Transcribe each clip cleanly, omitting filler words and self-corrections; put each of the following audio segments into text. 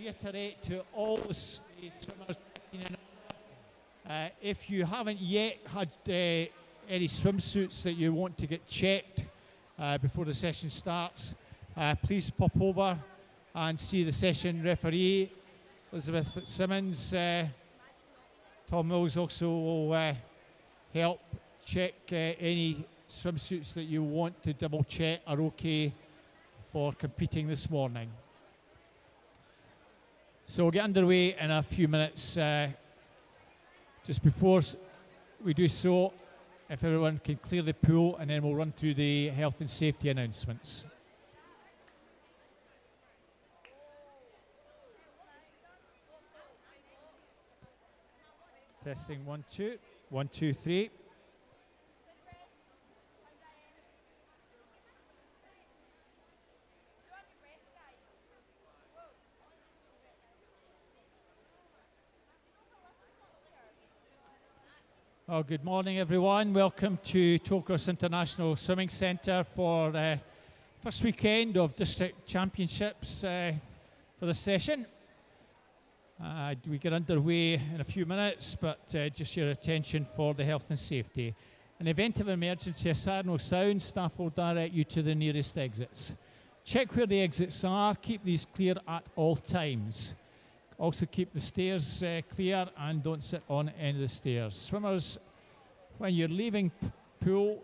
reiterate to all the swimmers, if you haven't yet had any swimsuits that you want to get checked before the session starts, please pop over and see the session referee, Elizabeth Fitzsimmons. Tom Mills also will help check any swimsuits that you want to double check are okay for competing this morning. So we'll get underway in a few minutes. Just before we do so, if everyone can clear the pool, and then we'll run through the health and safety announcements. Testing 1, 2, 1, 2, 3. Oh, good morning, everyone. Welcome to Tollcross International Swimming Centre for the first weekend of District Championships for this session. We get underway in a few minutes, but just your attention for the health and safety. In the event of emergency, a siren will sound. Staff will direct you to the nearest exits. Check where the exits are. Keep these clear at all times. Also keep the stairs clear and don't sit on any of the stairs. Swimmers, when you're leaving pool,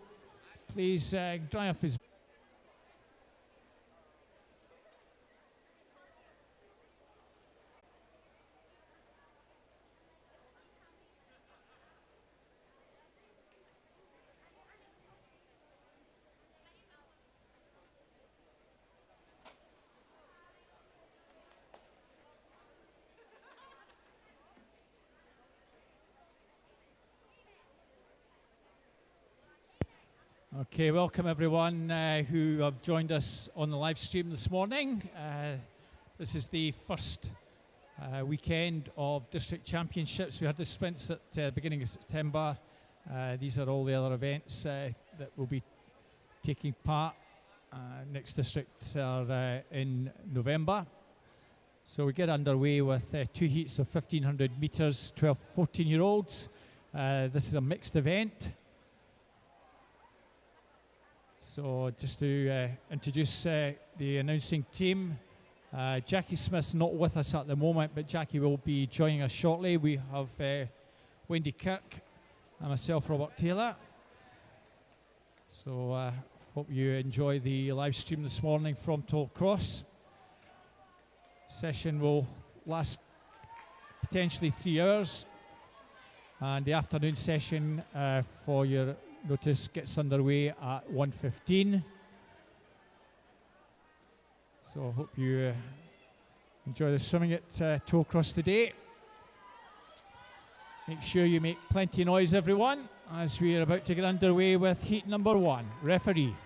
please dry off his. Okay, welcome everyone who have joined us on the live stream this morning. This is the first weekend of District Championships. We had the sprints at the beginning of September. These are all the other events that will be taking part. Next district are in November. So we get underway with 2 heats of 1500 metres, 12, 14-year-olds. This is a mixed event. So just to introduce the announcing team, Jackie Smith's not with us at the moment, but Jackie will be joining us shortly. We have Wendy Kirk and myself, Robert Taylor. So hope you enjoy the live stream this morning from Tollcross. Session will last potentially 3 hours, and the afternoon session for your notice gets underway at 1:15. So I hope you enjoy the swimming at Tollcross today. Make sure you make plenty of noise, everyone, as we are about to get underway with heat number 1. Referee.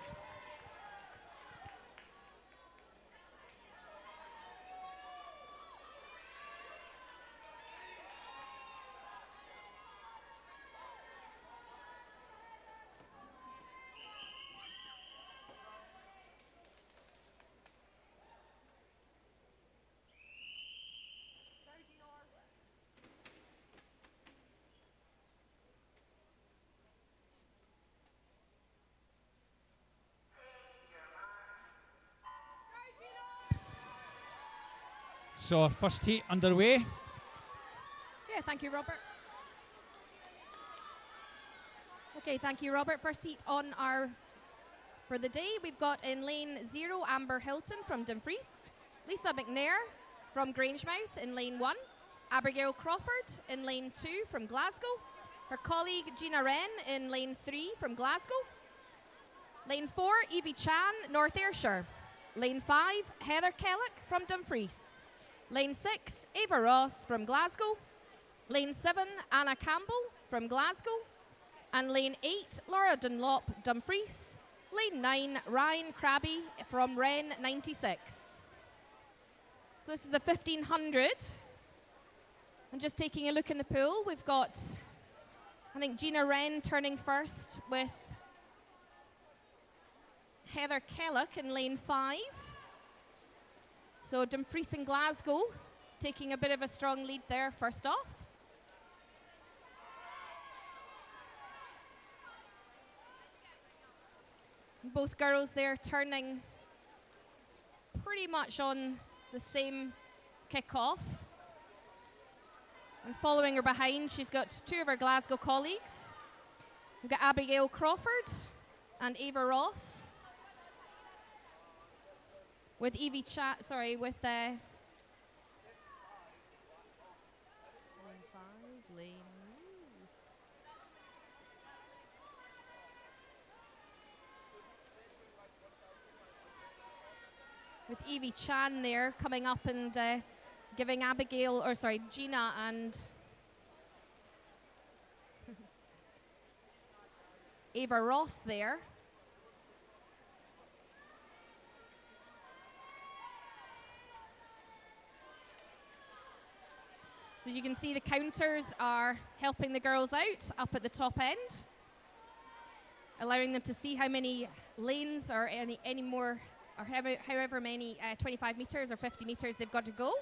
So our first heat underway. Yeah, thank you, Robert. Okay, thank you, Robert. First heat for the day, we've got in lane 0, Amber Hilton from Dumfries, Lisa McNair from Grangemouth in lane 1, Abigail Crawford in lane 2 from Glasgow, her colleague Gina Wren in lane 3 from Glasgow, lane 4, Evie Chan, North Ayrshire, lane 5, Heather Kellock from Dumfries, lane 6, Ava Ross from Glasgow, lane 7, Anna Campbell from Glasgow, and lane 8, Laura Dunlop, Dumfries, lane 9, Ryan Krabby from Wren 96. So this is the 1500. I'm just taking a look in the pool. We've got, I think, Gina Wren turning first with Heather Kellock in lane 5. So Dumfries and Glasgow taking a bit of a strong lead there first off. Both girls there turning pretty much on the same kick-off. And following her behind, she's got two of her Glasgow colleagues. We've got Abigail Crawford and Ava Ross. With Evie with lane 5, lane. With Evie Chan there coming up and giving Gina and Ava Ross there. So as you can see, the counters are helping the girls out up at the top end, allowing them to see how many lanes or any more, or however many 25 meters or 50 meters they've got to go.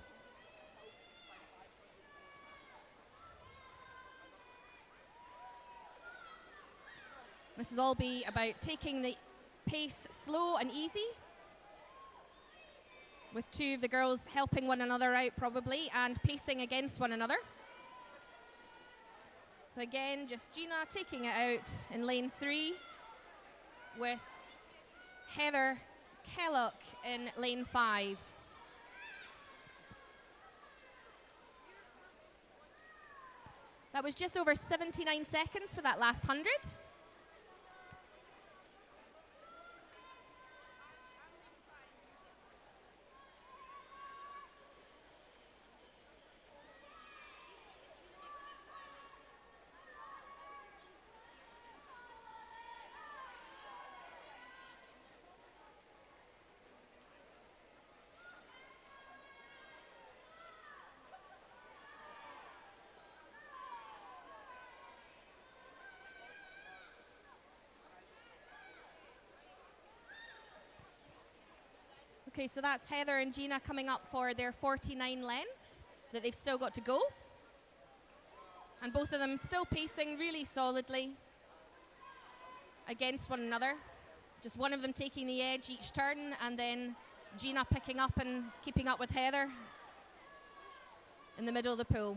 This will all be about taking the pace slow and easy, with two of the girls helping one another out probably and pacing against one another. So again, just Gina taking it out in lane 3 with Heather Kellogg in lane 5. That was just over 79 seconds for that last 100. Okay, so that's Heather and Gina coming up for their 49 length that they've still got to go. And both of them still pacing really solidly against one another. Just one of them taking the edge each turn, and then Gina picking up and keeping up with Heather in the middle of the pool.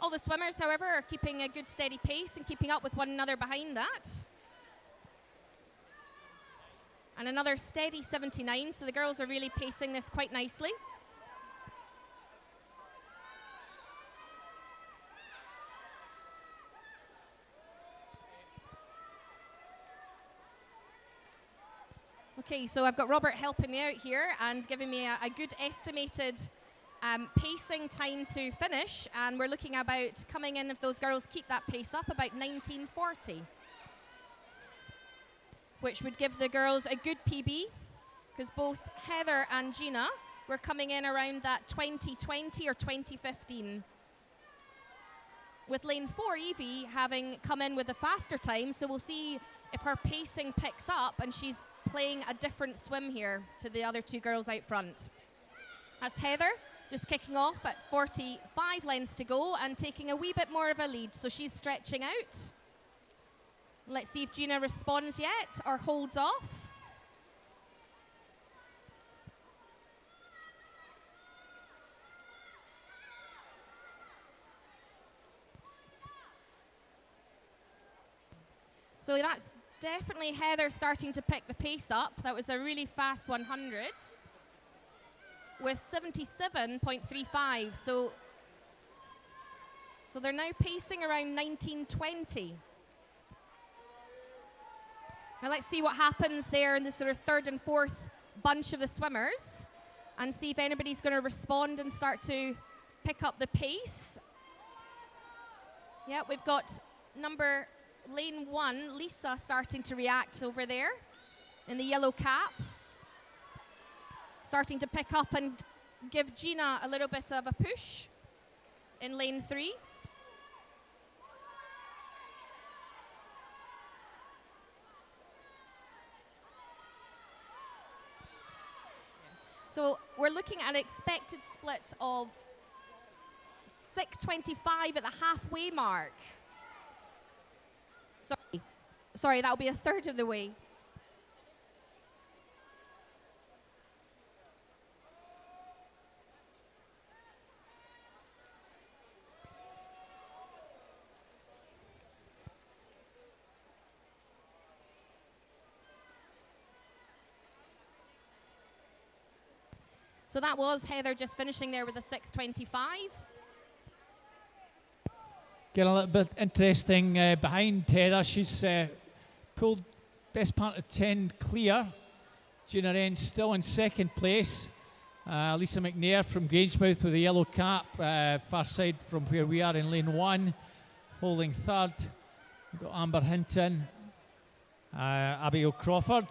All the swimmers, however, are keeping a good steady pace and keeping up with one another behind that. And another steady 79, so the girls are really pacing this quite nicely. Okay, so I've got Robert helping me out here and giving me a good estimated pacing time to finish, and we're looking about coming in, if those girls keep that pace up, about 19:40. Which would give the girls a good PB, because both Heather and Gina were coming in around that 20:20 or 20:15. With lane 4, Evie, having come in with a faster time, so we'll see if her pacing picks up and she's playing a different swim here to the other two girls out front. That's Heather just kicking off at 45 lengths to go and taking a wee bit more of a lead, so she's stretching out. Let's see if Gina responds yet or holds off. So that's definitely Heather starting to pick the pace up. That was a really fast 100 with 77.35. So they're now pacing around 19:20. Now let's see what happens there in the sort of third and fourth bunch of the swimmers and see if anybody's going to respond and start to pick up the pace. Yeah, we've got lane 1, Lisa, starting to react over there in the yellow cap. Starting to pick up and give Gina a little bit of a push in lane 3. So we're looking at an expected split of 6:25 at the halfway mark. Sorry, that'll be a third of the way. So that was Heather just finishing there with a 6:25. Getting a little bit interesting behind Heather. She's pulled best part of 10 clear. Gina Wren still in second place. Lisa McNair from Grangemouth with a yellow cap, far side from where we are in lane 1, holding third. We've got Amber Hinton, Abigail Crawford,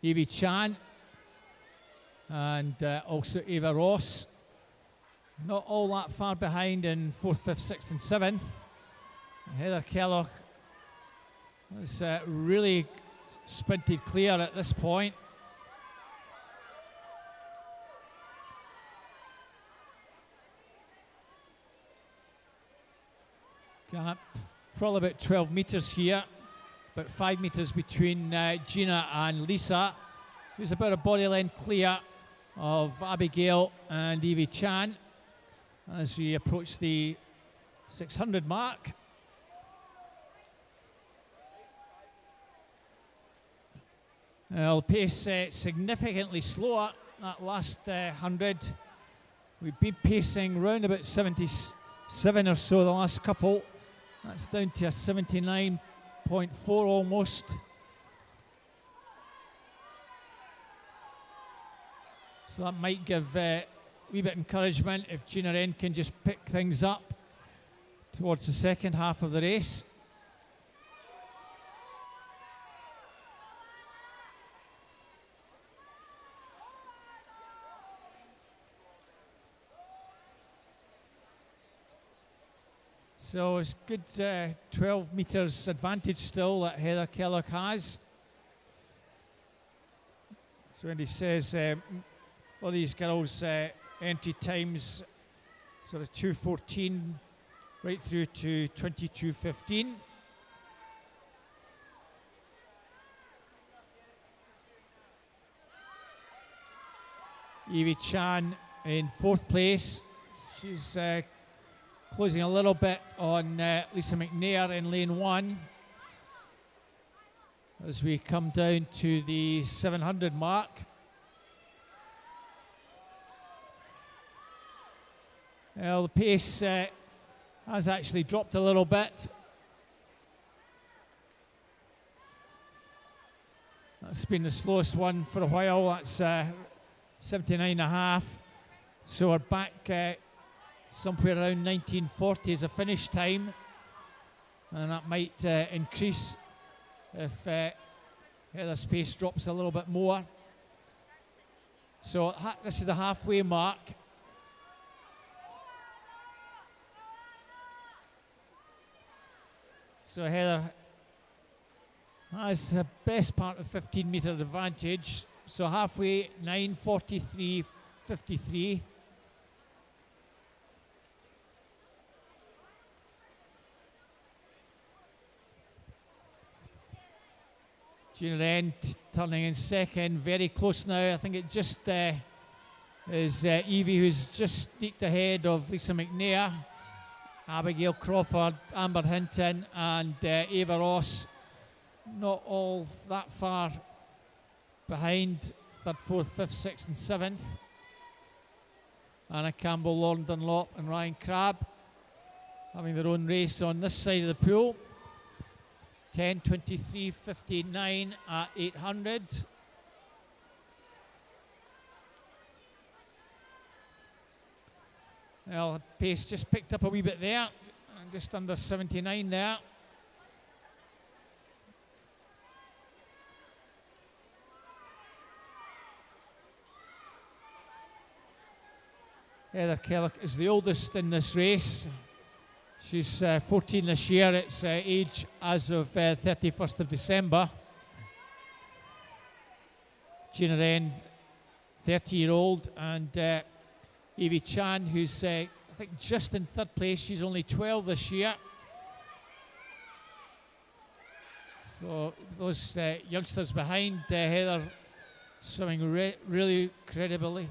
Evie Chan, and also Ava Ross. Not all that far behind in 4th, 5th, 6th and 7th. Heather Kellogg has really sprinted clear at this point. Got probably about 12 metres here, about 5 metres between Gina and Lisa, who's about a body length clear of Abigail and Evie Chan as we approach the 600 mark. The pace significantly slower that last 100. We've been pacing round about 77 or so the last couple. That's down to a 79.4 almost. So that might give a wee bit of encouragement if Gina Wren can just pick things up towards the second half of the race. So it's good 12 metres advantage still that Heather Kellogg has. So Wendy says all these girls' entry times sort of 2:14 right through to 22:15. Evie Chan in 4th place. She's closing a little bit on Lisa McNair in lane 1 as we come down to the 700 mark. Well, the pace has actually dropped a little bit. That's been the slowest one for a while. That's 79.5. So we're back somewhere around 1940 as a finish time, and that might increase if the pace drops a little bit more. So this is the halfway mark. So Heather has the best part of 15-metre advantage. So halfway, 9:43.53. Gina Wren turning in second, very close now. I think it just is Evie who's just sneaked ahead of Lisa McNair. Abigail Crawford, Amber Hinton and Ava Ross not all that far behind 3rd, 4th, 5th, 6th and 7th. Anna Campbell, Lauren Dunlop and Ryan Crabb having their own race on this side of the pool. 10:23.59 at 800. Well, the pace just picked up a wee bit there, just under 79 there. Heather Kellogg is the oldest in this race. She's 14 this year. It's age as of 31st of December. Gina Wren, 30-year-old, and Evie Chan, who's I think just in third place. She's only 12 this year. So those youngsters behind Heather swimming really creditably.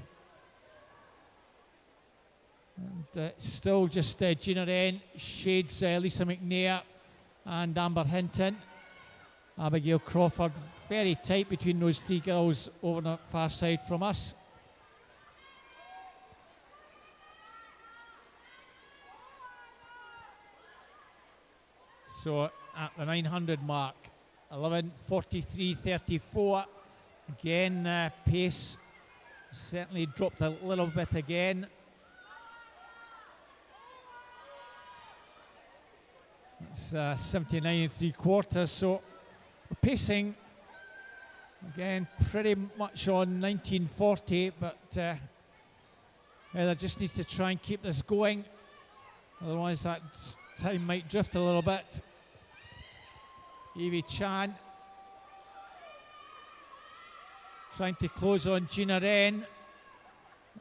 And still just Gina Wren, shades Lisa McNair and Amber Hinton. Abigail Crawford, very tight between those three girls over the far side from us. So at the 900 mark, 11:43.34. Again, pace certainly dropped a little bit again. It's 79.75, so we're pacing again pretty much on 1940, but Heather just needs to try and keep this going, otherwise that time might drift a little bit. Evie Chan trying to close on Gina Wren.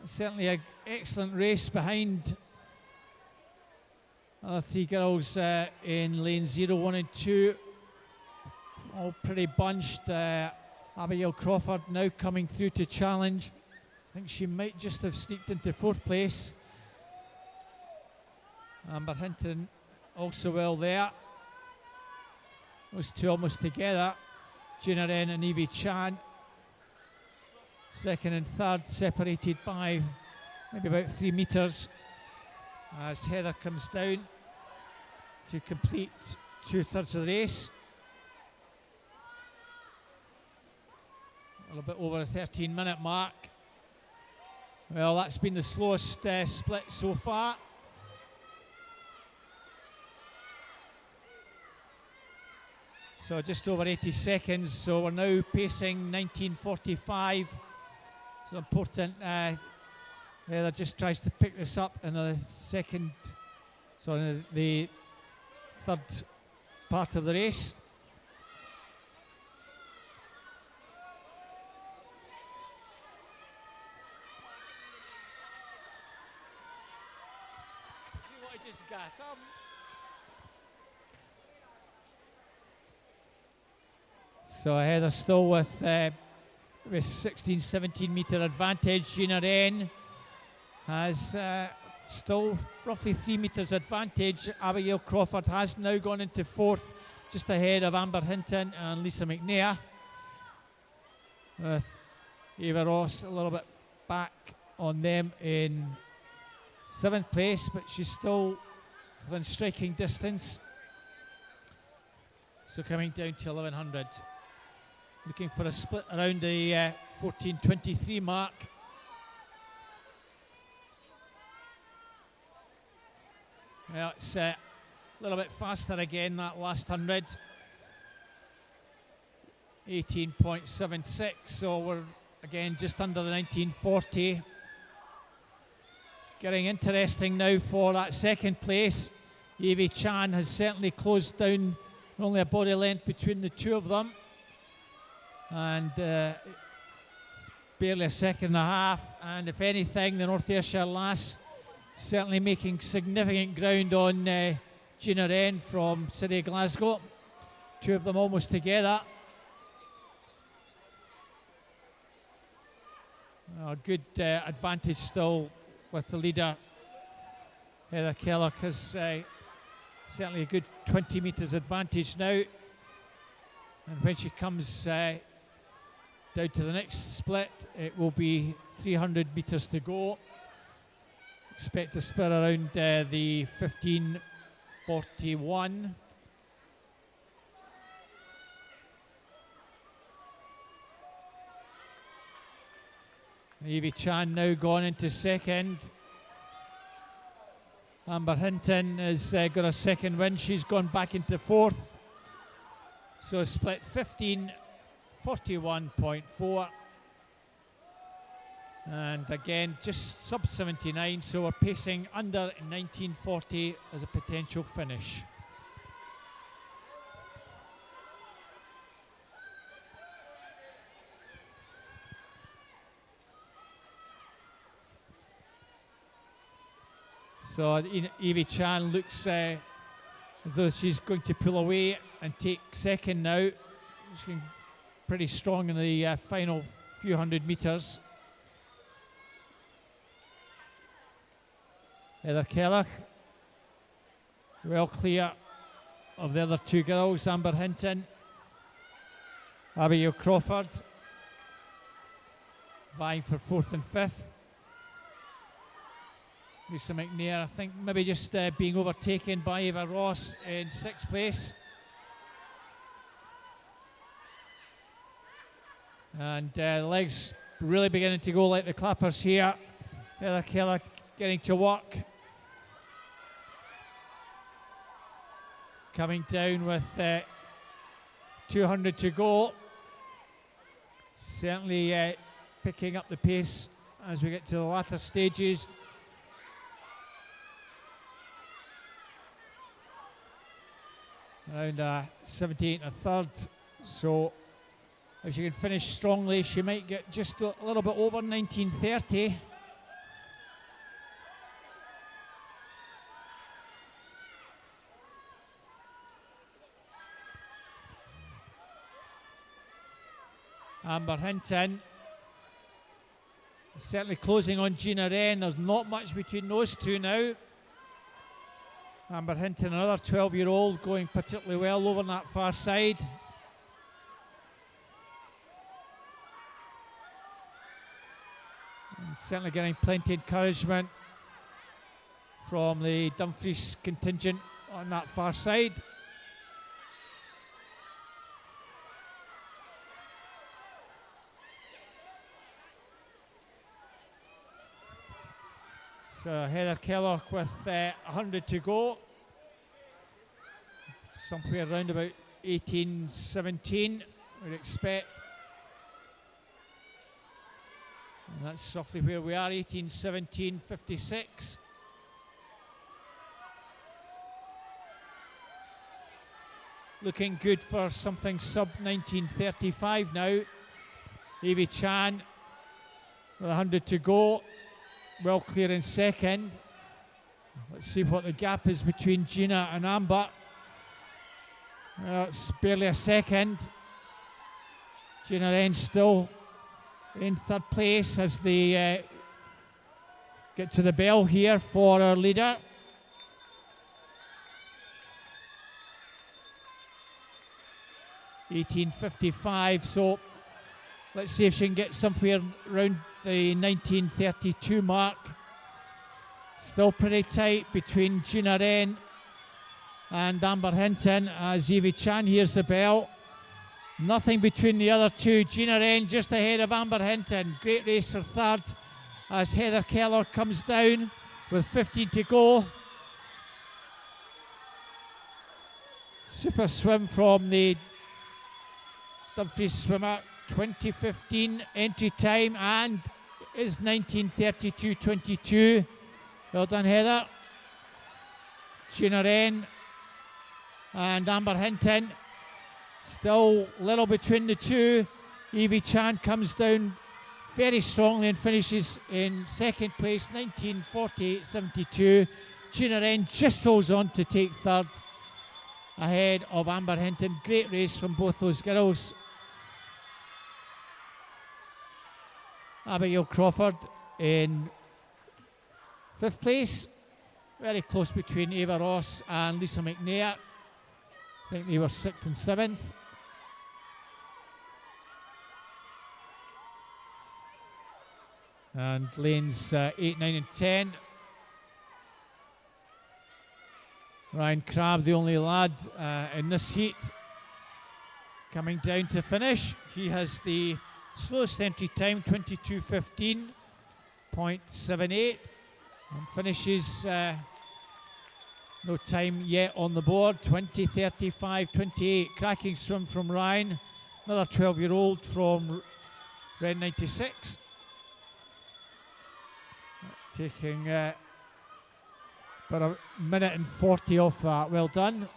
Certainly an excellent race behind other three girls in lane 0, 1 and 2. All pretty bunched. Abigail Crawford now coming through to challenge. I think she might just have sneaked into 4th place. Amber Hinton also well there. Those two almost together. Gina Wren and Evie Chan. 2nd and 3rd separated by maybe about 3 metres as Heather comes down to complete 2/3 of the race. A little bit over a 13-minute mark. Well, that's been the slowest split so far. So just over 80 seconds. So we're now pacing 19:45. So important. Heather just tries to pick this up in the the 3rd part of the race. Do you want to just gas up? So Heather still with 16, 17 metre advantage. Gina Wren has still roughly 3 metres advantage. Abigail Crawford has now gone into 4th, just ahead of Amber Hinton and Lisa McNair. With Eva Ross a little bit back on them in 7th place, but she's still within striking distance. So coming down to 1100. Looking for a split around the 14:23 mark. Well, it's a little bit faster again, that last 100. 18.76, so we're again just under the 1940. Getting interesting now for that 2nd place. Evie Chan has certainly closed down, only a body length between the two of them. And barely a 2.5 seconds. And if anything, the North Ayrshire lass certainly making significant ground on Gina Wren from City of Glasgow. Two of them almost together. Good advantage still with the leader, Heather Kellock, has certainly a good 20 metres advantage now. And when she comes down to the next split, it will be 300 metres to go. Expect to split around the 15:41. Evie Chan now gone into 2nd. Amber Hinton has got a 2nd win. She's gone back into 4th. So split 15:41.4. And again, just sub 79, so we're pacing under 1940 as a potential finish. So Evie Chan looks as though she's going to pull away and take second now. She's pretty strong in the final few hundred metres. Heather Kellogg well clear of the other two girls, Amber Hinton, Abigail Crawford, vying for 4th and 5th. Lisa McNair, I think, maybe just being overtaken by Eva Ross in 6th place. And legs really beginning to go like the clappers here. Heather Kellogg getting to work. Coming down with 200 to go. Certainly picking up the pace as we get to the latter stages. Around 78 and a third. So if she can finish strongly, she might get just a little bit over 1930. Amber Hinton certainly closing on Gina Wren. There's not much between those two now. Amber Hinton, another 12-year-old, going particularly well over on that far side. And certainly getting plenty of encouragement from the Dumfries contingent on that far side. So Heather Kellogg with 100 to go. Somewhere around about 18:17, we'd expect. And that's roughly where we are, 18:17.56. Looking good for something sub 19:35 now. Evie Chan with 100 to go. Well clear in second. Let's see what the gap is between Gina and Amber. It's barely a second. Gina Wren still in 3rd place as they get to the bell here for our leader. (18:55), so let's see if she can get somewhere around the 19:32 mark. Still pretty tight between Gina Wren and Amber Hinton as Evie Chan hears the bell. Nothing between the other two. Gina Wren just ahead of Amber Hinton. Great race for 3rd as Heather Kellogg comes down with 15 to go. Super swim from the Dumfries swimmer. 2015 entry time and is 19:32.22. Well done, Heather. Gina Wren and Amber Hinton still little between the two. Evie Chan comes down very strongly and finishes in 2nd place, 19:48.72. Gina Wren just holds on to take 3rd ahead of Amber Hinton. Great race from both those girls. Abigail Crawford in 5th place. Very close between Eva Ross and Lisa McNair. I think they were 6th and 7th. And lanes 8, 9 and 10. Ryan Crabb, the only lad in this heat, coming down to finish. He has the slowest entry time, 22:15.78, and finishes no time yet on the board, 20:35.28. Cracking swim from Ryan, another 12-year-old from Red 96, taking about a minute and 40 off that. Well done.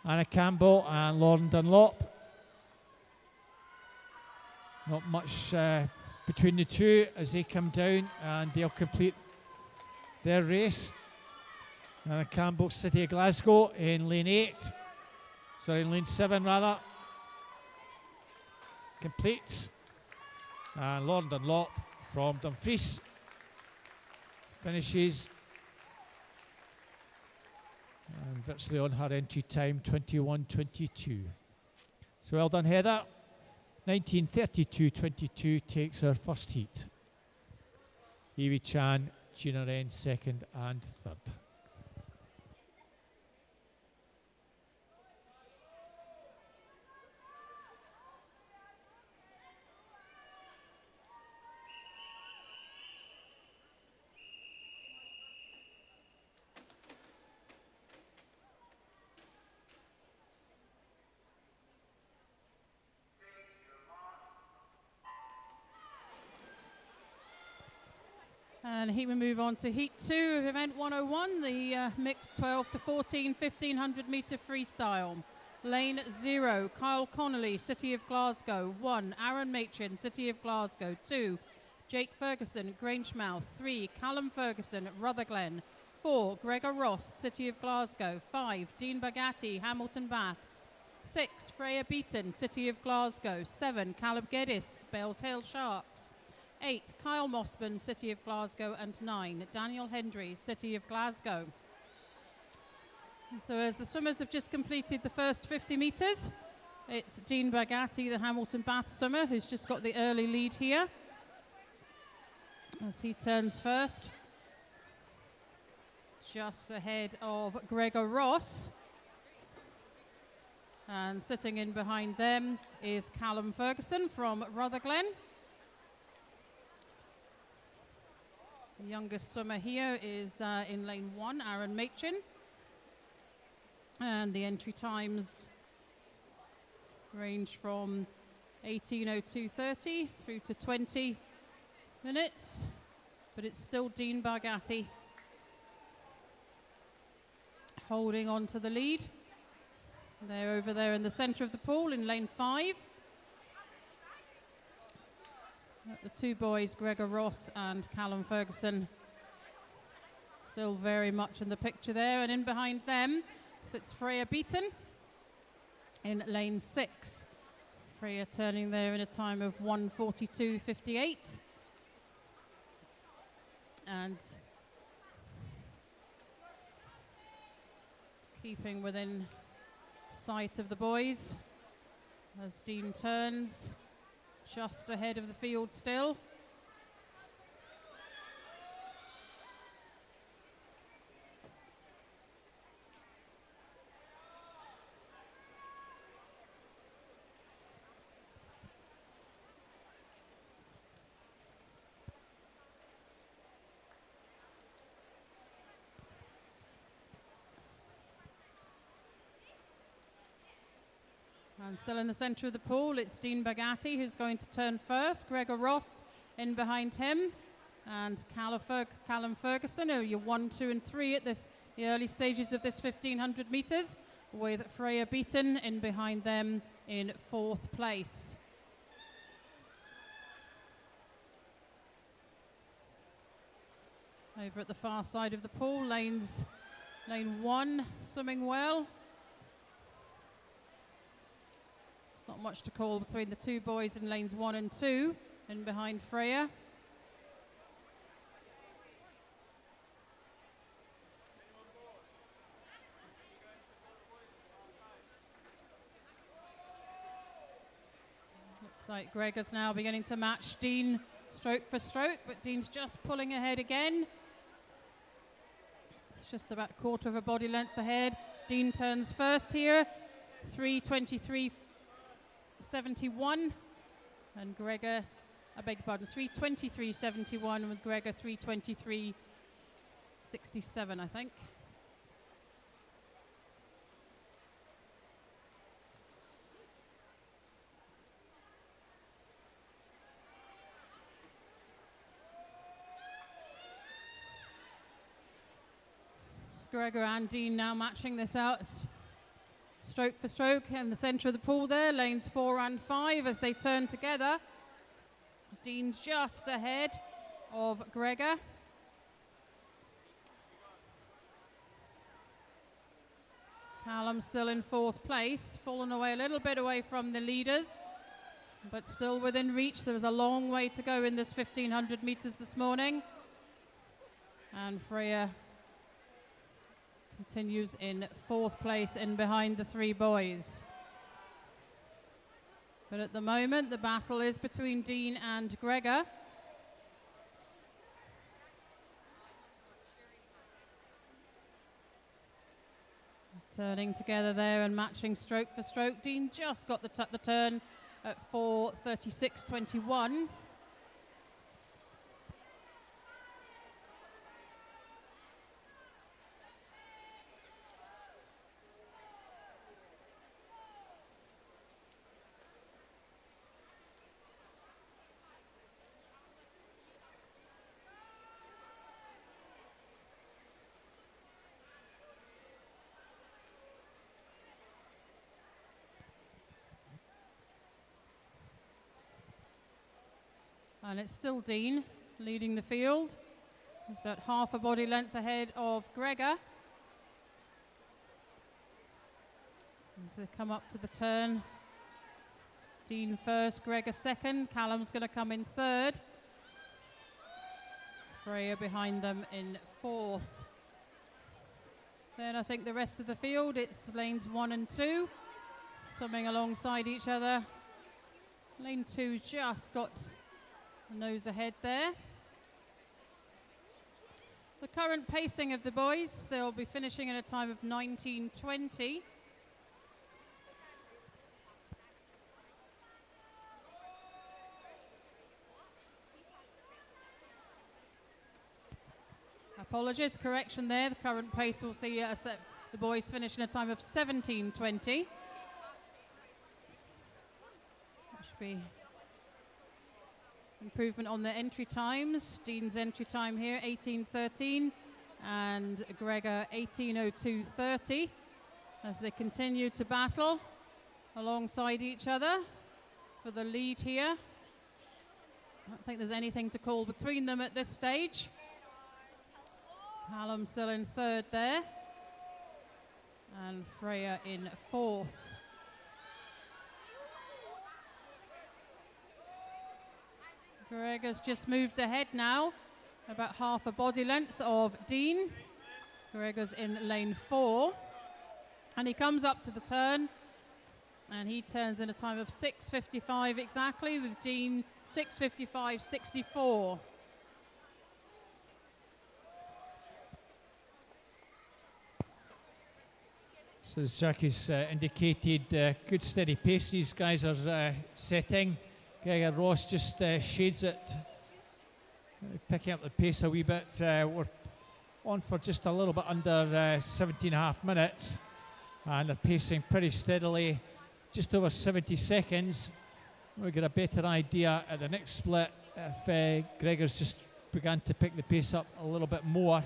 Anna Campbell and Lauren Dunlop. Not much between the two as they come down, and they'll complete their race. Campbell City of Glasgow in lane 8, sorry, in lane 7 rather, completes. And Lauren Dunlop from Dumfries finishes, and virtually on her entry time, 21:22. So well done, Heather. 19:32:22 takes her first heat. Evie Chan, Gina Wren second and third. And here we move on to Heat 2 of Event 101, the mixed 12 to 14 1500 meter freestyle. Lane 0, Kyle Connolly, City of Glasgow. 1, Aaron Machin, City of Glasgow. 2, Jake Ferguson, Grangemouth. 3, Callum Ferguson, Rutherglen. 4, Gregor Ross, City of Glasgow. 5, Dean Bagatti, Hamilton Baths. 6, Freya Beaton, City of Glasgow. 7, Caleb Geddes, Bells Hill Sharks. 8, Kyle Mossman, City of Glasgow, and 9, Daniel Hendry, City of Glasgow. And so as the swimmers have just completed the first 50 metres, it's Dean Bagatti, the Hamilton Bath swimmer, who's just got the early lead here as he turns first. Just ahead of Gregor Ross. And sitting in behind them is Callum Ferguson from Rutherglen. The youngest swimmer here is in lane 1, Aaron Machin. And the entry times range from 18:02:30 through to 20 minutes. But it's still Dean Bagatti holding on to the lead. They're over there in the centre of the pool in lane 5. The two boys, Gregor Ross and Callum Ferguson, still very much in the picture there. And in behind them sits Freya Beaton in lane 6. Freya turning there in a time of 1:42:58. And keeping within sight of the boys as Dean turns. Just ahead of the field still. And still in the centre of the pool, it's Dean Bagatti who's going to turn first. Gregor Ross in behind him. And Callum Ferguson, who are your 1, 2 and 3 at the early stages of this 1500 metres, with Freya Beaton in behind them in 4th place. Over at the far side of the pool, lane 1 swimming well. Not much to call between the two boys in lanes 1 and 2, and behind Freya. Looks like Gregor's now beginning to match Dean stroke for stroke, but Dean's just pulling ahead again. It's just about a quarter of a body length ahead. Dean turns first here, 3:23:71, and Gregor, I beg your pardon, 3:23:71 with Gregor 3:23:67, I think. So Gregor and Dean now matching this out. Stroke for stroke in the centre of the pool there, lanes 4 and 5 as they turn together. Dean just ahead of Gregor. Callum still in 4th place, fallen away a little bit away from the leaders, but still within reach. There was a long way to go in this 1500 meters this morning. And Freya continues in 4th place in behind the 3 boys. But at the moment, the battle is between Dean and Gregor. Turning together there and matching stroke for stroke. Dean just got the turn at 4:36.21. And it's still Dean leading the field. He's about half a body length ahead of Gregor. As they come up to the turn, Dean first, Gregor second. Callum's going to come in 3rd. Freya behind them in 4th. Then I think the rest of the field, it's lanes 1 and 2, swimming alongside each other. Lane 2 just got nose ahead there. The current pacing of the boys, they'll be finishing at a time of 19:20. Apologies, correction there. The current pace will see the boys finish in a time of 17:20. That should be improvement on the entry times. Dean's entry time here 18:13 and Gregor 18:02.30 as they continue to battle alongside each other for the lead here. I don't think there's anything to call between them at this stage. Callum still in 3rd there and Freya in 4th. Gregor's just moved ahead now, about half a body length of Dean. Gregor's in lane 4. And he comes up to the turn, and he turns in a time of 6:55 exactly, with Dean 6:55.64. So as Jackie's indicated, good steady pace these guys are setting. Gregor Ross just shades it, picking up the pace a wee bit. We're on for just a little bit under 17.5 minutes, and they're pacing pretty steadily, just over 70 seconds. We'll get a better idea at the next split if Gregor's just began to pick the pace up a little bit more.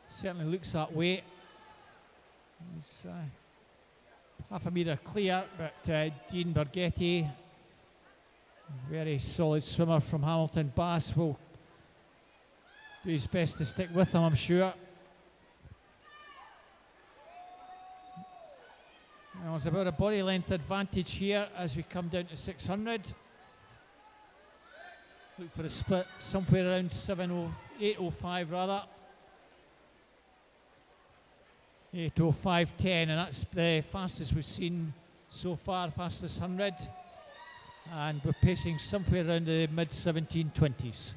Certainly looks that way. He's half a metre clear, but Dean Bergetti, very solid swimmer from Hamilton Bass, will do his best to stick with him, I'm sure. Well, there's about a body length advantage here as we come down to 600. Look for a split somewhere around 8:05 rather. 8:05.10, and that's the fastest we've seen so far, fastest 100. And we're pacing somewhere around the mid-1720s.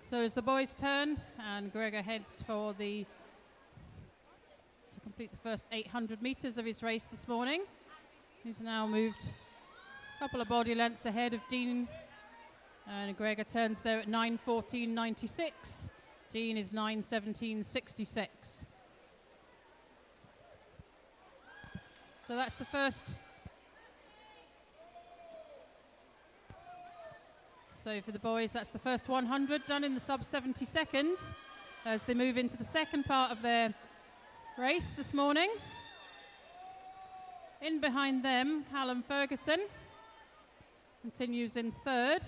So it's the boys' turn, and Gregor heads to complete the first 800 metres of his race this morning. He's now moved a couple of body lengths ahead of Dean, and Gregor turns there at 9:14.96. Dean is 9:17.66. So that's the first. So for the boys, that's the first 100 done in the sub 70 seconds as they move into the second part of their race this morning. In behind them, Callum Ferguson continues in third,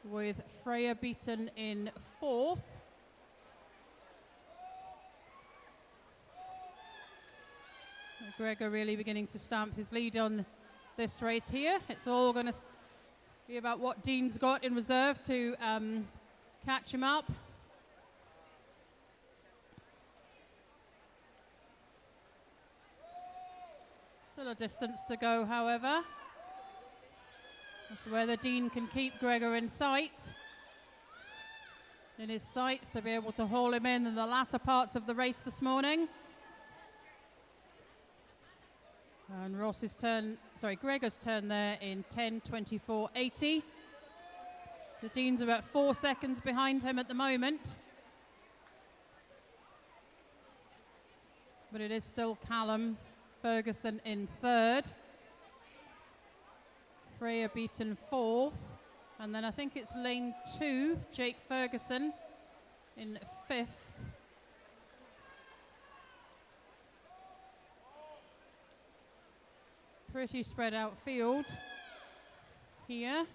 with Freya Beaton in fourth. Gregor really beginning to stamp his lead on this race here. It's all going to be about what Dean's got in reserve to catch him up. Still a distance to go, however. That's whether Dean can keep Gregor in his sights to be able to haul him in the latter parts of the race this morning. And Gregor's turn there in 10:24.80. The Dean's about 4 seconds behind him at the moment. But it is still Callum Ferguson in third. Freya Beaton fourth. And then I think it's lane 2, Jake Ferguson in fifth. Pretty spread out field here.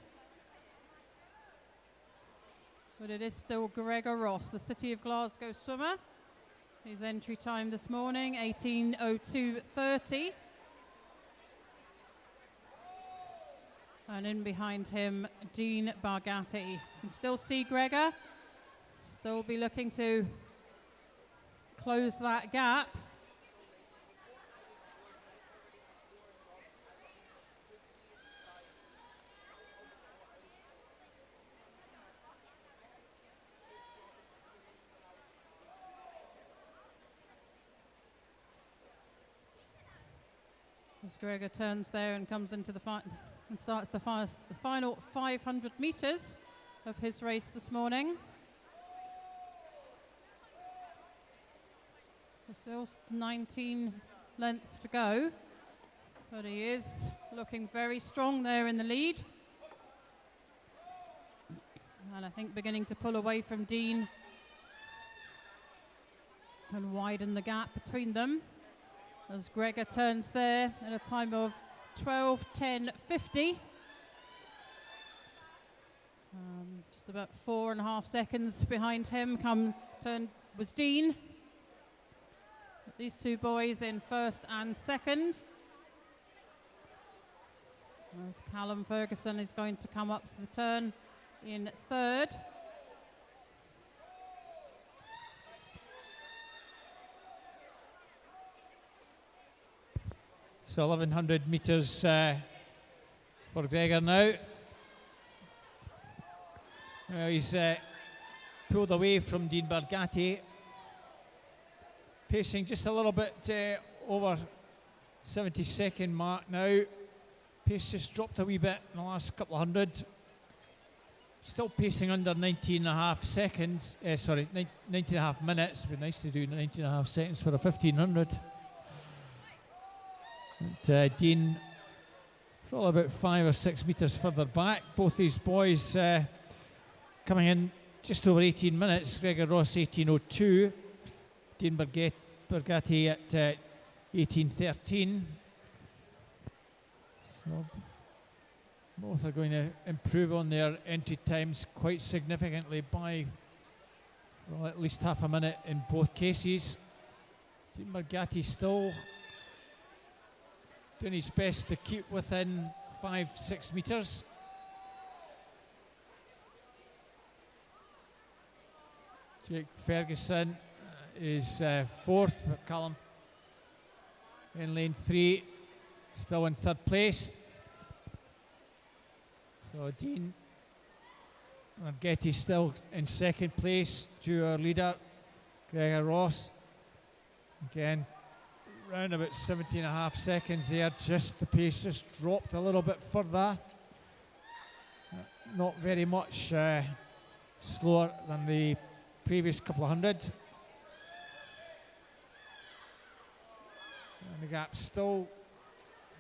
But it is still Gregor Ross, the City of Glasgow swimmer. His entry time this morning, 18:02.30. And in behind him, Dean Bargatti. You can still see Gregor, still be looking to close that gap. As Gregor turns there and comes into the and starts the final 500 metres of his race this morning. So still 19 lengths to go, but he is looking very strong there in the lead. And I think beginning to pull away from Dean and widen the gap between them. As Gregor turns there at a time of 12:10.50. Just about 4.5 seconds behind him was Dean. These two boys in first and second. As Callum Ferguson is going to come up to the turn in third. So 1,100 metres for Gregor now. He's pulled away from Dean Bargatti. Pacing just a little bit over 70-second mark now. Pace just dropped a wee bit in the last couple of hundred. Still pacing under 19.5 seconds. 19.5 minutes. It'd be nice to do 19.5 seconds for a 1,500. And Dean probably about 5 or 6 metres further back. Both these boys coming in just over 18 minutes. Gregor Ross 18:02. Dean Bargatti at 18:13. So both are going to improve on their entry times quite significantly by at least half a minute in both cases. Dean Bargatti still doing his best to keep within 5-6 metres. Jake Ferguson is fourth, but Callum in lane 3, still in third place. So Dean And Getty's still in second place to our leader, Gregor Ross. Again, round about 17.5 seconds there, just the pace just dropped a little bit further. Not very much slower than the previous couple of hundred. And the gap's still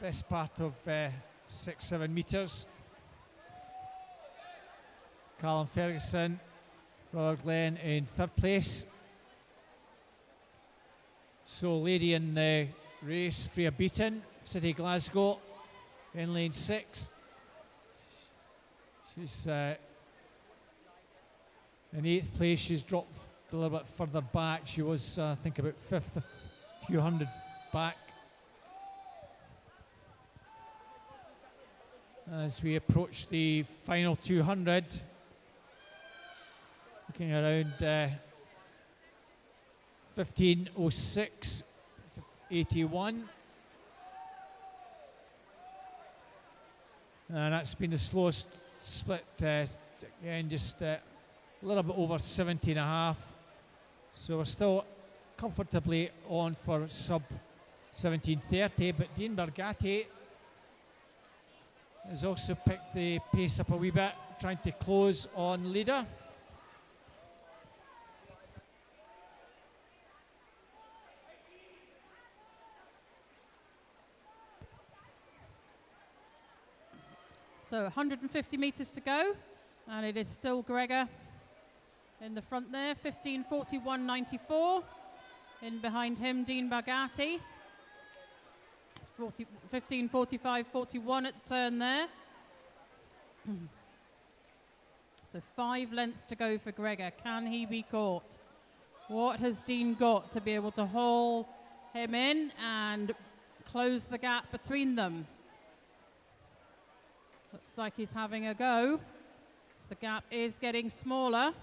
best part of 6-7 metres. Callum Ferguson, Brother Glenn in third place. So lady in the race, Freya Beaton, City Glasgow, in lane 6. She's in 8th place. She's dropped a little bit further back. She was, I think, about 5th, a few hundred back. As we approach the final 200, looking around 15:06.81, and that's been the slowest split. Again, just a little bit over 17.5. So we're still comfortably on for sub 17:30, but Dean Bargatti has also picked the pace up a wee bit, trying to close on leader. So 150 metres to go, and it is still Gregor in the front there, 15:41.94. In behind him, Dean Bargatti. 15:45.41 at the turn there. So 5 lengths to go for Gregor. Can he be caught? What has Dean got to be able to haul him in and close the gap between them? Looks like he's having a go. So the gap is getting smaller.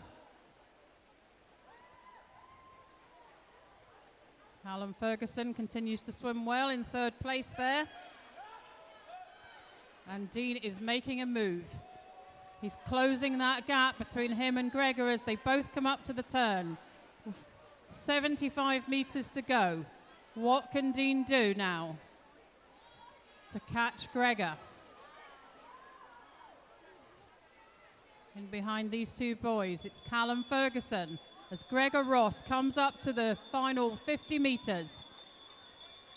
Callum Ferguson continues to swim well in third place there. And Dean is making a move. He's closing that gap between him and Gregor as they both come up to the turn. 75 metres to go. What can Dean do now to catch Gregor? In behind these two boys, it's Callum Ferguson as Gregor Ross comes up to the final 50 metres.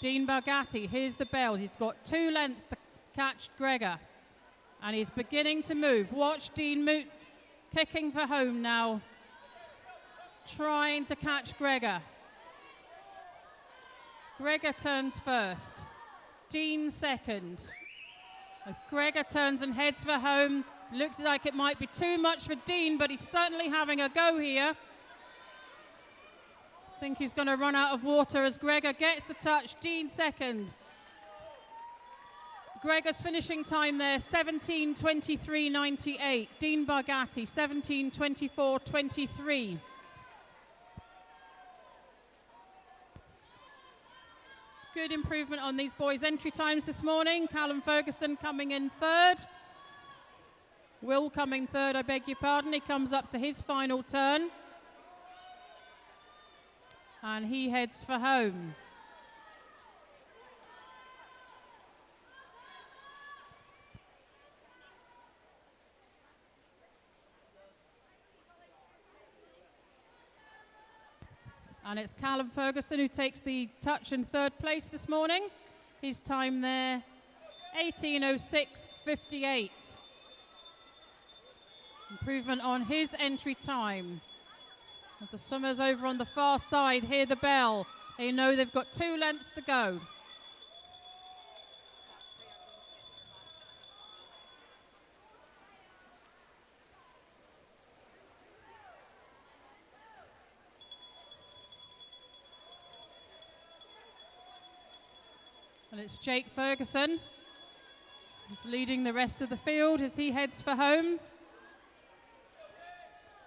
Dean Bargatti, here's the bell. He's got 2 lengths to catch Gregor. And he's beginning to move. Watch Dean kicking for home now. Trying to catch Gregor. Gregor turns first. Dean second. As Gregor turns and heads for home, looks like it might be too much for Dean, but he's certainly having a go here. I think he's going to run out of water as Gregor gets the touch. Dean second. Gregor's finishing time there, 17:23.98. Dean Bargatti, 17:24.23. Good improvement on these boys' entry times this morning. Callum Ferguson coming in third. Will coming third, I beg your pardon. He comes up to his final turn. And he heads for home. And it's Callum Ferguson who takes the touch in third place this morning. His time there, 18:06.58. Improvement on his entry time. As the swimmers over on the far side hear the bell, they know they've got 2 lengths to go. And it's Jake Ferguson who's leading the rest of the field as he heads for home.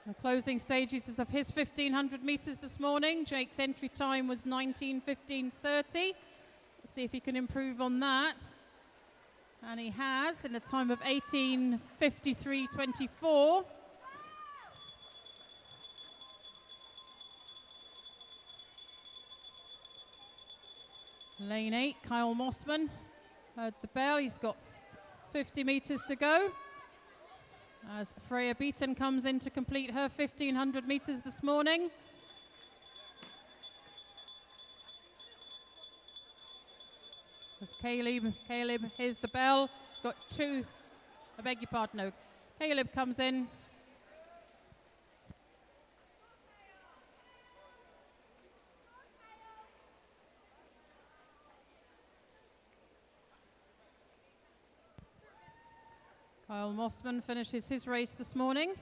The closing stages of his 1500 metres this morning. Jake's entry time was 19:15.30. Let's see if he can improve on that. And he has in a time of 18:53.24. Lane 8, Kyle Mossman. Heard the bell, he's got 50 metres to go. As Freya Beaton comes in to complete her 1,500 metres this morning. As Caleb, here's the bell. He's got 2, I beg your pardon, no. Caleb comes in. Kyle Mossman finishes his race this morning.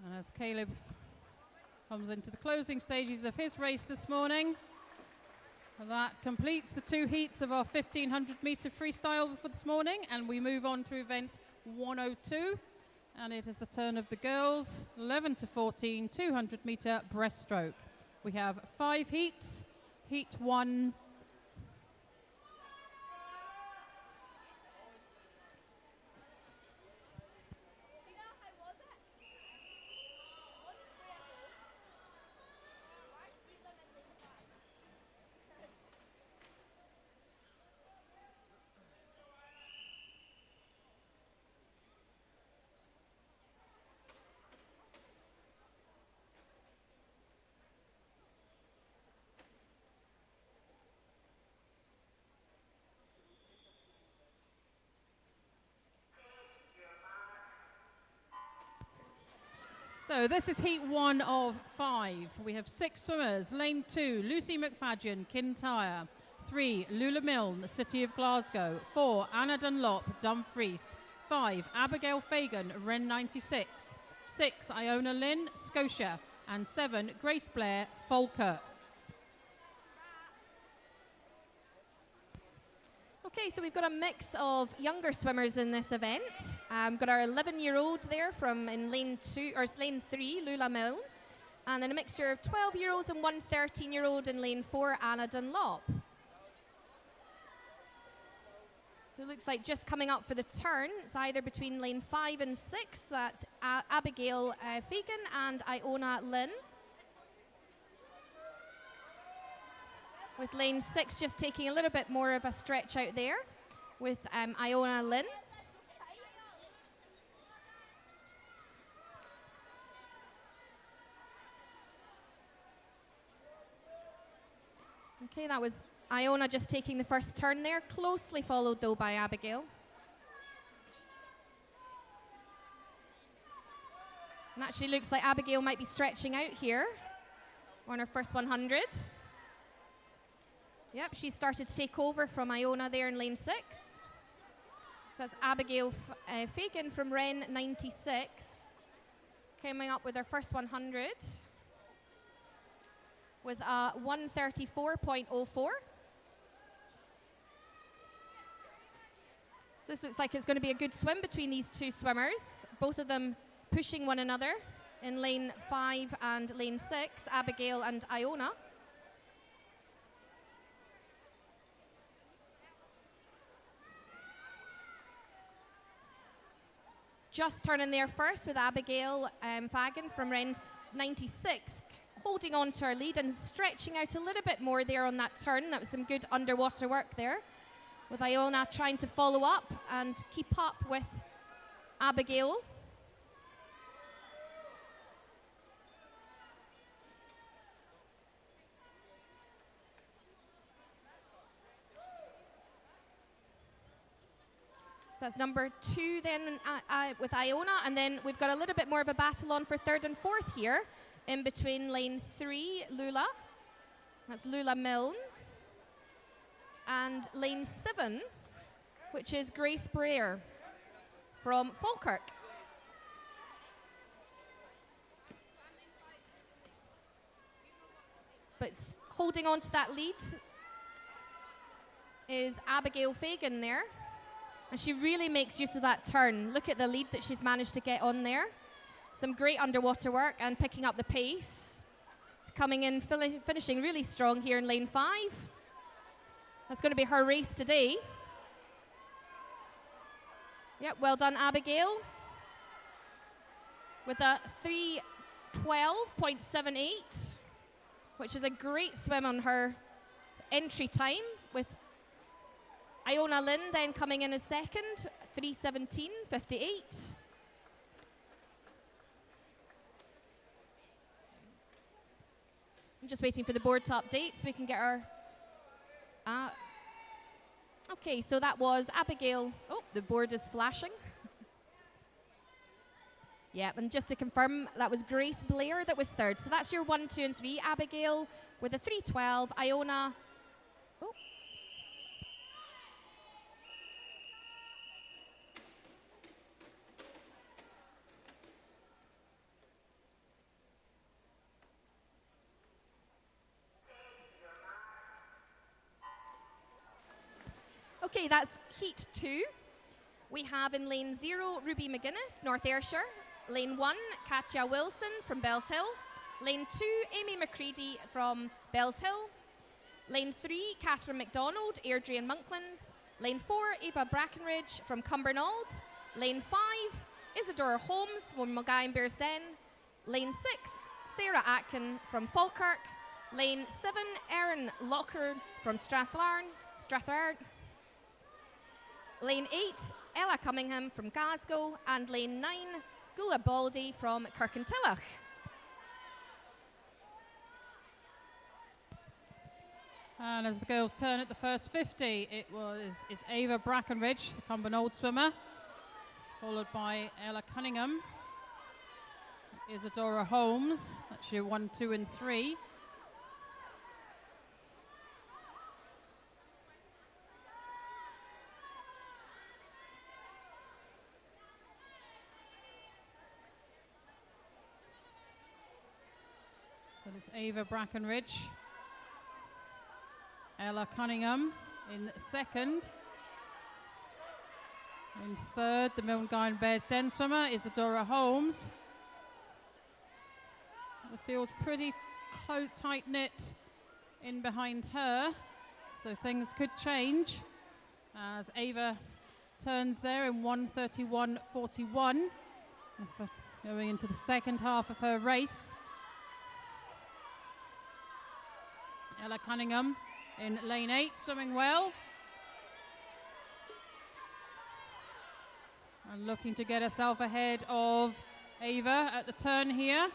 And as Caleb comes into the closing stages of his race this morning, that completes the 2 heats of our 1,500 metre freestyle for this morning, and we move on to event 102. And it is the turn of the girls, 11 to 14, 200 metre breaststroke. We have 5 heats. Heat 1. So this is heat 1 of 5. We have 6 swimmers. Lane 2, Lucy McFadden, Kintyre. 3, Lula Milne, City of Glasgow. 4, Anna Dunlop, Dumfries. 5, Abigail Fagan, Ren 96. 6, Iona Lynn, Scotia. And 7, Grace Blair, Falkirk. Okay, so we've got a mix of younger swimmers in this event. Got our 11-year-old there from in lane 3, Lula Milne, and then a mixture of 12-year-olds and 1 13-year-old in lane 4, Anna Dunlop. So it looks like just coming up for the turn, it's either between lane 5 and 6, that's Abigail Fagan and Iona Lynn. With lane 6 just taking a little bit more of a stretch out there with Iona Lynn. Okay, that was Iona just taking the first turn there, closely followed though by Abigail. And actually looks like Abigail might be stretching out here on her first 100. Yep, she started to take over from Iona there in lane 6. So that's Abigail Fagan from Ren 96, coming up with her first 100 with a 1:34.04. So this looks like it's going to be a good swim between these 2 swimmers, both of them pushing one another in lane 5 and lane 6, Abigail and Iona. Just turning there first with Abigail Fagan from Ren 96, holding on to her lead and stretching out a little bit more there on that turn. That was some good underwater work there, with Iona trying to follow up and keep up with Abigail. So that's number 2 then with Iona, and then we've got a little bit more of a battle on for 3rd and 4th here, in between lane 3, Lula, that's Lula Milne, and lane 7, which is Grace Blair from Falkirk. But holding on to that lead is Abigail Fagan there. And she really makes use of that turn. Look at the lead that she's managed to get on there. Some great underwater work and picking up the pace. Coming in, finishing really strong here in lane 5. That's going to be her race today. Yep, well done, Abigail. With a 3:12.78, which is a great swim on her entry time, with Iona Lynn then coming in as second, 3:17.58. I'm just waiting for the board to update so we can get our... okay, so that was Abigail. Oh, the board is flashing. Yeah, and just to confirm, that was Grace Blair that was third. So that's your 1, 2, and 3. Abigail with a 3:12. Iona. Oh. Okay, that's heat 2. We have in lane 0, Ruby McGuinness, North Ayrshire. Lane 1, Katja Wilson from Bells Hill. Lane 2, Amy McCready from Bells Hill. Lane 3, Catherine McDonald, Airdrie and Monklands. Lane 4, Eva Brackenridge from Cumbernauld. Lane 5, Isadora Holmes from Mulgai and Bearsden. Lane 6, Sarah Atkin from Falkirk. Lane 7, Erin Locker from Strathlarn. Lane 8, Ella Cummingham from Glasgow. And lane 9, Gula Baldy from Kirkintilloch. And as the girls turn at the first 50, it is Ava Brackenridge, the Cumbernauld swimmer, followed by Ella Cunningham, Isadora Holmes, that's your 1, 2, and 3. That is Ava Brackenridge. Ella Cunningham in second. In third, the Mulgai and Bearsden swimmer, Isadora Holmes. The field's pretty tight-knit in behind her, so things could change as Ava turns there in 1:31.41, going into the second half of her race. Ella Cunningham in lane 8, swimming well. And looking to get herself ahead of Ava at the turn here.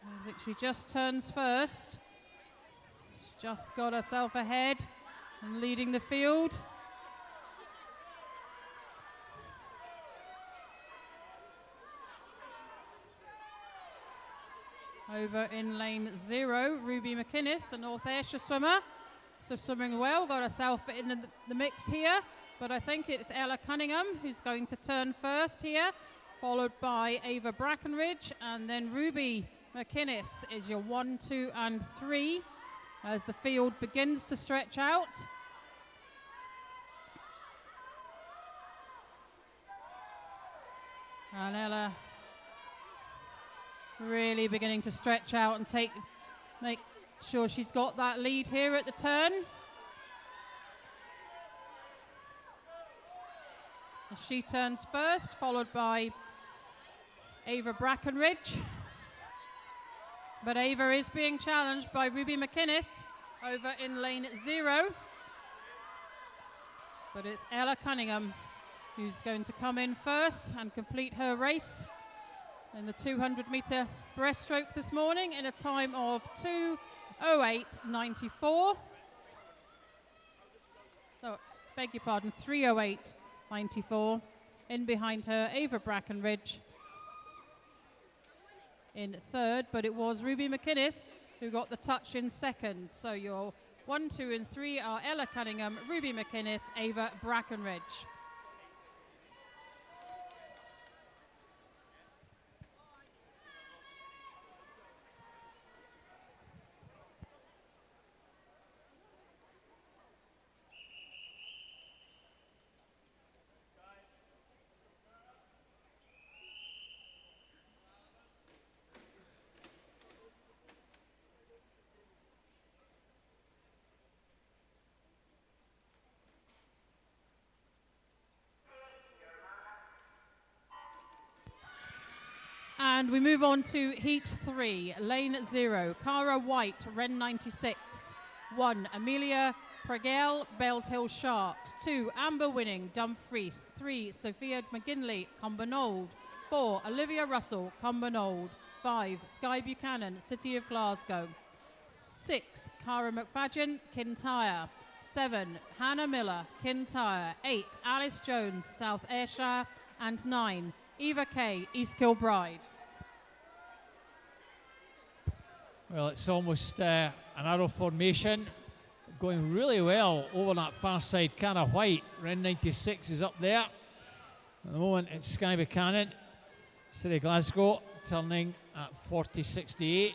I think she just turns first. She's just got herself ahead and leading the field. Over in lane 0, Ruby McInnes, the North Ayrshire swimmer. So swimming well, got herself in the mix here. But I think it's Ella Cunningham who's going to turn first here, followed by Ava Brackenridge. And then Ruby McInnes is your 1, 2, and 3 as the field begins to stretch out. And Ella really beginning to stretch out and make sure she's got that lead here at the turn. As she turns first, followed by Ava Brackenridge. But Ava is being challenged by Ruby McInnes over in lane 0. But it's Ella Cunningham who's going to come in first and complete her race in the 200-metre breaststroke this morning in a time of 2:08.94. Oh, beg your pardon, 3:08.94. In behind her, Ava Brackenridge in third, but it was Ruby McInnes who got the touch in second. So your 1, 2, and 3 are Ella Cunningham, Ruby McInnes, Ava Brackenridge. And we move on to Heat 3, Lane 0, Cara White, Ren 96. 1, Amelia Pregel, Bells Hill Sharks. 2, Amber Winning, Dumfries. 3, Sophia McGinley, Cumbernauld. 4, Olivia Russell, Cumbernauld. 5, Sky Buchanan, City of Glasgow. 6, Cara McFadden, Kintyre. 7, Hannah Miller, Kintyre. 8, Alice Jones, South Ayrshire. And 9, Eva Kay, East Kilbride. Well, it's almost an arrow formation. Going really well over that far side. Cara White, Ren 96 is up there. At the moment, it's Sky Buchanan, City of Glasgow, turning at 40.68.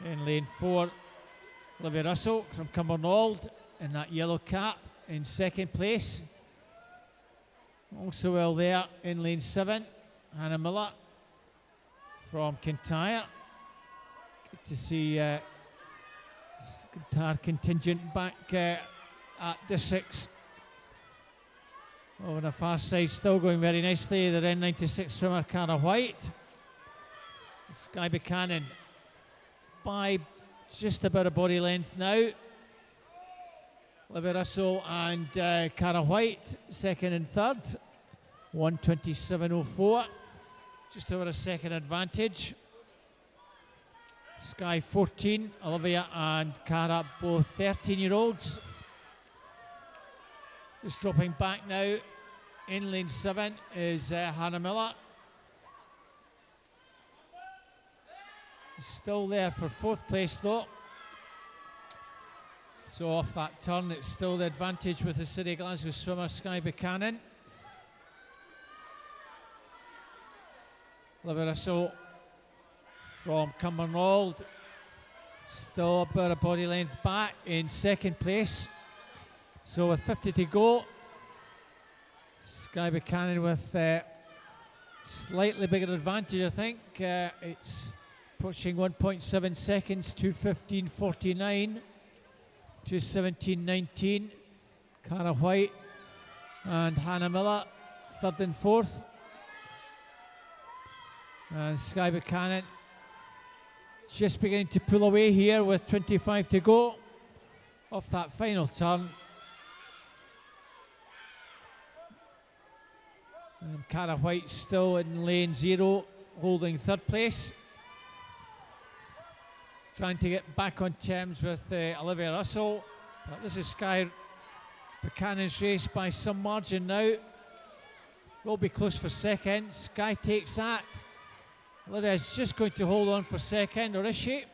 In lane 4, Olivia Russell from Cumbernauld in that yellow cap in second place. Also well there in lane 7, Hannah Miller from Kintyre. Good to see Kintyre contingent back at districts. Over the far side, still going very nicely. The Ren 96 swimmer, Cara White. Sky Buchanan by just about a body length now. Olivia Russell and Cara White, second and third. 1:27.04. Just over a second advantage. Sky 14, Olivia and Cara both 13-year-olds. Just dropping back now in lane 7 is Hannah Miller. Still there for fourth place though. So off that turn, it's still the advantage with the City of Glasgow swimmer Sky Buchanan. Olivia Russell from Cumbernauld, still about a body length back in second place. So with 50 to go, Sky Buchanan with slightly bigger advantage, I think. It's pushing 1.7 seconds to 15.49 to 17.19. Cara White and Hannah Miller, third and fourth. And Sky Buchanan just beginning to pull away here with 25 to go off that final turn. And Cara White still in lane 0, holding third place. Trying to get back on terms with Olivia Russell. But this is Sky Buchanan's race by some margin now. Will be close for second. Sky takes that. Olivia is just going to hold on for second, or is she?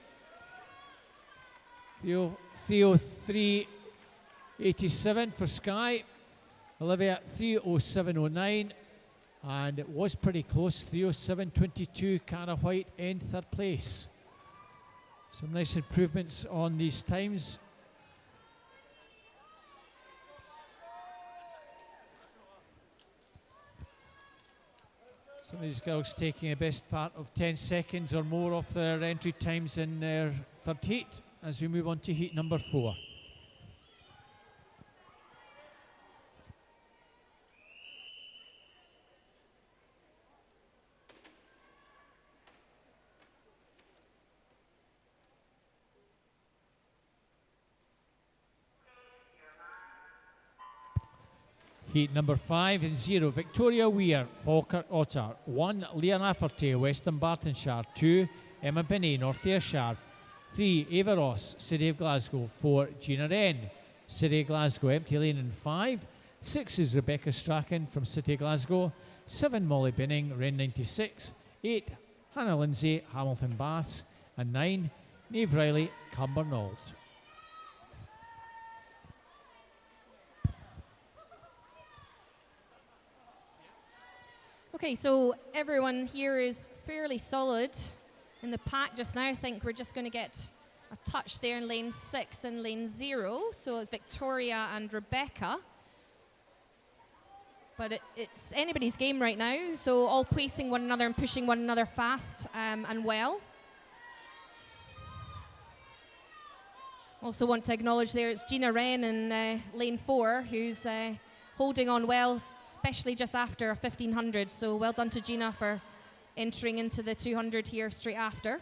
3:03.87 for Sky. Olivia 3:07.09. And it was pretty close, 3:07.22. Cara White in third place. Some nice improvements on these times. Some of these girls taking a best part of 10 seconds or more off their entry times in their third heat as we move on to heat number 4. Heat number 5 in 0, Victoria Weir, Falkirk Otter. 1, Leah Lafferty, Western Bartonshire. 2, Emma Binney, North Ayrshire. 3, Ava Ross, City of Glasgow. 4, Gina Wren, City of Glasgow, empty lane in 5. 6 is Rebecca Strachan from City of Glasgow. 7, Molly Binning, Ren 96. 8, Hannah Lindsay, Hamilton Baths. And 9, Niamh Riley, Cumbernauld. Okay, so everyone here is fairly solid in the pack just now. I think we're just going to get a touch there in lane 6 and lane 0. So it's Victoria and Rebecca. But it's anybody's game right now. So all pacing one another and pushing one another fast and well. Also want to acknowledge there it's Gina Wren in lane 4 who's holding on well, especially just after a 1500. So well done to Gina for entering into the 200 here straight after.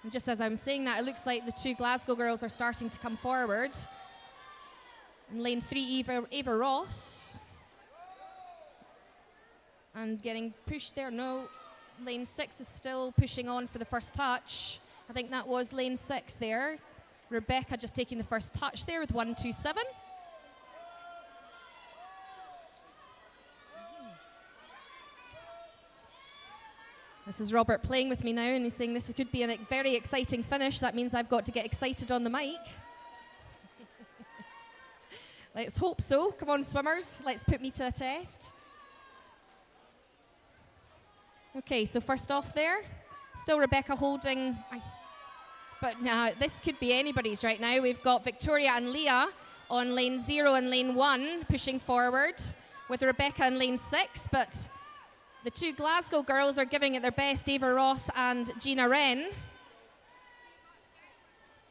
And just as I'm saying that, it looks like the two Glasgow girls are starting to come forward. In lane 3, Ava Ross. And getting pushed there. No, lane 6 is still pushing on for the first touch. I think that was lane 6 there. Rebecca just taking the first touch there with 1:27. This is Robert playing with me now, and he's saying this could be a very exciting finish. That means I've got to get excited on the mic. Let's hope so. Come on, swimmers. Let's put me to a test. Okay, so first off there, still Rebecca holding, but now this could be anybody's right now. We've got Victoria and Leah on lane 0 and lane 1 pushing forward with Rebecca in lane 6, but the two Glasgow girls are giving it their best, Ava Ross and Gina Wren,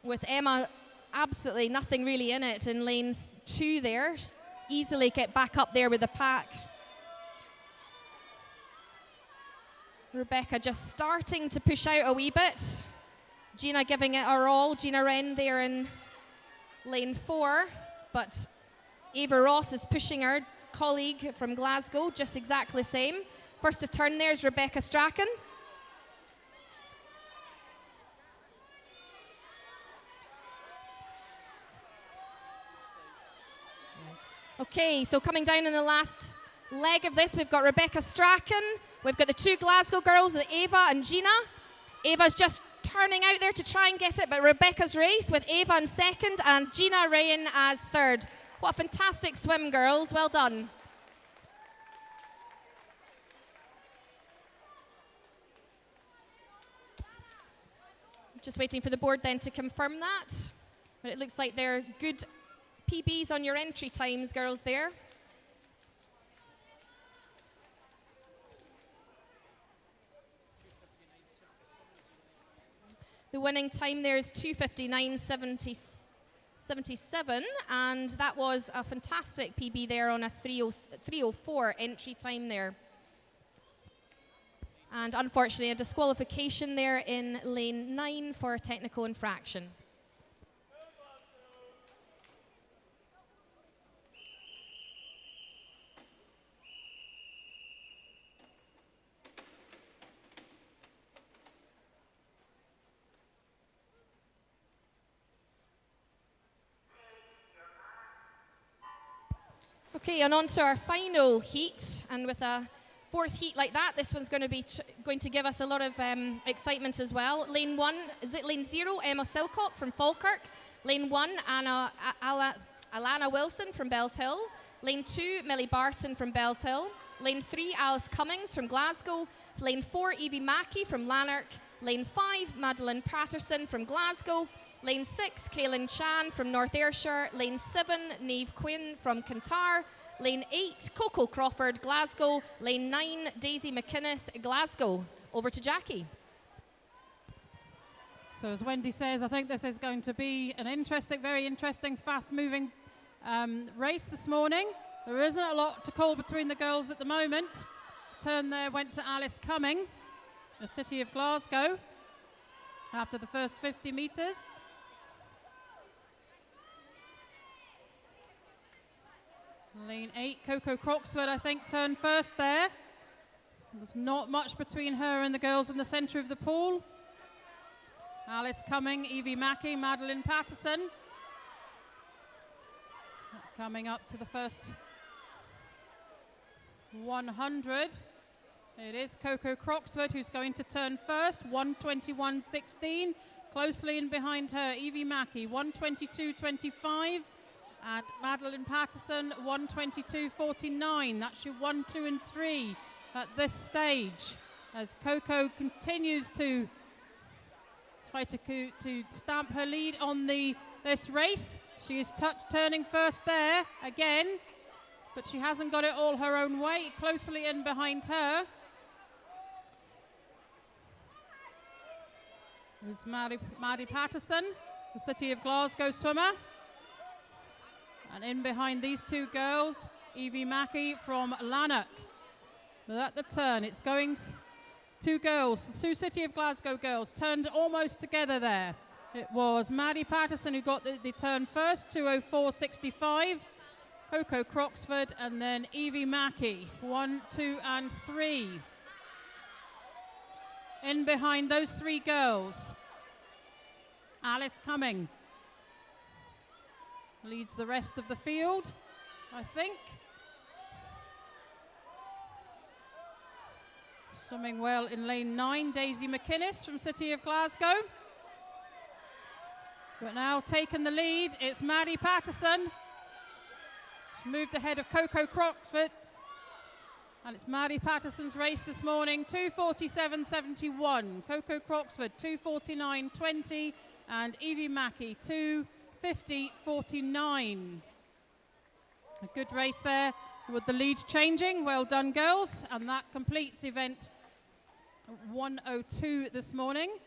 with Emma absolutely nothing really in it in lane 2 there. Easily get back up there with the pack. Rebecca just starting to push out a wee bit. Gina giving it her all. Gina Wren there in lane 4, but Ava Ross is pushing her colleague from Glasgow just exactly the same. First to turn there is Rebecca Strachan. Okay, so coming down in the last leg of this, we've got Rebecca Strachan. We've got the two Glasgow girls, Ava and Gina. Ava's just turning out there to try and get it, but Rebecca's race with Ava in second and Gina Wren as third. What a fantastic swim, girls. Well done. Just waiting for the board then to confirm that. But it looks like they're good PBs on your entry times, girls, there. The winning time there is 2:59.77, and that was a fantastic PB there on a 3:04 entry time there. And unfortunately, a disqualification there in lane 9 for a technical infraction. Okay, and on to our final heat, and with a fourth heat like that, this one's going to be going to give us a lot of excitement as well. Lane 1, is it lane 0? Emma Silcock from Falkirk. Lane 1, Alana Wilson from Bells Hill. Lane 2, Millie Barton from Bells Hill. Lane 3, Alice Cummings from Glasgow. Lane 4, Evie Mackey from Lanark. Lane 5, Madeline Patterson from Glasgow. Lane 6, Kaylin Chan from North Ayrshire. Lane 7, Neve Quinn from Kintyre. Lane 8, Coco Crawford, Glasgow. Lane 9, Daisy McInnes, Glasgow. Over to Jackie. So as Wendy says, I think this is going to be an interesting, very interesting, fast-moving race this morning. There isn't a lot to call between the girls at the moment. Turn there went to Alice Cumming, the City of Glasgow, after the first 50 metres. Lane 8, Coco Croxford, I think, turned first there. There's not much between her and the girls in the centre of the pool. Alice Cumming, Evie Mackey, Madeline Patterson. Coming up to the first 100. It is Coco Croxford who's going to turn first, 1:21.16. Closely in behind her, Evie Mackey, 1:22.25. And Madeline Patterson, 1:22.49. That's your 1, 2, and 3 at this stage. As Coco continues to try to stamp her lead on this race. She is turning first there again, but she hasn't got it all her own way. Closely in behind her is Maddie Patterson. the City of Glasgow swimmer. And in behind these two girls, Evie Mackey from Lanark. But at the turn, it's going two girls, two City of Glasgow girls, turned almost together there. It was Maddie Patterson who got the turn first, 2:04.65. Coco Croxford, and then Evie Mackey, 1, 2, and 3. In behind those three girls, Alice Cumming leads the rest of the field, I think. Swimming well in lane 9, Daisy McInnes from City of Glasgow. But now taking the lead, it's Maddie Patterson. She's moved ahead of Coco Croxford. And it's Maddie Patterson's race this morning, 2:47.71. Coco Croxford, 2:49.20. And Evie Mackey, 2:50.49. A good race there with the lead changing. Well done, girls. And that completes event 102 this morning.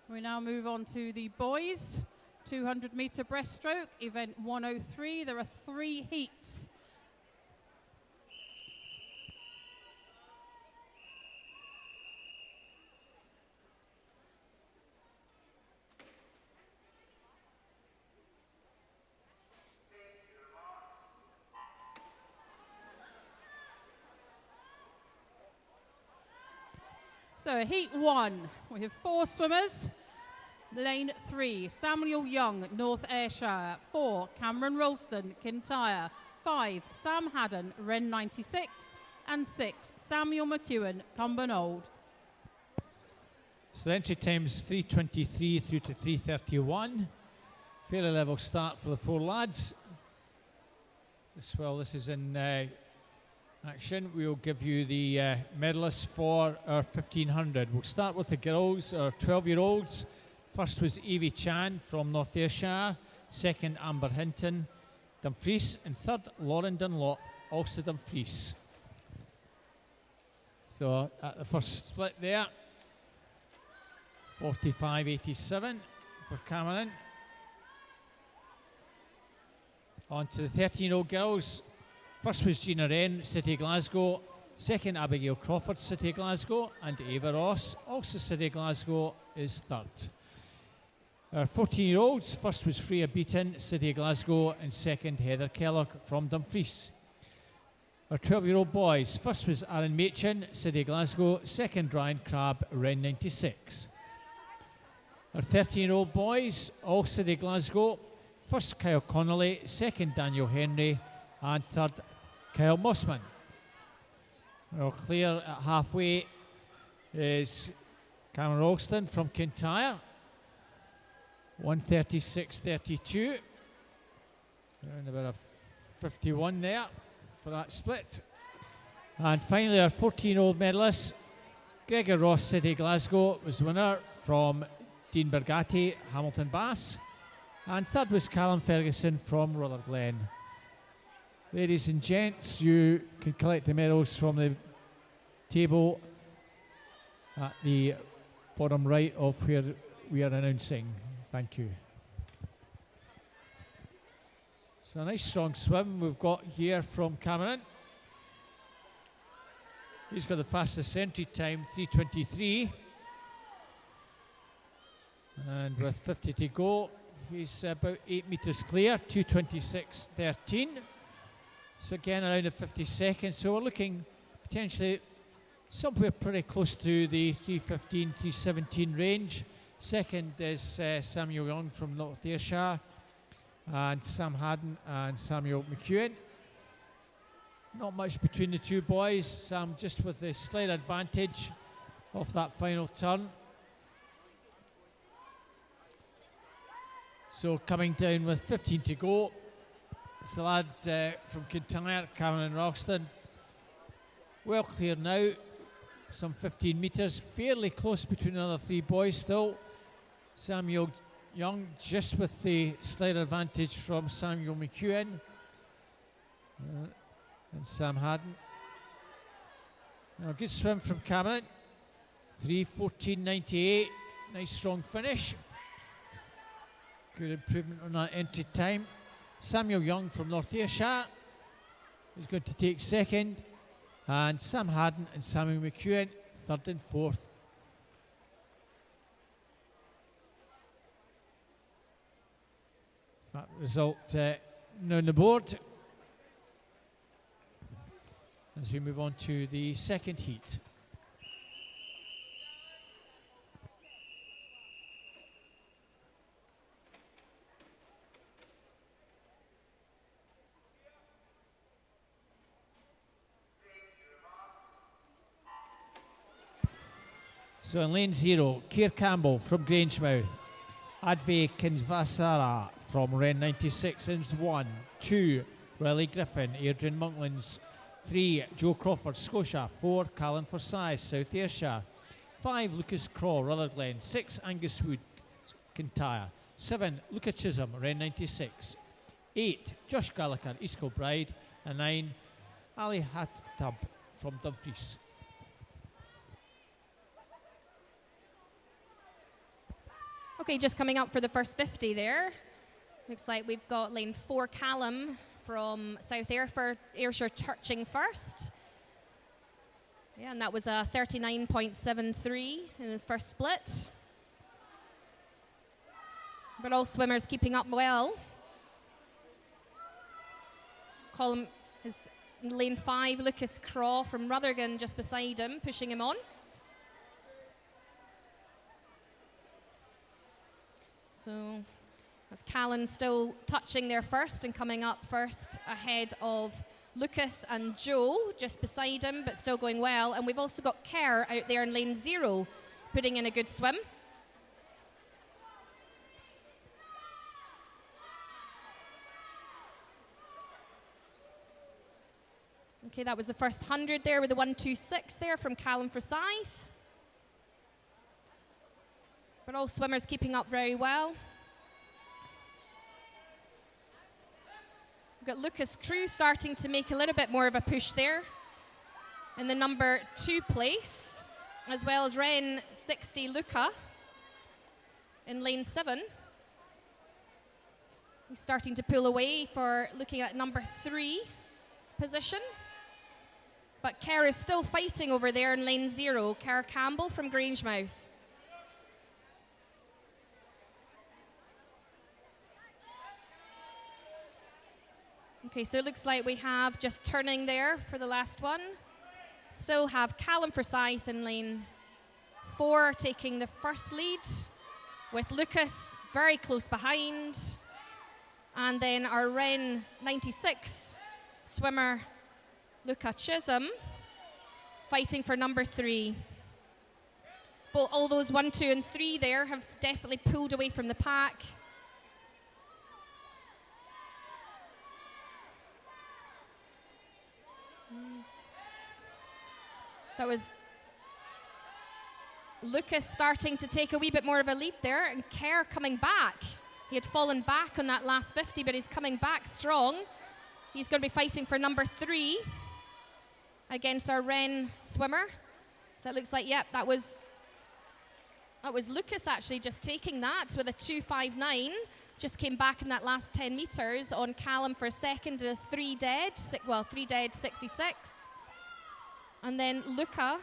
We now move on to the boys. 200 metre breaststroke, event 103. There are 3 heats. So heat 1, we have 4 swimmers. Lane 3, Samuel Young, North Ayrshire. 4, Cameron Ralston, Kintyre. 5, Sam Haddon, Wren 96. And 6, Samuel McEwen, Cumbernauld. So the entry time's 3:23 through to 3:31. Fairly level start for the 4 lads. Just while this is in action, we'll give you the medalists for our 1500. We'll start with the girls, our 12-year-olds. First was Evie Chan from North Ayrshire, second Amber Hinton, Dumfries, and third Lauren Dunlop, also Dumfries. So at the first split there, 45.87 for Cameron. On to the 13-year-old girls. First was Gina Wren, City Glasgow, second Abigail Crawford, City Glasgow, and Ava Ross, also City Glasgow, is third. Our 14-year-olds, first was Freya Beaton, City Glasgow, and second Heather Kellogg from Dumfries. Our 12-year-old boys, first was Aaron Machin, City Glasgow, second Ryan Crabb, Wren 96. Our 13-year-old boys, all City Glasgow, first Kyle Connolly, second Daniel Henry, and third Kyle Mossman. Well, clear at halfway is Cameron Ralston from Kintyre, 1:36.32. Around about a 51 there for that split. And finally, our 14-year-old medalist, Gregor Ross, City Glasgow, was winner from Dean Bergatti, Hamilton Bass. And third was Callum Ferguson from Rutherglen. Ladies and gents, you can collect the medals from the table at the bottom right of where we are announcing. Thank you. So a nice strong swim we've got here from Cameron. He's got the fastest entry time, 3:23. And with 50 to go, he's about 8 metres clear, 2:26.13. So again, around the 50 seconds. So we're looking potentially somewhere pretty close to the 3:15, 3:17 range. Second is Samuel Young from North Ayrshire, and Sam Haddon and Samuel McEwen. Not much between the two boys. Sam just with the slight advantage off that final turn. So coming down with 15 to go. It's the lad from Kintyre, Cameron Ralston. Well clear now. Some 15 metres. Fairly close between the other 3 boys still. Samuel Young just with the slight advantage from Samuel McEwen. And Sam Haddon. Now, good swim from Cameron. 3:14.98. Nice strong finish. Good improvement on that entry time. Samuel Young from North Ayrshire is going to take second, and Sam Haddon and Samuel McEwen third and fourth. So that result now on the board as we move on to the second heat. So in lane 0, Keir Campbell from Grangemouth, Adve Kinvasara from Ren 96 ins 1, 2, Riley Griffin, Adrian Monklands, 3, Joe Crawford, Scotia, 4, Callum Ferguson, South Ayrshire, 5, Lucas Craw, Rutherglen, 6, Angus Wood, Kintyre, 7, Luca Chisholm, Ren 96, 8, Josh Gallagher, East Kilbride, and 9, Ali Hattab from Dumfries. Okay, just coming up for the first 50 there. Looks like we've got lane 4 Callum from South Ayrshire touching first. Yeah, and that was a 39.73 in his first split. But all swimmers keeping up well. Column is lane 5, Lucas Craw from Rutherglen just beside him, pushing him on. So that's Callan still touching there first and coming up first ahead of Lucas and Joe just beside him, but still going well. And we've also got Kerr out there in lane 0, putting in a good swim. Okay, that was the first 100 there with the 1:26 there from Callum Forsyth. But all swimmers keeping up very well. We've got Lucas Crew starting to make a little bit more of a push there in the number 2 place, as well as Ren 60 Luca in lane 7. He's starting to pull away for looking at number 3 position. But Kerr is still fighting over there in lane 0, Kerr Campbell from Grangemouth. Okay, so it looks like we have just turning there for the last one. Still have Callum Forsyth in lane 4 taking the first lead, with Lucas very close behind. And then our Ren 96 swimmer, Luca Chisholm, fighting for number 3. But all those 1, 2, and 3 there have definitely pulled away from the pack. That was Lucas starting to take a wee bit more of a lead there, and Kerr coming back. He had fallen back on that last 50, but he's coming back strong. He's going to be fighting for number 3 against our Ren swimmer. So it looks like, yep, that was Lucas actually just taking that with a 2:59. Just came back in that last 10 metres on Callum for a second, a 3 dead, 66. And then Luca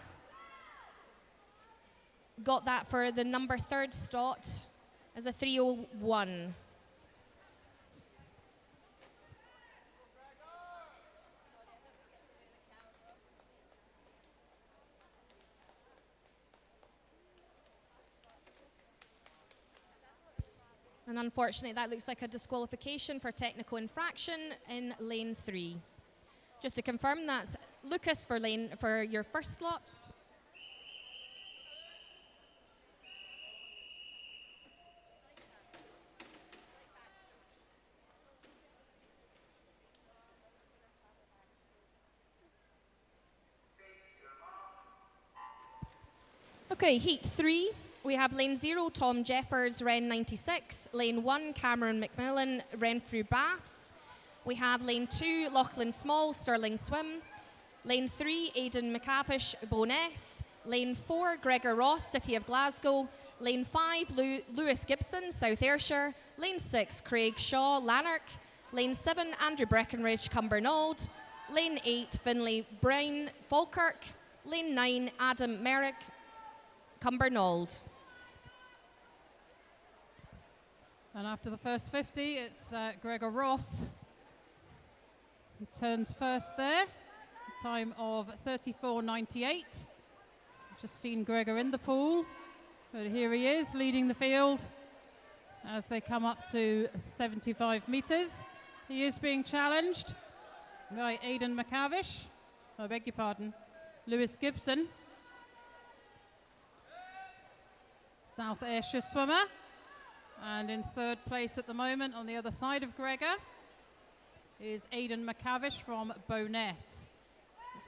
got that for the number 3rd slot as a 3:01. And unfortunately, that looks like a disqualification for technical infraction in lane 3. Just to confirm, that's Lucas for your first slot. Okay, heat 3. We have lane 0, Tom Jeffers, Ren 96. Lane 1, Cameron McMillan, Renfrew Baths. We have lane 2, Lachlan Small, Stirling Swim. Lane 3, Aidan McAvish, Bowness. Lane 4, Gregor Ross, City of Glasgow. Lane 5, Lewis Gibson, South Ayrshire. Lane 6, Craig Shaw, Lanark. Lane 7, Andrew Breckenridge, Cumbernauld. Lane 8, Finlay Brown, Falkirk. Lane 9, Adam Merrick, Cumbernauld. And after the first 50, it's Gregor Ross who turns first there. A time of 34.98. Just seen Gregor in the pool, but here he is leading the field as they come up to 75 metres. He is being challenged by Aidan McCavish, I beg your pardon, Lewis Gibson, South Ayrshire swimmer, and in third place at the moment on the other side of Gregor is Aidan McCavish from Bowness.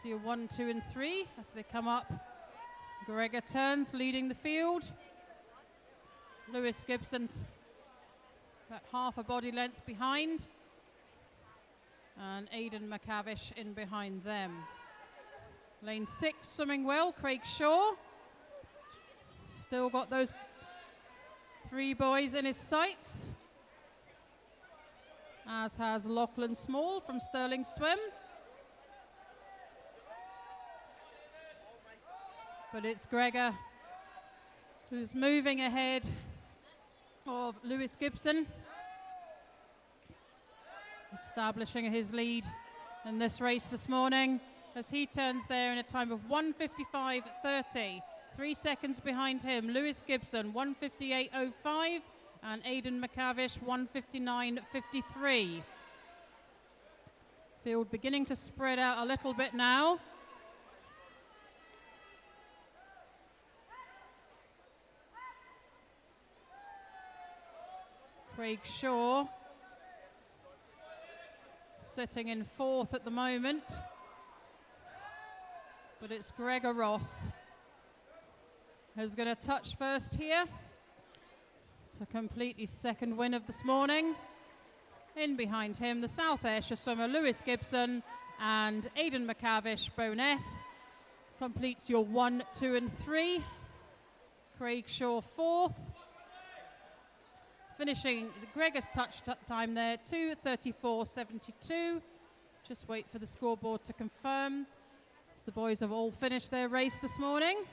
So your 1, 2 and 3 as they come up. Gregor turns, leading the field. Lewis Gibson's about half a body length behind, and Aidan McCavish in behind them. Lane 6 swimming well, Craig Shaw. Still got those 3 boys in his sights, as has Lachlan Small from Stirling Swim. But it's Gregor who's moving ahead of Lewis Gibson, establishing his lead in this race this morning as he turns there in a time of 1:55.30. 3 seconds behind him, Lewis Gibson, 1:58.05, and Aidan McCavish, 1:59.53. Field beginning to spread out a little bit now. Craig Shaw sitting in 4th at the moment, but it's Gregor Ross who's going to touch first here. It's a completely second win of this morning. In behind him, the South Ayrshire swimmer Lewis Gibson, and Aidan McCavish, Bowness, completes your 1, 2 and 3. Craig Shaw 4th. Finishing Gregor's touch time there, 2:34.72. Just wait for the scoreboard to confirm. So the boys have all finished their race this morning.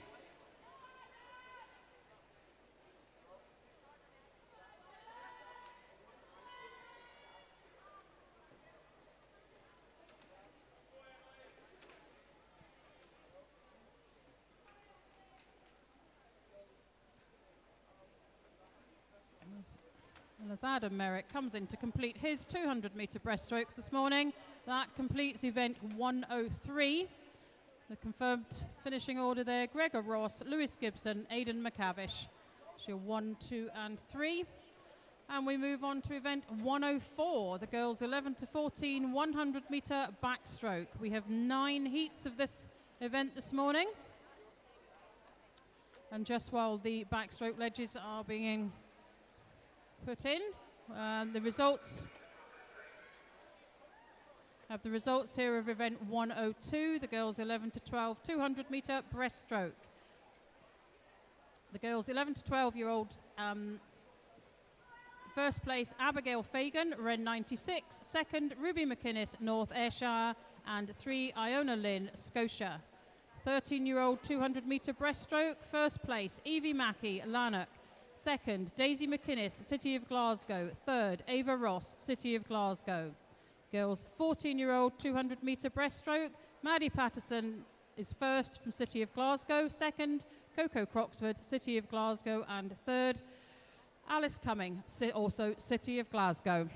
And as Adam Merrick comes in to complete his 200-metre breaststroke this morning, that completes event 103. The confirmed finishing order there, Gregor Ross, Lewis Gibson, Aidan McCavish. So your 1, 2 and 3. And we move on to event 104, the girls 11 to 14 100-metre backstroke. We have 9 heats of this event this morning. And just while the backstroke ledges are being put in, the results here of event 102, the girls 11 to 12 200-metre breaststroke. The girls 11 to 12-year-olds, first place Abigail Fagan, Ren 96, second Ruby McInnes, North Ayrshire, and 3 Iona Lynn, Scotia. 13-year-old 200-metre breaststroke, first place Evie Mackey, Lanark. Second, Daisy McInnes, City of Glasgow. Third, Ava Ross, City of Glasgow. Girls 14-year-old 200-metre breaststroke, Maddie Patterson is first from City of Glasgow. Second, Coco Croxford, City of Glasgow. And third, Alice Cumming, also City of Glasgow.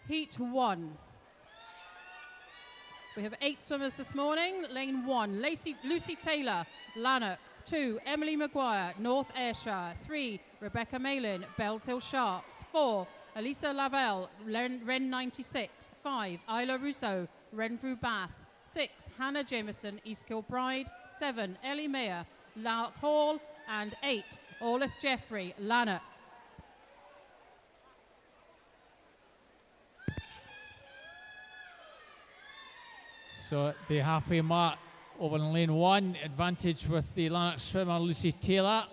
Heat 1. We have 8 swimmers this morning. Lane 1, Lucy Taylor, Lanark. 2, Emily Maguire, North Ayrshire. 3, Rebecca Malin, Bells Hill Sharks. 4, Elisa Lavelle, Ren 96. 5, Isla Rousseau, Renfrew Bath. 6, Hannah Jameson, East Kilbride. 7, Ellie Mayer, Lark Hall. And 8, Olaf Jeffrey, Lanark. So at the halfway mark over in lane 1, advantage with the Lanark swimmer Lucy Taylor.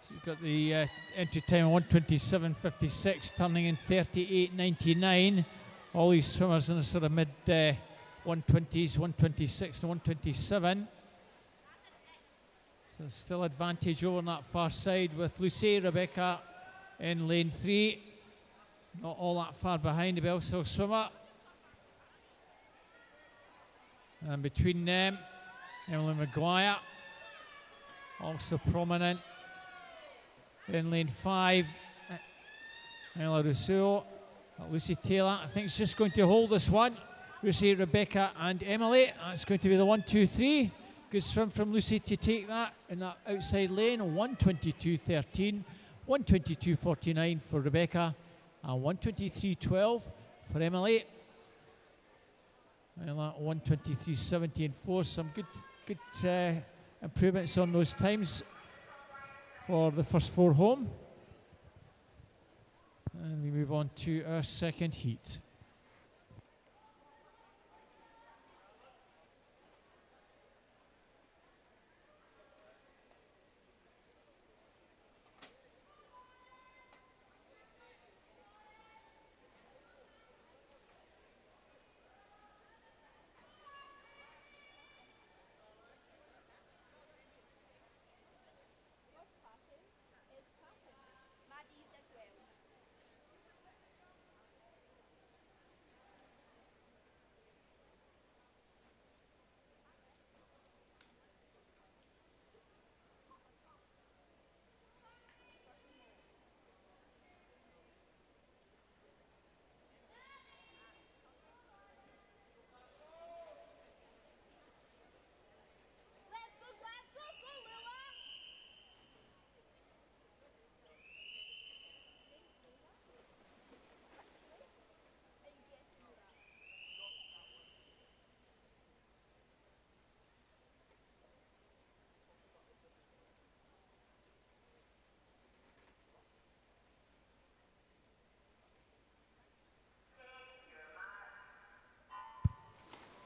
She's got the entry time of 1:27.56, turning in 38.99. All these swimmers in the sort of mid 120s, 126 and 127. So still advantage over on that far side with Lucy. Rebecca in lane 3. Not all that far behind the Bells Hill swimmer. And between them, Emily Maguire, also prominent. In lane 5, Ella Rousseau, Lucy Taylor. I think it's just going to hold this one. Lucy, Rebecca and Emily. That's going to be the 1, 2, 3. Good swim from Lucy to take that in that outside lane. 1:22.13, 1:22.49 for Rebecca, and 1:23.12 for Emily. And that 1:23.70 and 4. Some good improvements on those times for the first 4 home. And we move on to our second heat.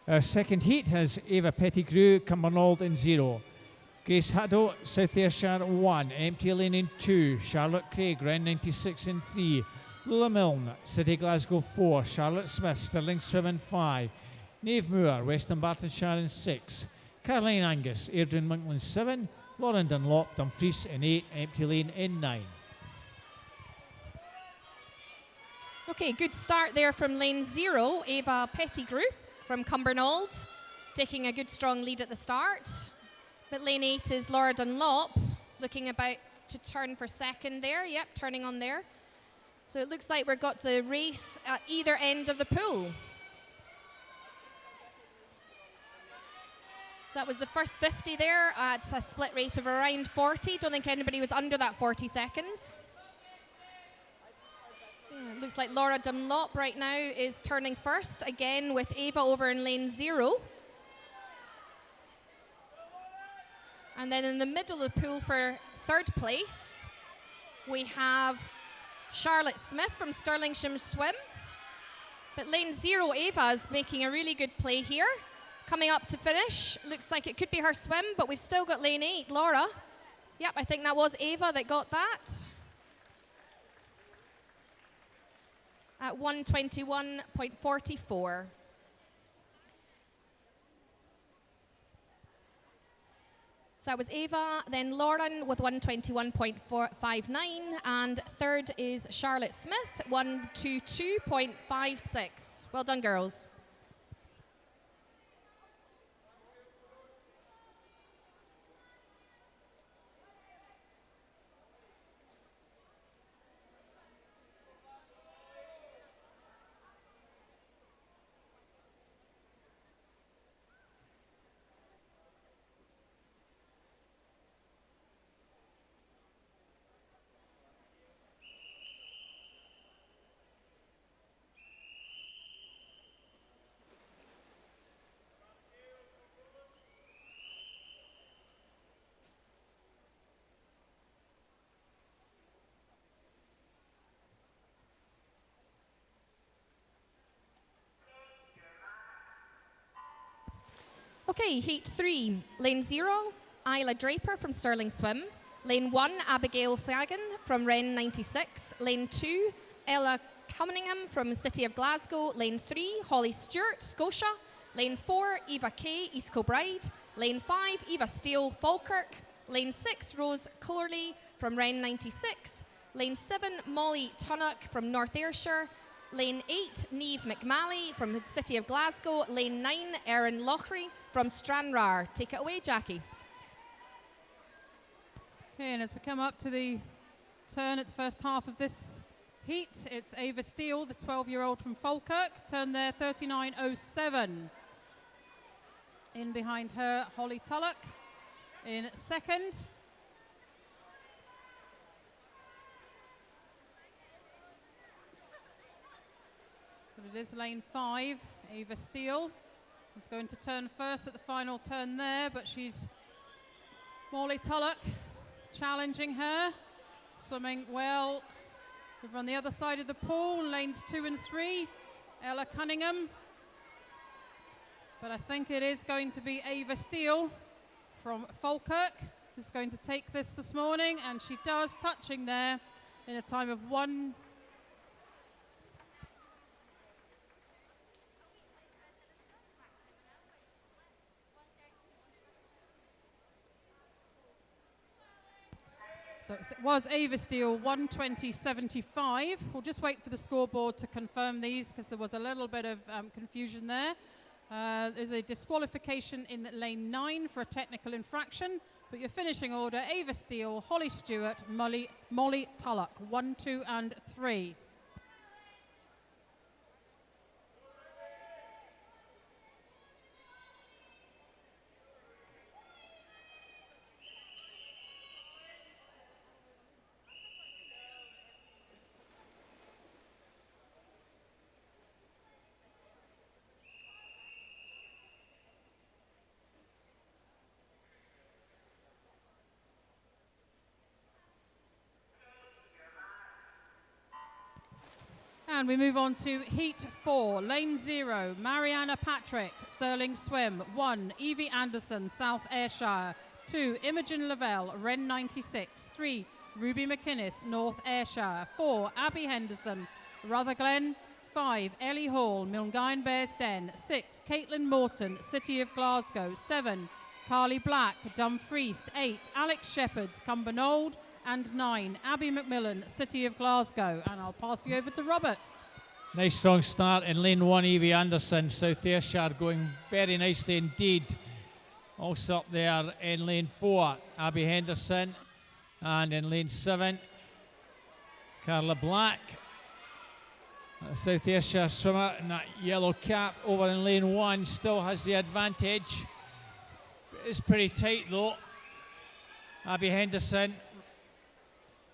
Our second heat has Ava Pettigrew, Cumbernauld in 0. Grace Haddo, South Ayrshire 1. Empty Lane in 2. Charlotte Craig, Ren 96 in 3. Lula Milne, City Glasgow 4. Charlotte Smith, Stirling Swim in 5. Nave Moore, Western Bartonshire in 6. Caroline Angus, Adrian Monkland 7. Lauren Dunlop, Dumfries in 8. Empty Lane in 9. Okay, good start there from lane 0, Ava Pettigrew from Cumbernauld, taking a good strong lead at the start. But lane 8 is Laura Dunlop, looking about to turn for second there. Yep, turning on there. So it looks like we've got the race at either end of the pool. So that was the first 50 there at a split rate of around 40. Don't think anybody was under that 40 seconds. It looks like Laura Dunlop right now is turning first, again with Ava over in lane 0. And then in the middle of the pool for third place, we have Charlotte Smith from Stirlingshire Swim. But lane 0, Ava, is making a really good play here. Coming up to finish, looks like it could be her swim, but we've still got lane 8, Laura. Yep, I think that was Ava that got that. At 1:21.44. So that was Ava, then Lauren with 1:21.59, and third is Charlotte Smith, 1:22.56. Well done, girls. Okay, heat 3, lane 0, Isla Draper from Stirling Swim. Lane 1, Abigail Fagan from Wren 96. Lane 2, Ella Cunningham from City of Glasgow. Lane 3, Holly Stewart, Scotia. Lane 4, Eva Kay, East Kilbride. Lane 5, Eva Steele, Falkirk. Lane 6, Rose Corley from Wren 96. Lane 7, Molly Tunnock from North Ayrshire. Lane 8, Niamh McMalley from the City of Glasgow. Lane 9, Erin Lochry from Stranraer. Take it away, Jackie. Okay, and as we come up to the turn at the first half of this heat, it's Ava Steele, the 12-year-old from Falkirk, turn there 39.07. In behind her, Holly Tulloch in second. But it is lane 5, Ava Steele is going to turn first at the final turn there, but she's Molly Tulloch challenging her, swimming well over on the other side of the pool, lanes 2 and 3, Ella Cunningham. But I think it is going to be Ava Steele from Falkirk who's going to take this morning, and she does, touching there in a time of 1. So it was Ava Steele, 1:20.75. We'll just wait for the scoreboard to confirm these because there was a little bit of confusion there. There's a disqualification in lane 9 for a technical infraction, but your finishing order, Ava Steele, Holly Stewart, Molly Tulloch, 1, 2 and 3. And we move on to heat 4, lane 0, Mariana Patrick, Stirling Swim. 1, Evie Anderson, South Ayrshire. 2, Imogen Lavelle, Wren 96. 3, Ruby McInnes, North Ayrshire. 4, Abby Henderson, Rutherglen. 5, Ellie Hall, Milngine Bearsden. 6, Caitlin Morton, City of Glasgow. 7, Carly Black, Dumfries. 8, Alex Shepherds, Cumbernauld. And 9, Abby McMillan, City of Glasgow. And I'll pass you over to Robert. Nice strong start in lane 1, Evie Anderson, South Ayrshire, going very nicely indeed. Also up there in lane 4, Abby Henderson. And in lane 7, Carla Black. South Ayrshire swimmer in that yellow cap over in lane 1 still has the advantage. It's pretty tight though. Abby Henderson,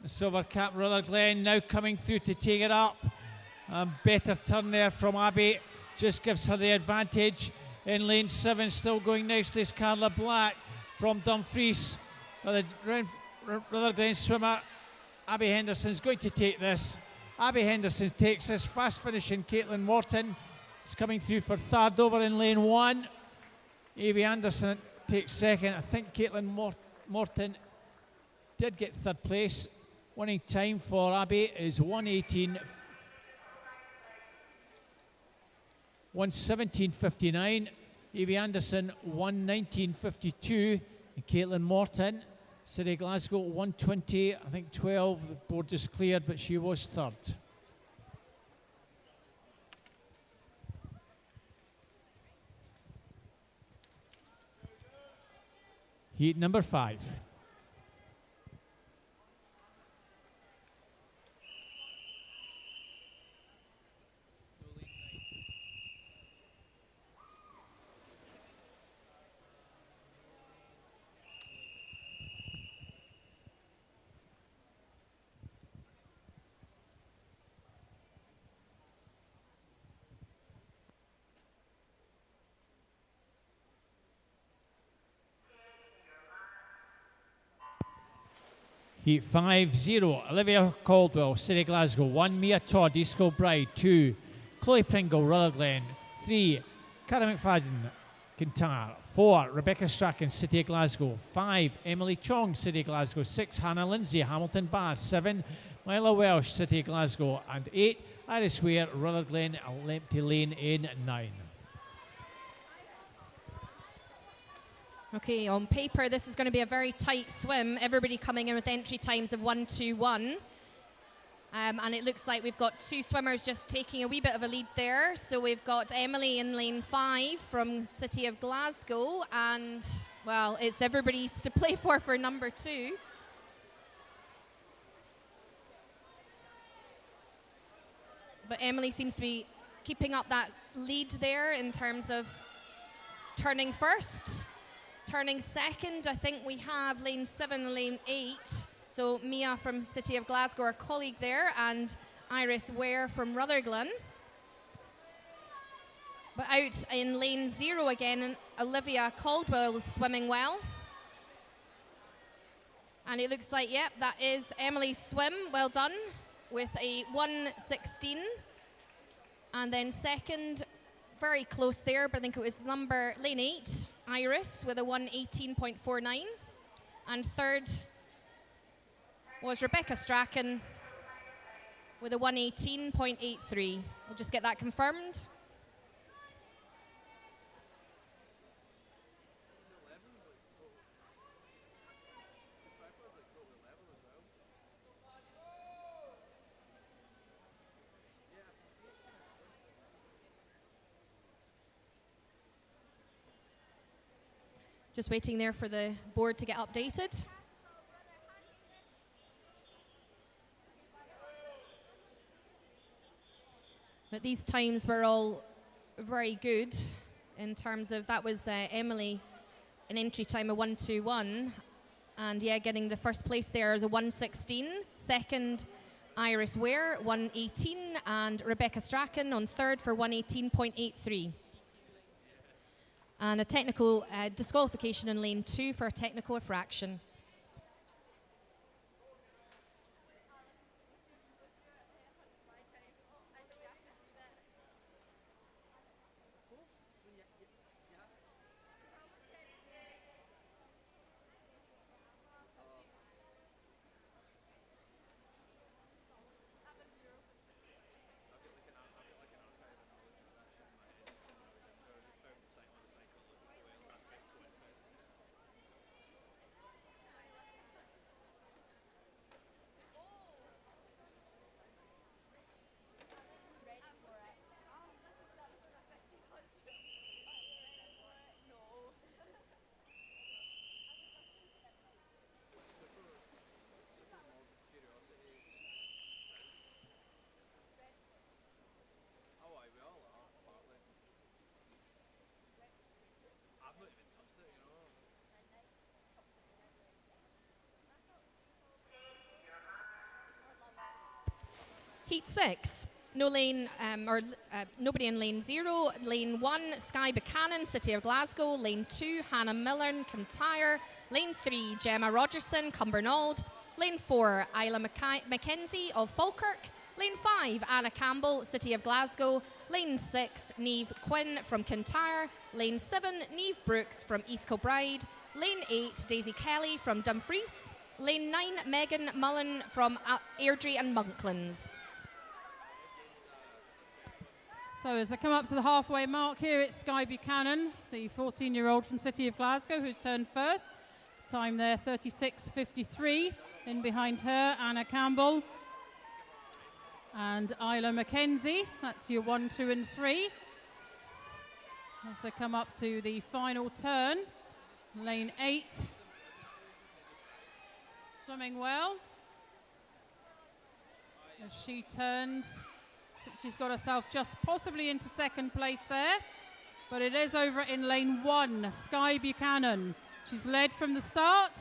the silver cap Rutherglen now coming through to take it up. Better turn there from Abby, just gives her the advantage. In lane 7, still going nicely, is Carla Black from Dumfries. The Rutherglen swimmer, Abby Henderson's going to take this. Abby Henderson takes this, fast finishing Caitlin Morton is coming through for third over in lane 1. Evie Anderson takes second. I think Caitlin Morton did get third place. Winning time for Abby is 1:17.59. Evie Anderson 1:19.52. And Caitlin Morton, City Glasgow 1:20, I think 12. The board is cleared, but she was third. Heat number 5. Heat 5-0, Olivia Caldwell, City Glasgow. 1, Mia Todd, East Kilbride. 2, Chloe Pringle, Rutherglen. 3, Cara McFadden, Kintyre. 4, Rebecca Strachan, City of Glasgow. 5, Emily Chong, City of Glasgow. 6, Hannah Lindsay, Hamilton Bath. 7, Lila Welsh, City of Glasgow. And 8, Iris Ware, Rutherglen Lane, Empty Lane in 9. Okay, on paper, this is going to be a very tight swim. Everybody coming in with entry times of 1:21. And it looks like we've got 2 swimmers just taking a wee bit of a lead there. So we've got Emily in lane 5 from City of Glasgow. And, well, it's everybody's to play for number 2. But Emily seems to be keeping up that lead there in terms of turning first. Turning second, I think we have lane 7, lane 8. So Mia from City of Glasgow, our colleague there, and Iris Ware from Rutherglen. But out in lane 0 again, Olivia Caldwell is swimming well. And it looks like, yep, that is Emily's swim. Well done, with a 1:16. And then second, very close there, but I think it was lane 8, Iris, with a 1:18.49. And third was Rebecca Strachan with a 1:18.83. We'll just get that confirmed. Just waiting there for the board to get updated. But these times were all very good in terms of, that was Emily, an entry time of 1:21. And yeah, getting the first place there is a 1:16. Second, Iris Ware, 1:18. And Rebecca Strachan on third for 1:18.83. And a technical disqualification in lane 2 for a technical infraction. Heat 6. Nobody in lane 0. Lane 1, Sky Buchanan, City of Glasgow. Lane 2, Hannah Millen, Kintyre. Lane 3, Gemma Rogerson, Cumbernauld. Lane 4, Isla Mackenzie of Falkirk. Lane 5, Anna Campbell, City of Glasgow. Lane 6, Niamh Quinn from Kintyre. Lane 7, Niamh Brooks from East Kilbride. Lane 8, Daisy Kelly from Dumfries. Lane 9, Megan Mullen from Airdrie and Monklands. So as they come up to the halfway mark here, it's Sky Buchanan, the 14-year-old from City of Glasgow, who's turned first. Time there, 36.53. In behind her, Anna Campbell and Isla Mackenzie. That's your 1, 2, and 3. As they come up to the final turn, lane 8. Swimming well. As she turns, she's got herself just possibly into second place there, but it is over in lane 1, Sky Buchanan. She's led from the start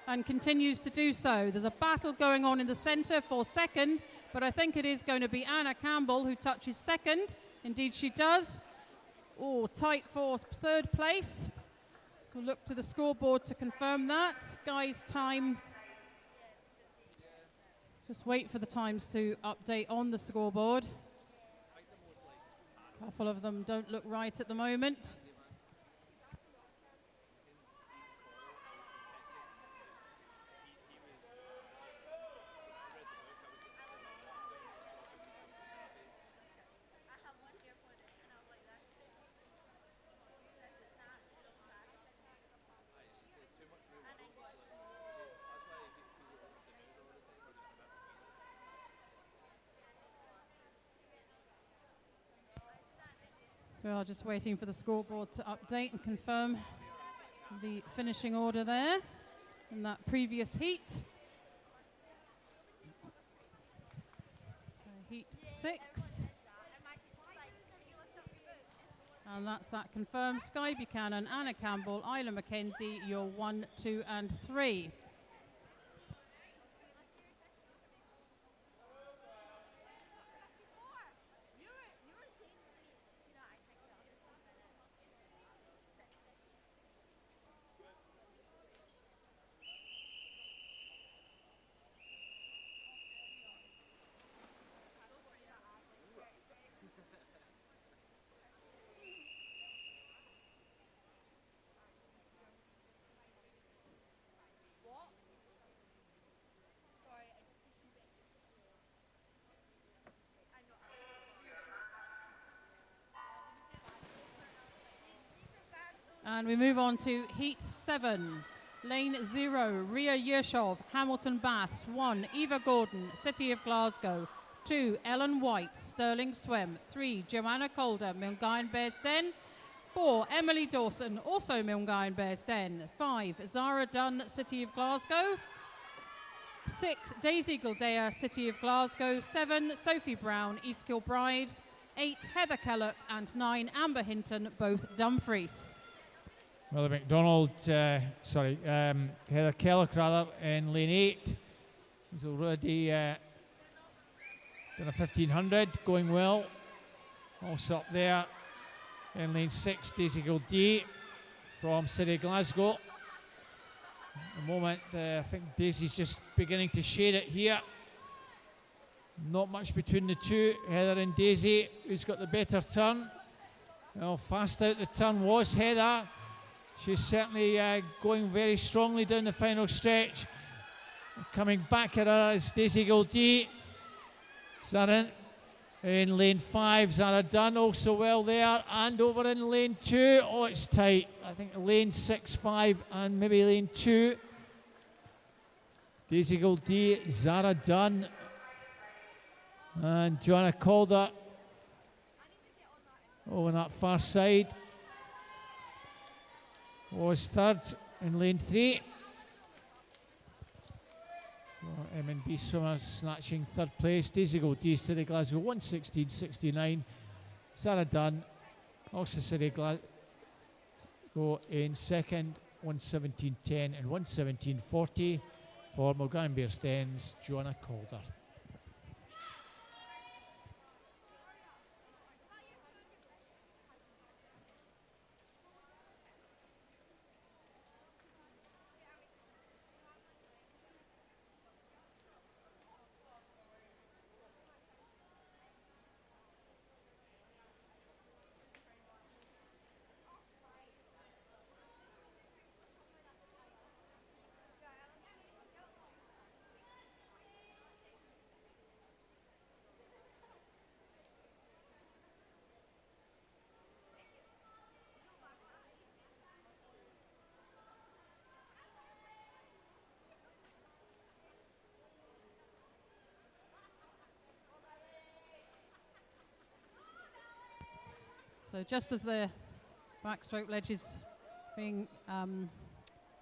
and continues to do so. There's a battle going on in the centre for second, but I think it is going to be Anna Campbell who touches second. Indeed she does. Oh, tight for third place. So we'll look to the scoreboard to confirm that. Sky's time, just wait for the times to update on the scoreboard. A couple of them don't look right at the moment. So we are just waiting for the scoreboard to update and confirm the finishing order there in that previous heat. So heat 6. And that's that confirmed. Sky Buchanan, Anna Campbell, Isla Mackenzie, your 1, 2 and 3. And we move on to Heat 7. Lane 0, Ria Yershov, Hamilton Baths. 1, Eva Gordon, City of Glasgow. 2, Ellen White, Stirling Swim. 3, Joanna Calder, Milngavie and Bearsden. 4, Emily Dawson, also Milngavie and Bearsden. 5, Zara Dunn, City of Glasgow. 6, Daisy Gildea, City of Glasgow. 7, Sophie Brown, East Kilbride. 8, Heather Kellock, and 9, Amber Hinton, both Dumfries. Well, McDonald, Heather Kellock rather, in lane 8. He's already done a 1500, going well. Also up there in lane 6, Daisy Gildea from City of Glasgow. At the moment, I think Daisy's just beginning to shade it here. Not much between the two, Heather and Daisy. Who's got the better turn? Well, fast out the turn was Heather. She's certainly going very strongly down the final stretch. Coming back at her is Daisy Gildea. Zara in lane 5. Zara Dunn also well there. And over in lane 2. Oh, it's tight. I think lane 6, 5 and maybe lane 2. Daisy Gildea, Zara Dunn and Joanna Calder. Oh, on that far side. Was third in lane 3. So M&B swimmers snatching third place. Daisy Gildea, City Glasgow 1:16.69. Zara Dunn, also City Glasgow in second 1:17.10 and 1:17.40 for Milngavie and Bearsden's Joanna Calder. So just as the backstroke ledge is being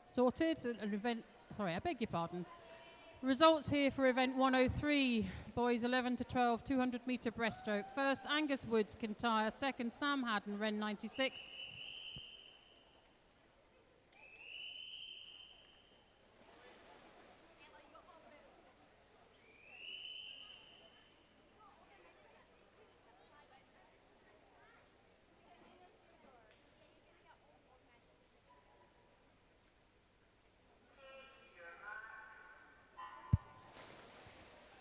sorted, I beg your pardon. Results here for event 103, boys 11 to 12, 200 metre breaststroke. First, Angus Woods, Kintyre. Second, Sam Haddon, Ren 96.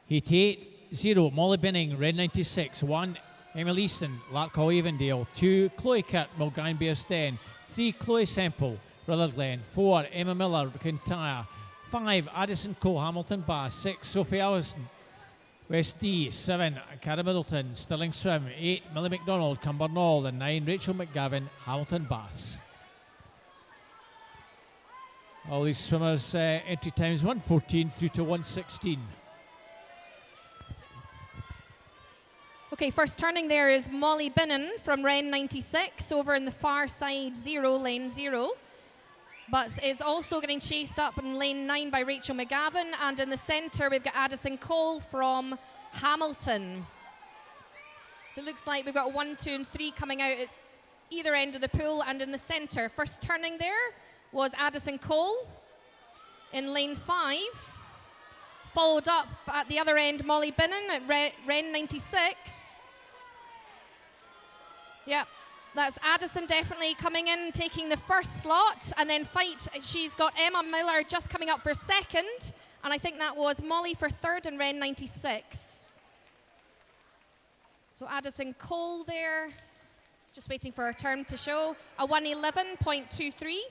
Heat 8, 0, Molly Binning, Red 96. 1, Emily Easton, Larkhall Avondale. 2, Chloe Kurt, Milngavie and Bearsden. 3, Chloe Semple, Rutherglen. 4, Emma Miller, Kintyre. 5, Addison Cole, Hamilton Bath. 6, Sophie Allison, West D. 7, Cara Middleton, Stirling Swim. 8, Millie McDonald, Cumbernauld. And 9, Rachel McGavin, Hamilton Baths. All these swimmers entry times 1:14 through to 1:16. Okay, first turning there is Molly Binnon from Ren 96 over in the far side 0, lane 0. But is also getting chased up in lane 9 by Rachel McGavin. And in the centre, we've got Addison Cole from Hamilton. So it looks like we've got 1, 2, and 3 coming out at either end of the pool. And in the centre, first turning there was Addison Cole in lane 5. Followed up at the other end, Molly Binnon at Ren 96. Yep, that's Addison definitely coming in, taking the first slot. And then fight, she's got Emma Miller just coming up for second. And I think that was Molly for third in Ren 96. So Addison Cole there, just waiting for her turn to show. A 1:11.23.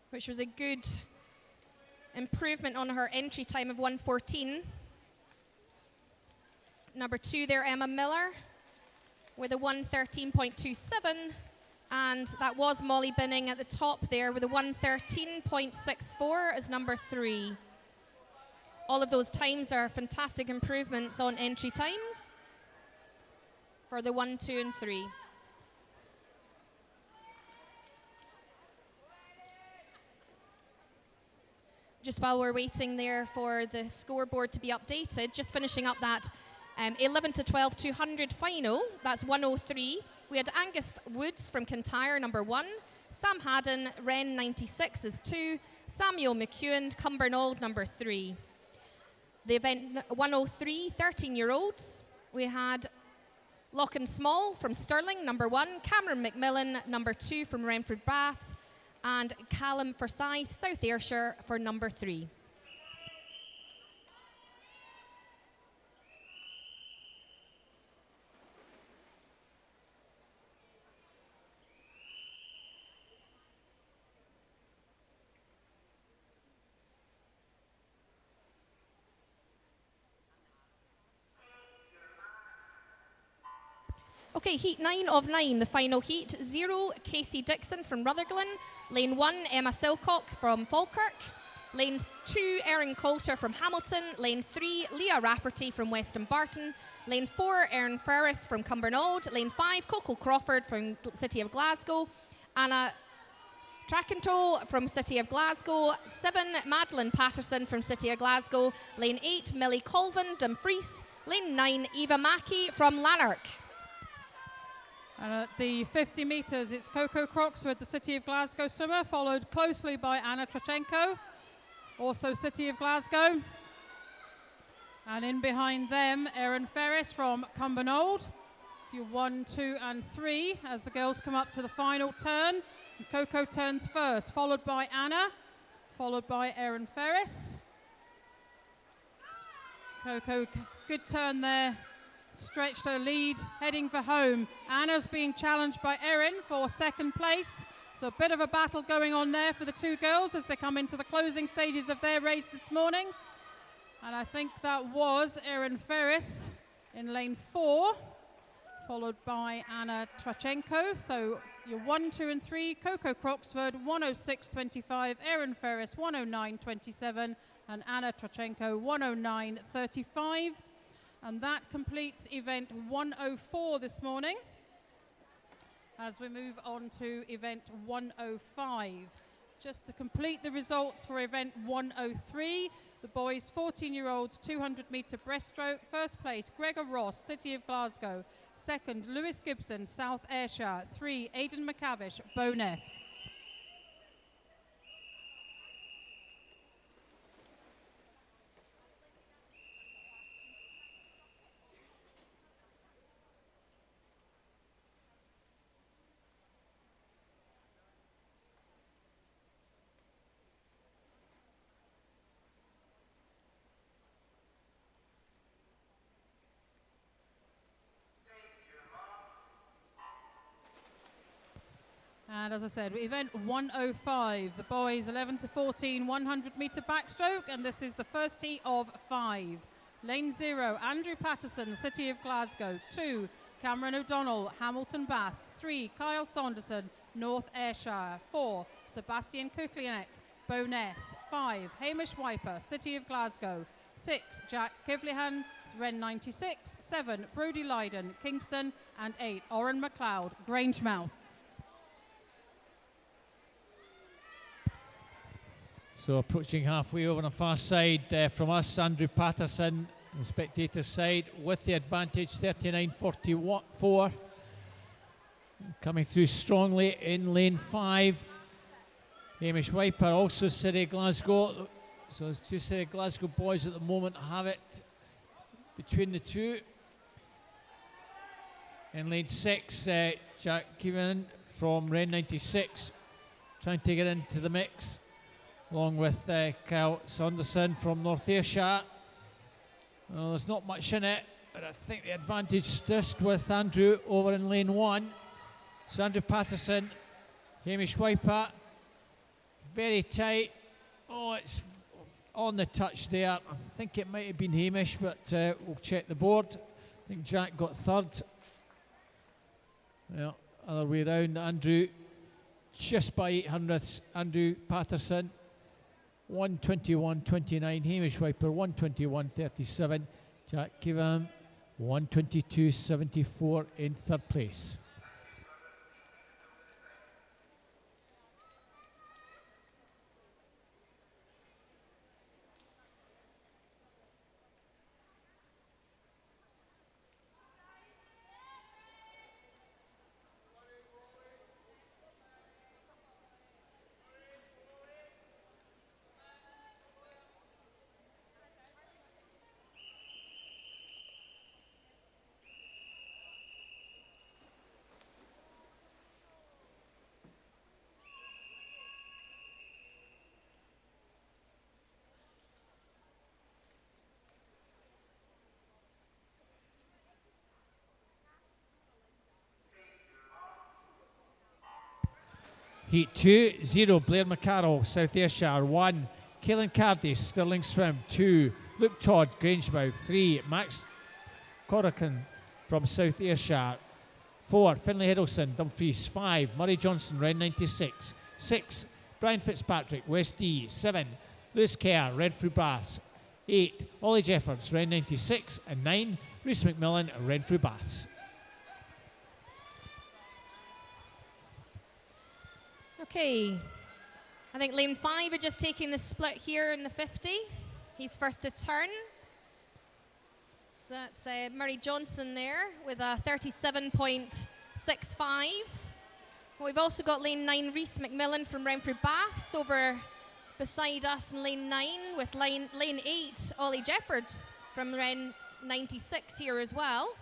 Which was a good improvement on her entry time of 1:14. Number 2 there, Emma Miller, with a 1:13.27. And that was Molly Binning at the top there with a 1:13.64 as number 3. All of those times are fantastic improvements on entry times for the 1, 2, and 3. Just while we're waiting there for the scoreboard to be updated, just finishing up that 11 to 12 200 final, that's 1:03. We had Angus Woods from Kintyre, number 1. Sam Haddon, Ren 96 is 2. Samuel McEwen, Cumbernauld, number 3. The event 1:03, 13-year-olds. We had Lochan Small from Stirling, number 1. Cameron McMillan, number 2 from Renfrew Bath. And Callum Ferguson, South Ayrshire, for number 3. Okay, heat 9 of 9, the final heat. 0, Casey Dixon from Rutherglen. Lane 1, Emma Silcock from Falkirk. Lane 2, Erin Coulter from Hamilton. Lane 3, Leah Rafferty from Weston Barton. Lane 4, Erin Ferris from Cumbernauld. Lane 5, Coco Crawford from City of Glasgow. Anna Trackentoe from City of Glasgow. 7, Madeline Patterson from City of Glasgow. Lane 8, Millie Colvin, Dumfries. Lane 9, Eva Mackey from Lanark. And at the 50 metres, it's Coco Croxford, the City of Glasgow swimmer, followed closely by Anna Trachenko, also City of Glasgow. And in behind them, Erin Ferris from Cumbernauld. So 1, 2, and 3 as the girls come up to the final turn. And Coco turns first, followed by Anna, followed by Erin Ferris. Coco, good turn there. Stretched her lead, heading for home. Anna's being challenged by Erin for second place. So a bit of a battle going on there for the two girls as they come into the closing stages of their race this morning. And I think that was Erin Ferris in lane 4, followed by Anna Trachenko. So your 1, 2, and 3, Coco Croxford, 1:06.25, Erin Ferris, 1:09.27, and Anna Trachenko, 1:09.35. And that completes event 104 this morning. As we move on to event 105. Just to complete the results for event 103, the boys 14-year-olds 200-metre breaststroke. First place, Gregor Ross, City of Glasgow. Second, Lewis Gibson, South Ayrshire. 3, Aidan McCavish, Bowness. And as I said, event 105, the boys 11 to 14, 100-metre backstroke, and this is the first heat of 5. Lane 0, Andrew Patterson, City of Glasgow. 2, Cameron O'Donnell, Hamilton Baths. 3, Kyle Saunderson, North Ayrshire. 4, Sebastian Kuklianek, Bowness. 5, Hamish Wiper, City of Glasgow. 6, Jack Kivlihan, Ren 96. 7, Brody Lydon, Kingston. And 8, Oren McLeod, Grangemouth. So approaching halfway over on the far side from us, Andrew Patterson, on the spectator side, with the advantage, 39.44. Coming through strongly in lane 5. Hamish Wiper, also City Glasgow. So there's two City Glasgow boys at the moment have it between the two. In lane 6, Jack Keevan from Ren 96 trying to get into the mix, along with Kyle Saunderson from North Ayrshire. Well, there's not much in it, but I think the advantage just with Andrew over in lane 1. So Andrew Patterson, Hamish Wiper, very tight. Oh, it's on the touch there. I think it might have been Hamish, but we'll check the board. I think Jack got third. Well, other way around. Andrew just by 800ths. Andrew Patterson 121.29. Hamish Wiper 121.37. Jack Keevan 122.74 in third place. Heat 2, 0, Blair McCarroll, South Ayrshire. 1, Caelan Cardy, Stirling Swim. 2, Luke Todd, Grangemouth. 3, Max Corrigan from South Ayrshire. 4, Finlay Hiddleston, Dumfries. 5, Murray Johnson, Ren 96. 6, Brian Fitzpatrick, West D. 7, Lewis Kerr, Renfrew Baths. 8, Ollie Jeffords, Ren 96. And 9, Rhys McMillan, Renfrew Baths. Okay, I think lane 5 are just taking the split here in the 50. He's first to turn. So that's Murray Johnson there with a 37.65. We've also got lane 9, Rhys McMillan from Renfrew Baths over beside us in lane 9 with lane 8, Ollie Jeffords from Ren 96 here as well.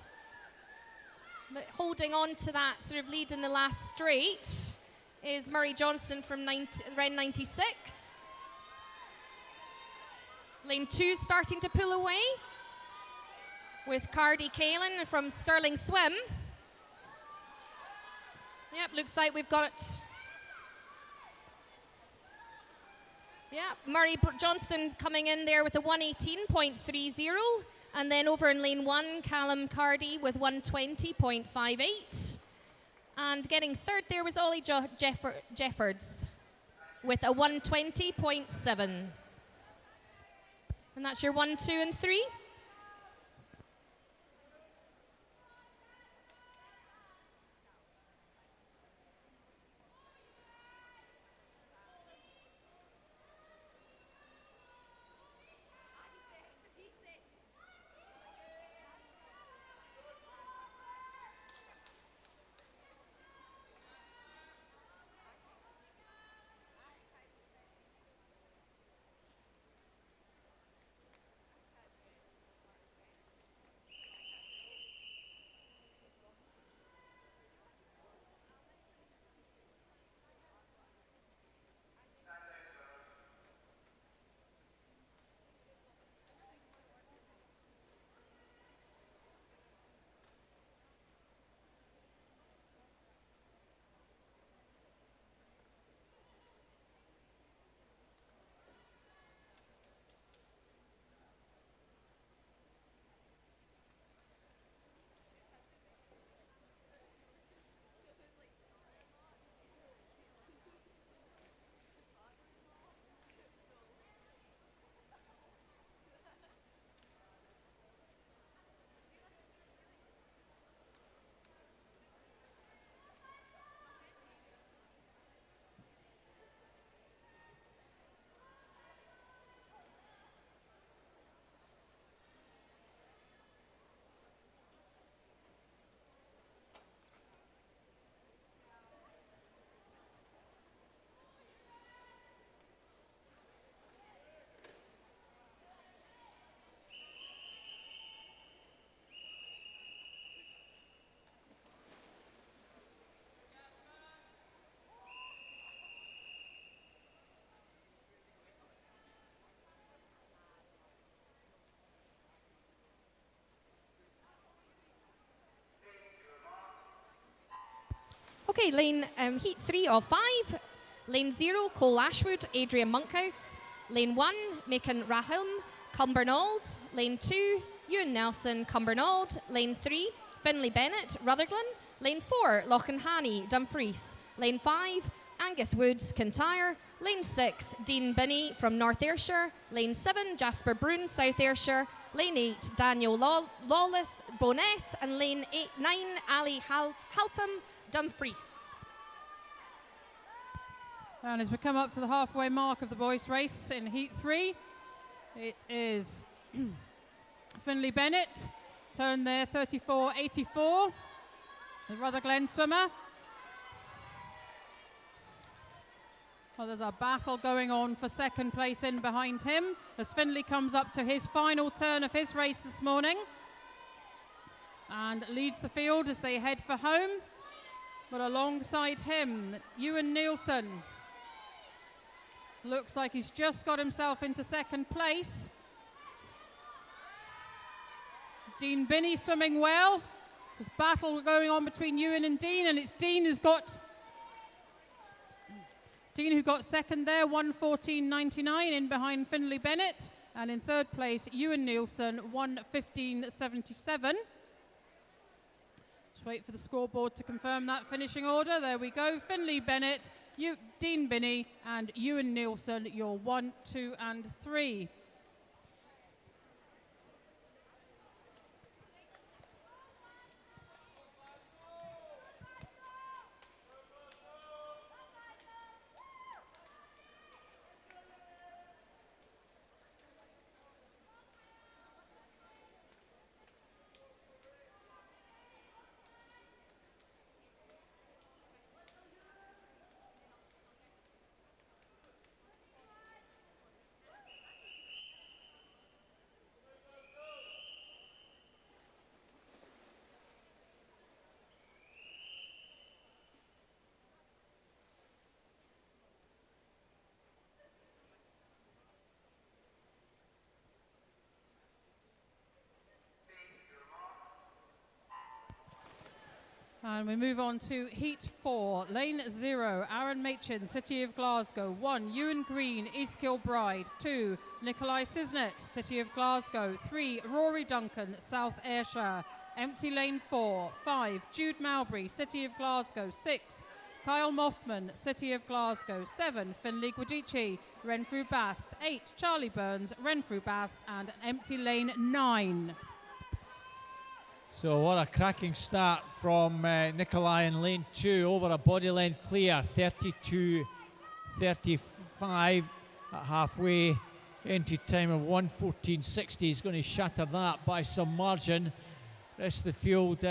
But holding on to that sort of lead in the last straight is Murray Johnson from Ren 96. Lane 2 starting to pull away with Cardy Caelan from Stirling Swim. Yep, looks like we've got Murray Johnston coming in there with a 118.30, and then over in lane 1, Callum Cardy with 120.58. And getting third there was Ollie Jeffords with a 120.7. And that's your 1, 2, and 3. Okay, lane heat 3 of 5. Lane 0, Cole Ashwood, Adrian Monkhouse. Lane 1, Macon Rahilm, Cumbernauld. Lane 2, Ewan Nelson, Cumbernauld. Lane 3, Finlay Bennett, Rutherglen. Lane 4, Lochanhanny, Dumfries. Lane 5, Angus Woods, Kintyre. Lane 6, Dean Binney from North Ayrshire. Lane 7, Jasper Brune, South Ayrshire. Lane 8, Daniel Lawless, Bo'ness. And lane 9, Ali Haltam, Dumfries. And as we come up to the halfway mark of the boys' race in Heat 3, it is Finlay Bennett, turn there 34.84, the Rutherglen swimmer. Well, there's a battle going on for second place in behind him as Finlay comes up to his final turn of his race this morning and leads the field as they head for home. But alongside him, Ewan Nielsen looks like he's just got himself into second place. Dean Binney swimming well. There's battle going on between Ewan and Dean, and it's Dean who got second there, 1:14.99 in behind Finlay Bennett, and in third place Ewan Nielsen, 1:15.77. Just wait for the scoreboard to confirm that finishing order. There we go. Finlay Bennett, Dean Binney, and Ewan Nielsen, your 1, 2, and 3. And we move on to Heat 4, Lane 0, Aaron Machin, City of Glasgow. 1, Ewan Green, East Kilbride. 2, Nikolai Cisnet, City of Glasgow. 3, Rory Duncan, South Ayrshire. Empty lane 4. 5, Jude Mowbray, City of Glasgow. 6, Kyle Mossman, City of Glasgow. 7, Finlay Guadici, Renfrew Baths. 8, Charlie Burns, Renfrew Baths, and an empty lane 9. So what a cracking start from Nikolai in lane 2, over a body length clear, 32.35 at halfway into time of 1:14.60. He's going to shatter that by some margin. Rest of the field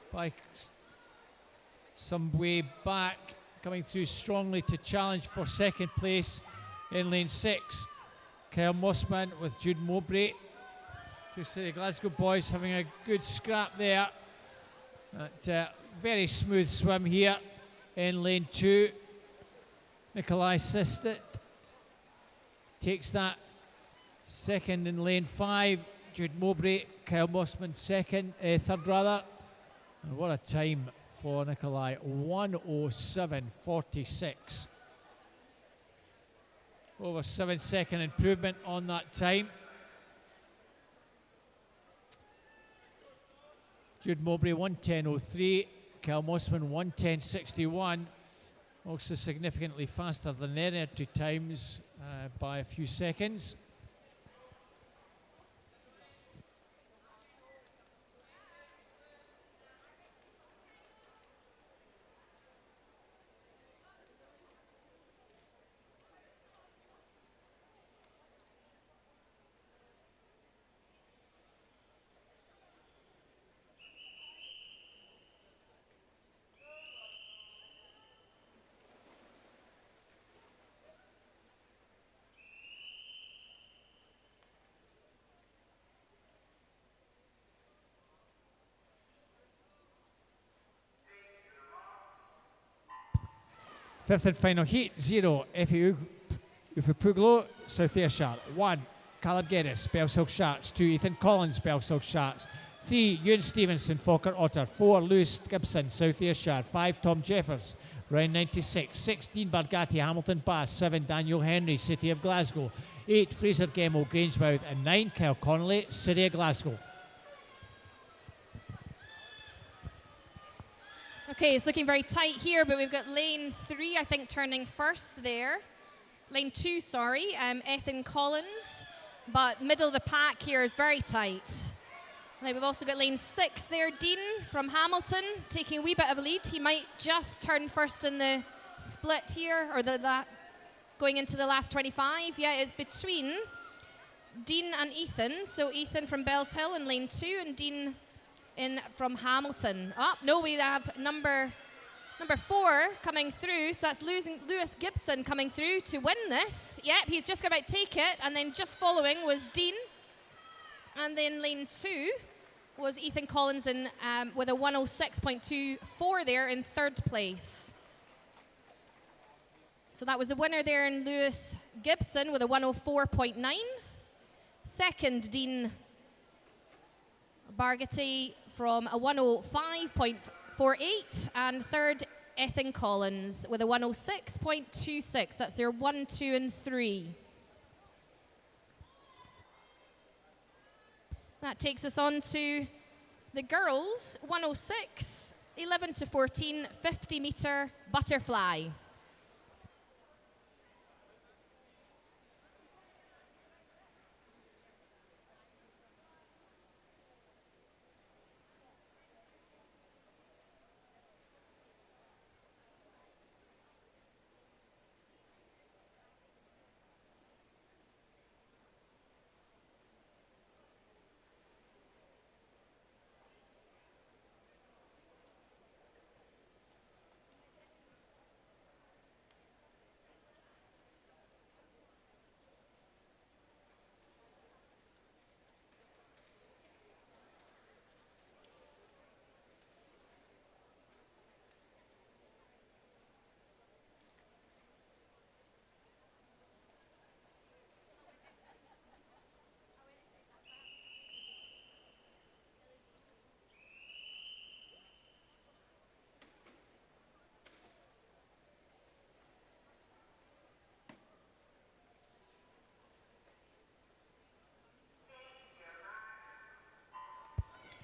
by some way back, coming through strongly to challenge for second place in lane 6. Kyle Mossman with Jude Mowbray. Two City Glasgow boys having a good scrap there. Very smooth swim here in lane 2. Nikolai Sistet takes that second in lane 5. Jude Mowbray, Kyle Mossman third rather. And what a time for Nikolai, 1:07.46. Over 7-second improvement on that time. Jude Mowbray 1:10.03, Kyle Mossman 1:10.61, also significantly faster than their entry times by a few seconds. Fifth and final heat, 0, Ufupuglo, South Ayrshire. 1, Callum Geddes, Belsilk Sharks. 2, Ethan Collins, Belsilk Sharks. 3, Ewan Stevenson, Falkirk Otter. 4, Lewis Gibson, South Ayrshire. 5, Tom Jeffers, round 96. 6, Dean Bargatti, Hamilton Bass. 7, Daniel Henry, City of Glasgow. 8, Fraser Gemmell, Grangemouth. And 9, Kyle Connolly, City of Glasgow. Okay, it's looking very tight here, but we've got lane 3, I think, turning first there. Lane 2, sorry, Ethan Collins. But middle of the pack here is very tight. Now we've also got lane 6 there, Dean from Hamilton, taking a wee bit of a lead. He might just turn first in the split here, or going into the last 25. Yeah, it's between Dean and Ethan. So Ethan from Bells Hill in lane 2 and Dean in from Hamilton. Oh, no, we have number 4 coming through, so that's Lewis Gibson coming through to win this. Yep, he's just about to take it, and then just following was Dean. And then lane 2 was Ethan Collins in, with a 106.24 there in 3rd place. So that was the winner there in Lewis Gibson with a 104.9. Second, Dean Bargatti from a 105.48, and third, Ethan Collins with a 106.26. That's their 1, 2, and 3. That takes us on to the girls, 106, 11 to 14, 50 meter butterfly.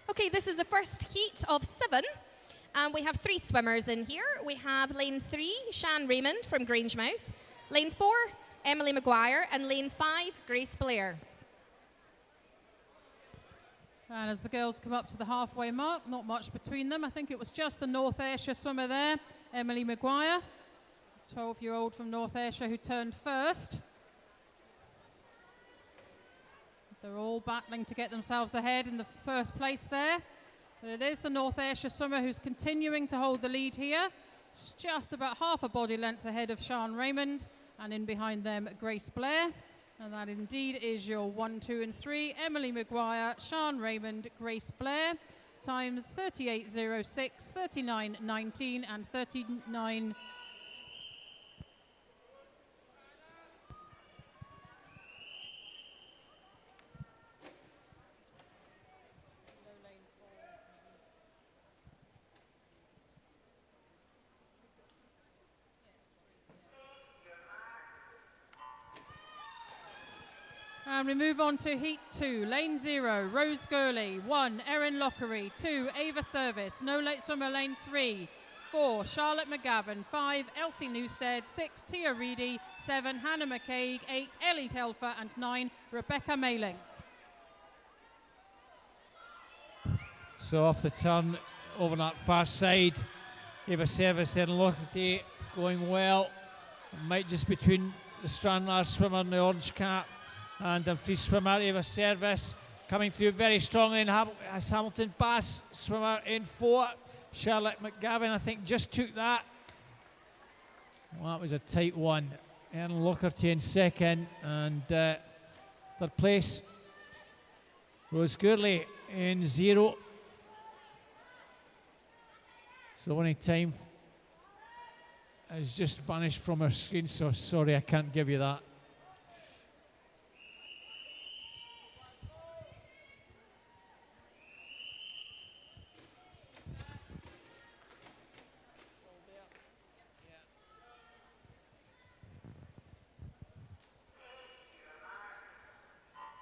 Okay, this is the first heat of 7, and we have 3 swimmers in here. We have lane 3, Shan Raymond from Grangemouth, lane 4, Emily Maguire, and lane 5, Grace Blair. And as the girls come up to the halfway mark, not much between them. I think it was just the North Ayrshire swimmer there, Emily Maguire, a 12-year-old from North Ayrshire who turned first. They're all battling to get themselves ahead in the first place there. But it is the North Ayrshire swimmer who's continuing to hold the lead here. It's just about half a body length ahead of Sian Raymond, and in behind them, Grace Blair. And that indeed is your 1, 2, and 3. Emily Maguire, Sian Raymond, Grace Blair. Times 38.06, 39.19, and 39. And we move on to Heat 2, Lane 0, Rose Gurley, 1, Erin Lockery, 2, Ava Service, no late swimmer Lane 3, 4, Charlotte McGavin, 5, Elsie Newstead, 6, Tia Reedy, 7, Hannah McCaig, 8, Ellie Telfer, and 9, Rebecca Mailing. So off the turn, over that far side, Ava Service and Lockery going well. Might just between the Stranraer swimmer and the orange cap and the free swimmer, Ava Service, coming through very strongly in Hamilton Bass swimmer in 4. Charlotte McGavin, I think, just took that. Well, that was a tight one. Erin Lockerty in 2nd, and 3rd place, Rose Gurley in 0. So the winning time has just vanished from our screen, so sorry I can't give you that.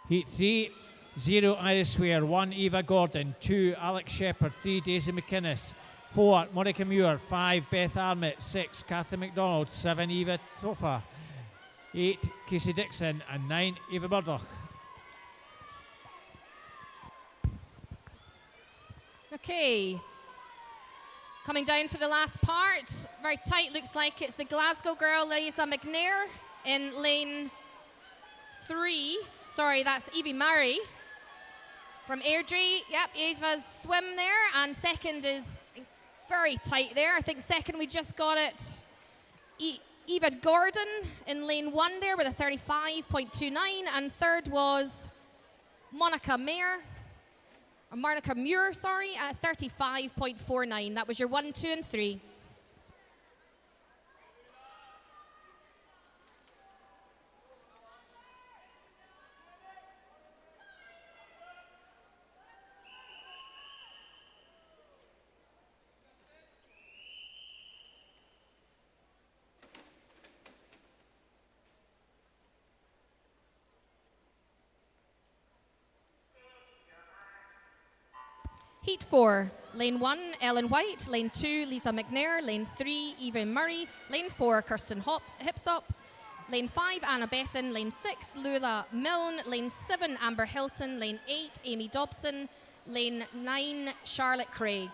Heat 3, 0 Iris Ware, 1 Eva Gordon, 2 Alex Shepherd, 3 Daisy McInnes, 4 Monica Muir, 5 Beth Armit, 6 Catherine McDonald, 7 Eva Toffa, 8 Casey Dixon, and 9 Eva Murdoch. Okay, coming down for the last part, very tight, looks like it's the Glasgow girl Lisa McNair in lane 3. Sorry, that's Evie Murray from Airdrie. Yep, Eva's swim there, and second is very tight there. I think second we just got it. Eva Gordon in lane 1 there with a 35.29, and third was Monica Muir, at 35.49. That was your 1, 2, and 3. Heat 4, lane 1, Ellen White, lane 2, Lisa McNair, lane 3, Eva Murray, lane 4, Kirsten Hipsop, lane 5, Anna Bethan, lane 6, Lula Milne, lane 7, Amber Hilton, lane 8, Amy Dobson, lane 9, Charlotte Craig.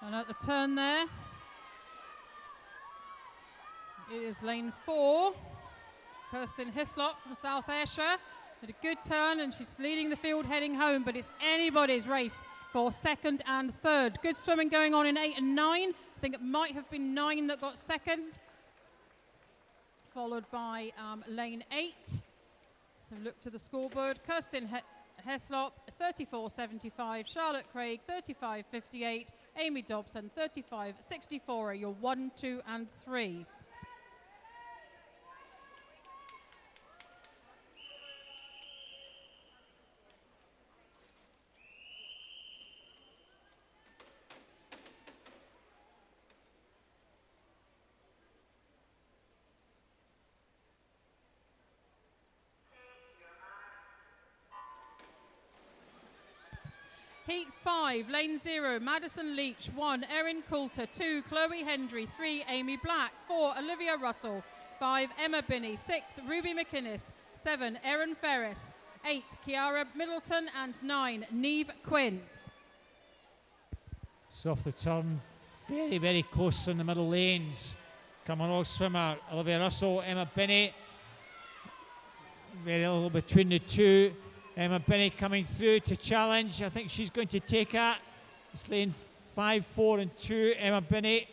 And at the turn there, it is lane 4, Kirsten Hislop from South Ayrshire. Had a good turn, and she's leading the field heading home, but it's anybody's race for second and third. Good swimming going on in 8 and 9. I think it might have been 9 that got second, followed by lane 8. So look to the scoreboard. Kirsten Heslop, 34.75. Charlotte Craig, 35.58. Amy Dobson, 35.64 are your 1, 2, and 3. Heat 5, lane 0, Madison Leach, 1, Erin Coulter, 2, Chloe Hendry, 3, Amy Black, 4, Olivia Russell, 5, Emma Binney, 6, Ruby McInnes, 7, Erin Ferris, 8, Kiara Middleton, and 9, Neve Quinn. So off the turn, very, very close in the middle lanes. Come on, all swimmer, Olivia Russell, Emma Binney. Very little between the two. Emma Binney coming through to challenge. I think she's going to take it. It's lane 5, 4, and 2. Emma Binney,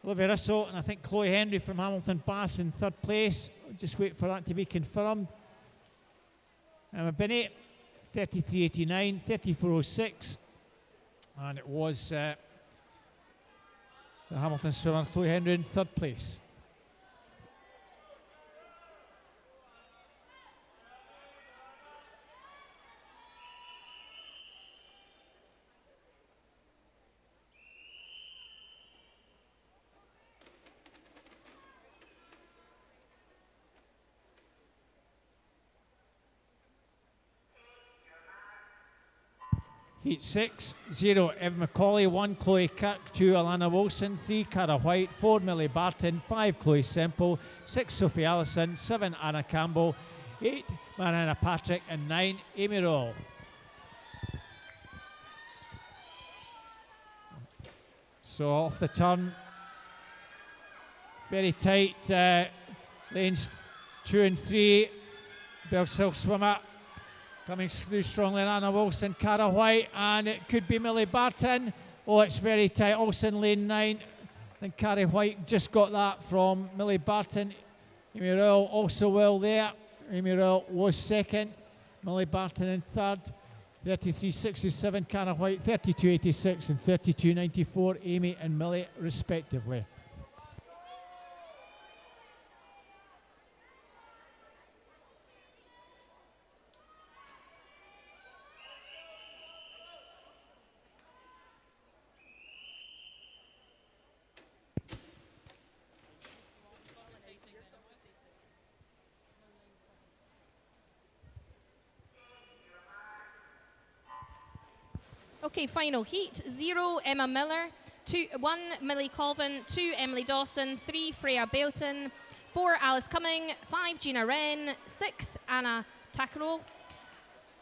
Olivia Russell, and I think Chloe Henry from Hamilton Bass in third place. I'll just wait for that to be confirmed. Emma Binney, 33.89, 34.06. And it was the Hamilton swimmer, Chloe Henry, in third place. Heat 6, 0 Evan McCauley, 1 Chloe Kirk, 2 Alana Wilson, 3 Cara White, 4 Millie Barton, 5 Chloe Semple, 6 Sophie Allison, 7 Anna Campbell, 8 Mariana Patrick, and 9 Amy Roll. So off the turn, very tight lanes 2 and 3, Belsill swimmer. Coming through strongly, Anna Wilson, Cara White, and it could be Millie Barton. Oh, it's very tight. Also in lane 9. I think Cara White just got that from Millie Barton. Amy Rowell also well there. Amy Rowell was second. Millie Barton in third. 33.67, Cara White, 32.86 and 32.94, Amy and Millie respectively. Okay, final heat. 0, Emma Miller. 1, Millie Colvin. 2, Emily Dawson. 3, Freya Bailton. 4, Alice Cumming. 5, Gina Wren. 6, Anna Takaro.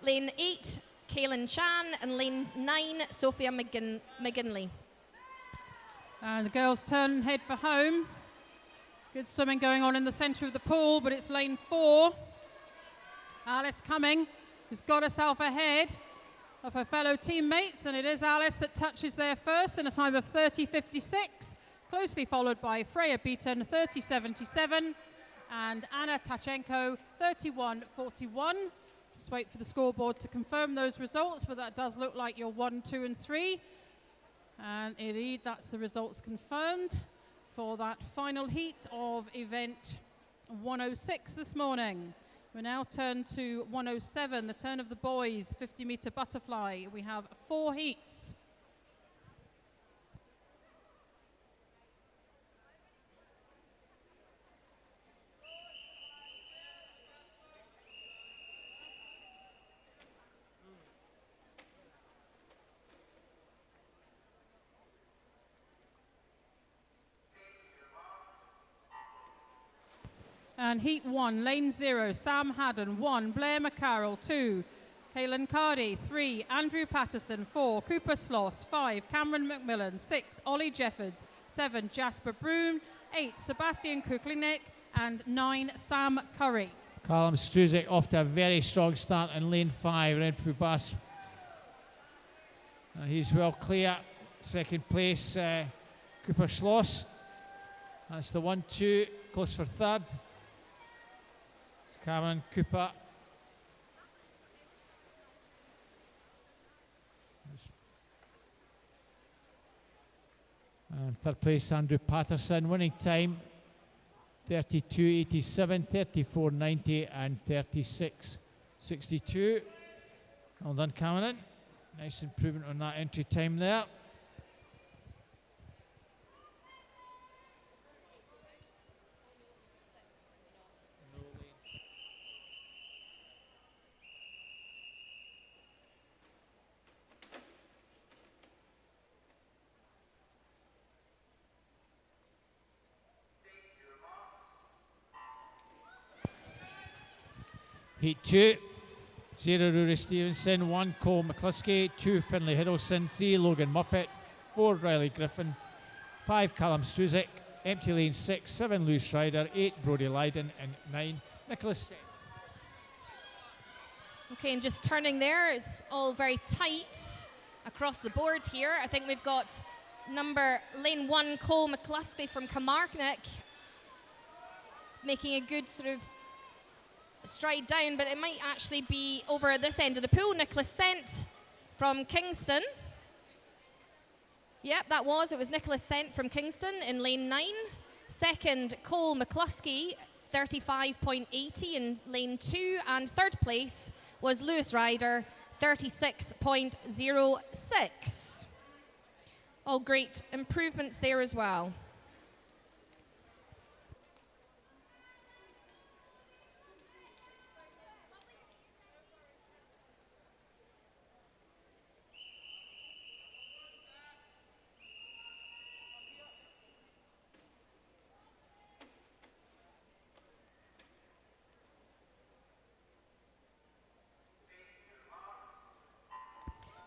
Lane 8, Kaylin Chan. And lane 9, Sophia McGinley. And the girls turn and head for home. Good swimming going on in the centre of the pool, but it's lane 4. Alice Cumming, who's got herself ahead of her fellow teammates, and it is Alice that touches there first in a time of 30.56, closely followed by Freya Beaton, 30.77, and Anna Tachenko, 31.41. Just wait for the scoreboard to confirm those results, but that does look like your 1, 2, and 3. And indeed, that's the results confirmed for that final heat of event 106 this morning. We now turn to 107, the turn of the boys, 50-metre butterfly. We have 4 heats. And heat 1, lane 0, Sam Haddon. 1, Blair McCarroll. 2, Kaylin Cardy. 3, Andrew Patterson. 4, Cooper Sloss. 5, Cameron McMillan. 6, Ollie Jeffords. 7, Jasper Broom. 8, Sebastian Kuklinek. And 9, Sam Curry. Callum Struzik off to a very strong start in lane 5, Renfrew Bus. He's well clear. Second place, Cooper Sloss. That's the 1-2, close for third. It's Cameron Cooper. And third place, Andrew Patterson. Winning time, 32.87, 34.90 and 36.62. Well done, Cameron. Nice improvement on that entry time there. Heat 2, 0 Rory Stevenson, 1 Cole McCluskey, 2 Finlay Hiddleston, 3 Logan Muffet, 4 Riley Griffin, 5 Callum Struzik, empty lane 6, 7 Lewis Ryder, 8 Brodie Lydon and 9 Nicholas Sen. Okay, and just turning there, it's all very tight across the board here. I think we've got lane 1 Cole McCluskey from Kilmarnock making a good sort of stride down, but it might actually be over this end of the pool. Nicholas Sent from Kingston. Yep, it was Nicholas Sent from Kingston in lane 9. Second, Cole McCluskey, 35.80 in lane 2. And third place was Lewis Ryder, 36.06. All great improvements there as well.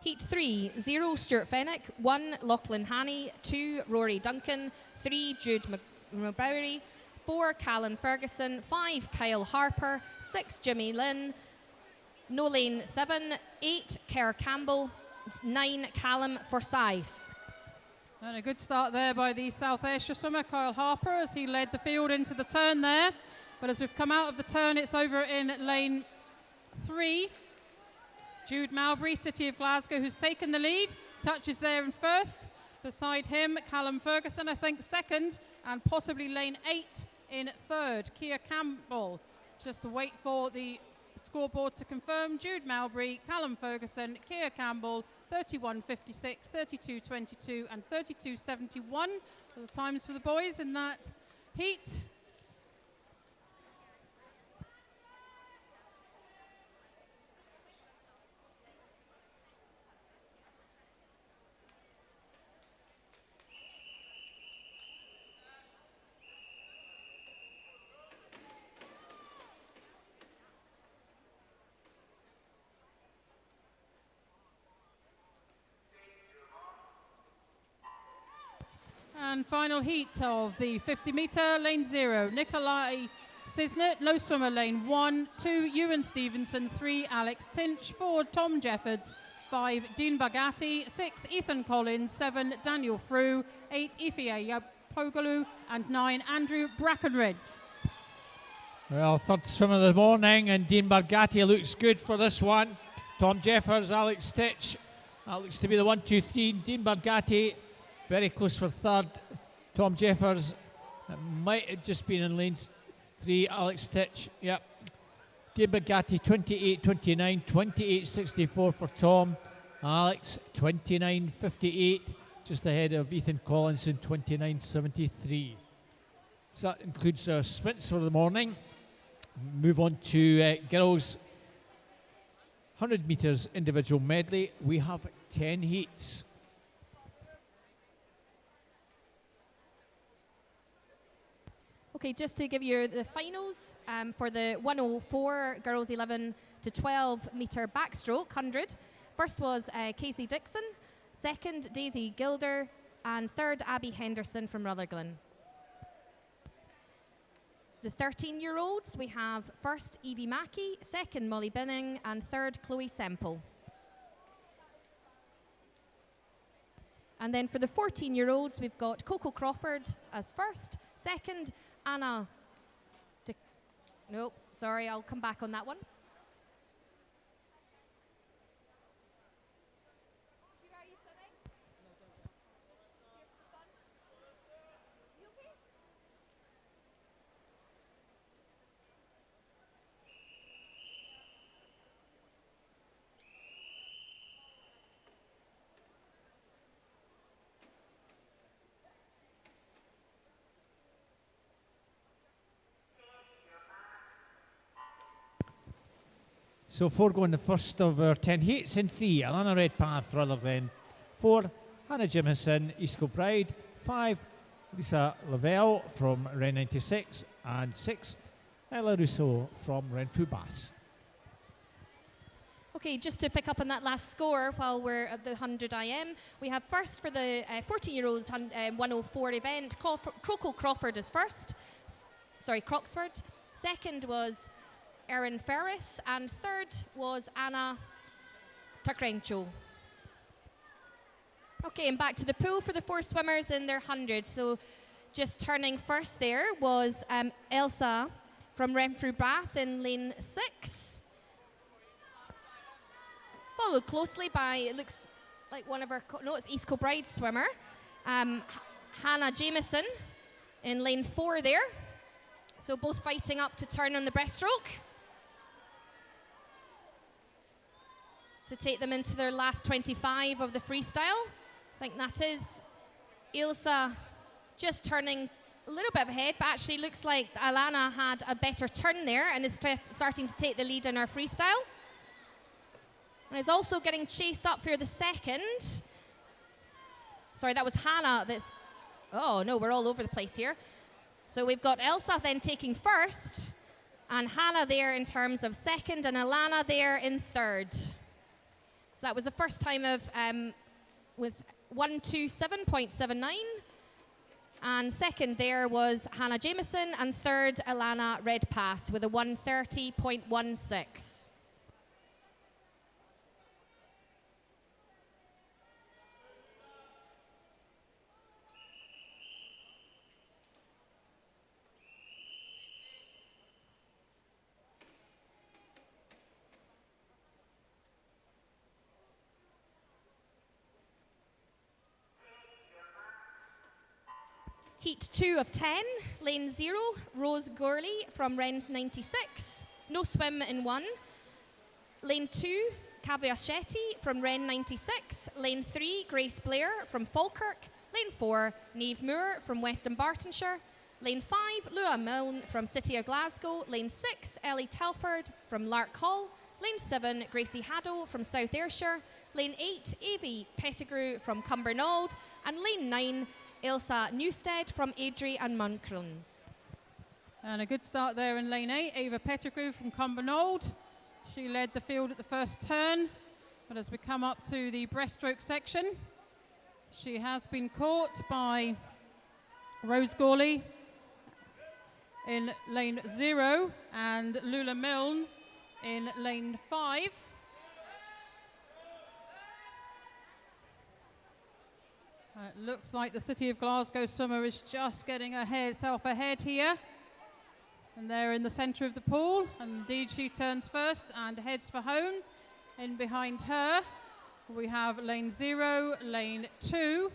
Heat 3, 0 Stuart Fenwick, 1 Lachlan Hannay, 2 Rory Duncan, 3 Jude McBowery, 4 Callum Ferguson, 5 Kyle Harper, 6 Jimmy Lynn, no lane 7, 8 Kerr Campbell, 9 Callum Forsyth. And a good start there by the South Ayrshire swimmer Kyle Harper as he led the field into the turn there. But as we've come out of the turn, it's over in lane 3. Jude Mowbray, City of Glasgow, who's taken the lead, touches there in first. Beside him, Callum Ferguson, I think, second, and possibly lane 8 in third. Keir Campbell, just to wait for the scoreboard to confirm. Jude Mowbray, Callum Ferguson, Keir Campbell, 31.56, 32.22 and 32.71 are the times for the boys in that heat. And final heat of the 50-metre, lane 0, Nikolai Cisnet, low swimmer, lane 1, 2, Ewan Stevenson, 3, Alex Tinch, 4, Tom Jeffords, 5, Dean Bagatti, 6, Ethan Collins, 7, Daniel Frew, 8, Ifeaya Pogalu, and 9, Andrew Brackenridge. Well, third swimmer of the morning, and Dean Bargatti looks good for this one. Tom Jeffers, Alex Stitch. That looks to be the 1, 2, 3. Dean Bargatti very close for third. Tom Jeffers might have just been in lane 3. Alex Stitch, yep. Dean Bargatti 28.29, 28.64 for Tom. Alex 29.58, just ahead of Ethan Collins in 29.73. So that includes our sprints for the morning. Move on to girls' 100 metres individual medley. We have 10 heats. Okay, just to give you the finals for the 104 girls 11 to 12 metre backstroke 100. First was Casey Dixon, second Daisy Gilder, and third Abby Henderson from Rutherglen. The 13-year-olds, we have first Evie Mackey, second Molly Binning, and third Chloe Semple. And then for the 14-year-olds, we've got Coco Crawford as first, second Anna. Nope, sorry, I'll come back on that one. So 4 going the first of our 10 heats. In 3, Alana Redpath, Rutherglen. 4, Hannah Jimison, East Kilbride. 5, Lisa Lavelle from Ren 96. And 6, Ella Rousseau from Renfrew Bass. Okay, just to pick up on that last score while we're at the 100 IM, we have first for the 14-year-olds 104 event, Coco Crawford is first. Croxford. Second was Erin Ferris, and third was Anna Takrencho. Okay, and back to the pool for the 4 swimmers in their 100. So just turning first there was Elsa from Renfrew Bath in lane 6. Followed closely by, it looks like one of our, no, it's East Kilbride swimmer, Hannah Jameson in lane 4 there. So both fighting up to turn on the breaststroke to take them into their last 25 of the freestyle. I think that is Ilsa just turning a little bit ahead, but actually looks like Alana had a better turn there and is starting to take the lead in our freestyle. And is also getting chased up for the second. Sorry, that was Hannah that's, oh no, we're all over the place here. So we've got Elsa then taking first, and Hannah there in terms of second, and Alana there in third. So that was the first time of with 127.79, and second there was Hannah Jameson, and third Alana Redpath with a 130.16. Heat 2 of 10, lane 0, Rose Gourley from Ren 96, no swim in 1. Lane 2, Kavya Shetty from Ren 96. Lane 3, Grace Blair from Falkirk. Lane 4, Niamh Moore from Western Bartonshire. Lane 5, Lua Milne from City of Glasgow. Lane 6, Ellie Telford from Lark Hall. Lane 7, Gracie Haddle from South Ayrshire. Lane 8, Avi Pettigrew from Cumbernauld. And lane 9, Ilsa Newstead from Adrie and Muncruns. And a good start there in lane 8, Ava Pettigrew from Cumbernauld. She led the field at the first turn, but as we come up to the breaststroke section, she has been caught by Rose Gawley in lane 0 and Lula Milne in lane 5. It looks like the City of Glasgow swimmer is just getting herself ahead here. And they're in the centre of the pool. And indeed, she turns first and heads for home. In behind her, we have lane 0, lane 2,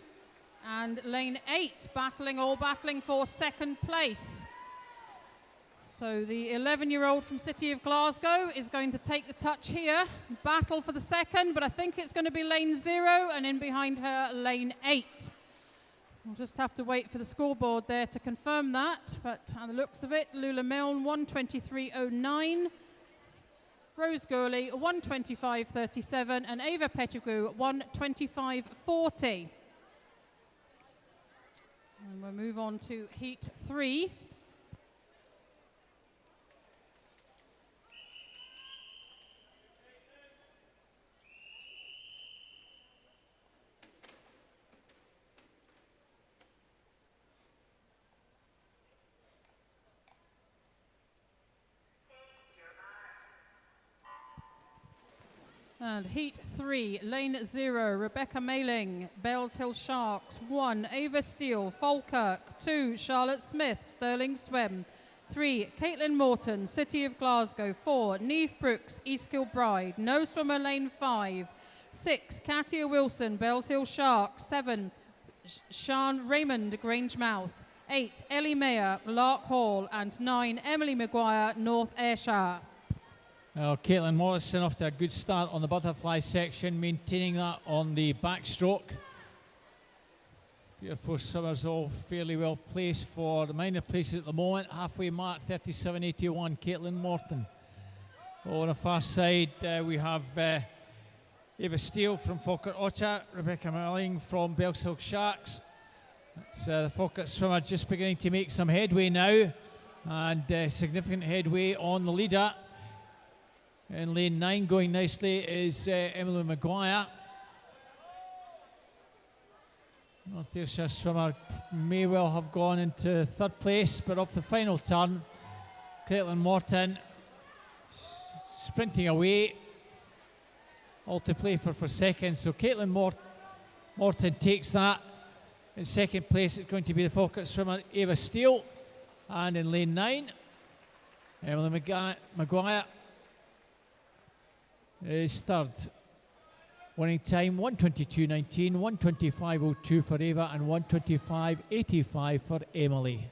and lane 8 battling for second place. So the 11-year-old from City of Glasgow is going to take the touch here, battle for the second, but I think it's going to be lane 0 and in behind her lane 8. We'll just have to wait for the scoreboard there to confirm that, but on the looks of it, Lula Milne 1:23.09, Rose Gurley 1:25.37 and Ava Pettigrew 1:25.40. And we'll move on to heat 3. And heat 3, lane 0, Rebecca Mayling, Bells Hill Sharks, 1, Ava Steele, Falkirk, 2, Charlotte Smith, Stirling Swim, 3, Caitlin Morton, City of Glasgow, 4, Neve Brooks, East Kilbride, no swimmer lane 5, 6, Katia Wilson, Bells Hill Sharks, 7, Sian Raymond, Grangemouth, 8, Ellie Mayer, Lark Hall, and 9, Emily Maguire, North Ayrshire. Well, Caitlin Morrison off to a good start on the butterfly section, maintaining that on the backstroke. 3 or 4 swimmers all fairly well placed for the minor places at the moment. Halfway mark, 37.81, Caitlin Morton. On the far side, we have Ava Steele from Falkirk Orchard, Rebecca Malling from Bells Hill Sharks. It's the Falkirk swimmer just beginning to make some headway now, and significant headway on the leader. In lane 9, going nicely, is Emily Maguire. North Ayrshire swimmer may well have gone into 3rd place, but off the final turn, Caitlin Morton sprinting away, all to play for 2nd. So Caitlin Morton takes that. In 2nd place, it's going to be the Falkirk swimmer Ava Steele, and in lane 9, Emily Maguire is 3rd. Winning time 1:22.19, 1:25.02 for Ava and 1:25.85 for Emily.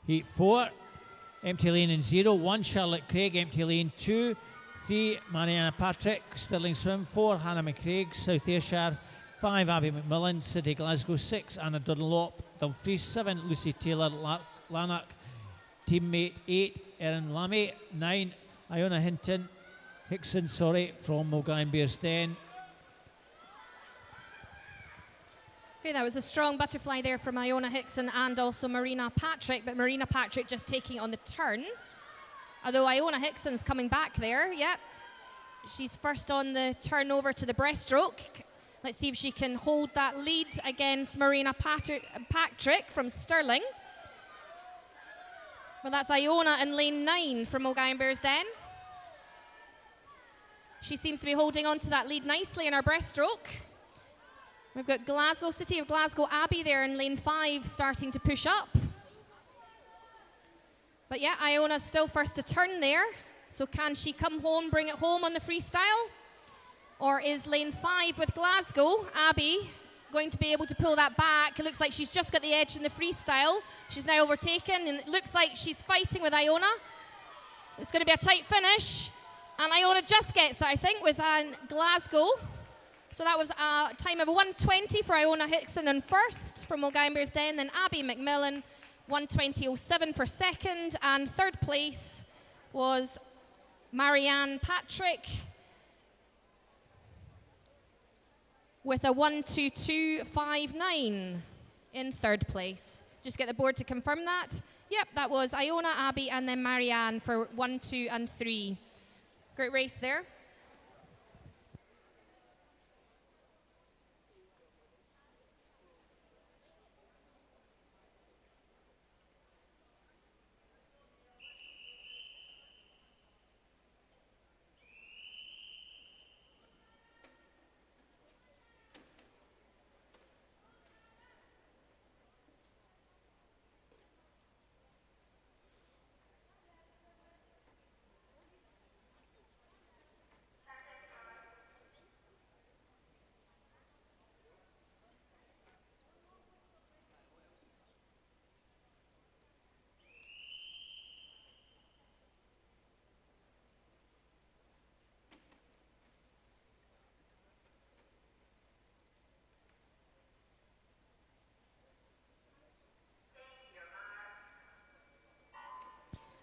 Heat 4, empty lane in 0, 1 Charlotte Craig, empty lane 2, 3 Mariana Patrick, Stirling Swim, 4 Hannah McCraig, South Ayrshire, 5 Abby McMillan, City Glasgow, 6 Anna Dunlop, Dumfries, 7 Lucy Taylor Lanark, teammate 8 Erin Lammy, 9 Iona Hickson from Mulgine Bearsden. Okay, that was a strong butterfly there from Iona Hickson and also Marina Patrick, but Marina Patrick just taking it on the turn. Although Iona Hickson's coming back there, yep. She's first on the turn over to the breaststroke. Let's see if she can hold that lead against Marina Patrick from Stirling. Well, that's Iona in lane 9 from Mulgine Bearsden. She seems to be holding on to that lead nicely in her breaststroke. We've got Glasgow, City of Glasgow, Abbey there in lane 5 starting to push up. But yeah, Iona's still first to turn there. So can she come home, bring it home on the freestyle? Or is lane 5 with Glasgow, Abbey, going to be able to pull that back? It looks like she's just got the edge in the freestyle. She's now overtaken, and it looks like she's fighting with Iona. It's going to be a tight finish. And Iona just gets it, I think, with Glasgow. So that was a time of 1:20 for Iona Hickson in first from Mulgine Bearsden, then Abby McMillan 1:20.07 for second, and third place was Marianne Patrick with a 1:22.59 in third place. Just get the board to confirm that. Yep, that was Iona, Abby, and then Marianne for 1, 2, and 3. Great race there.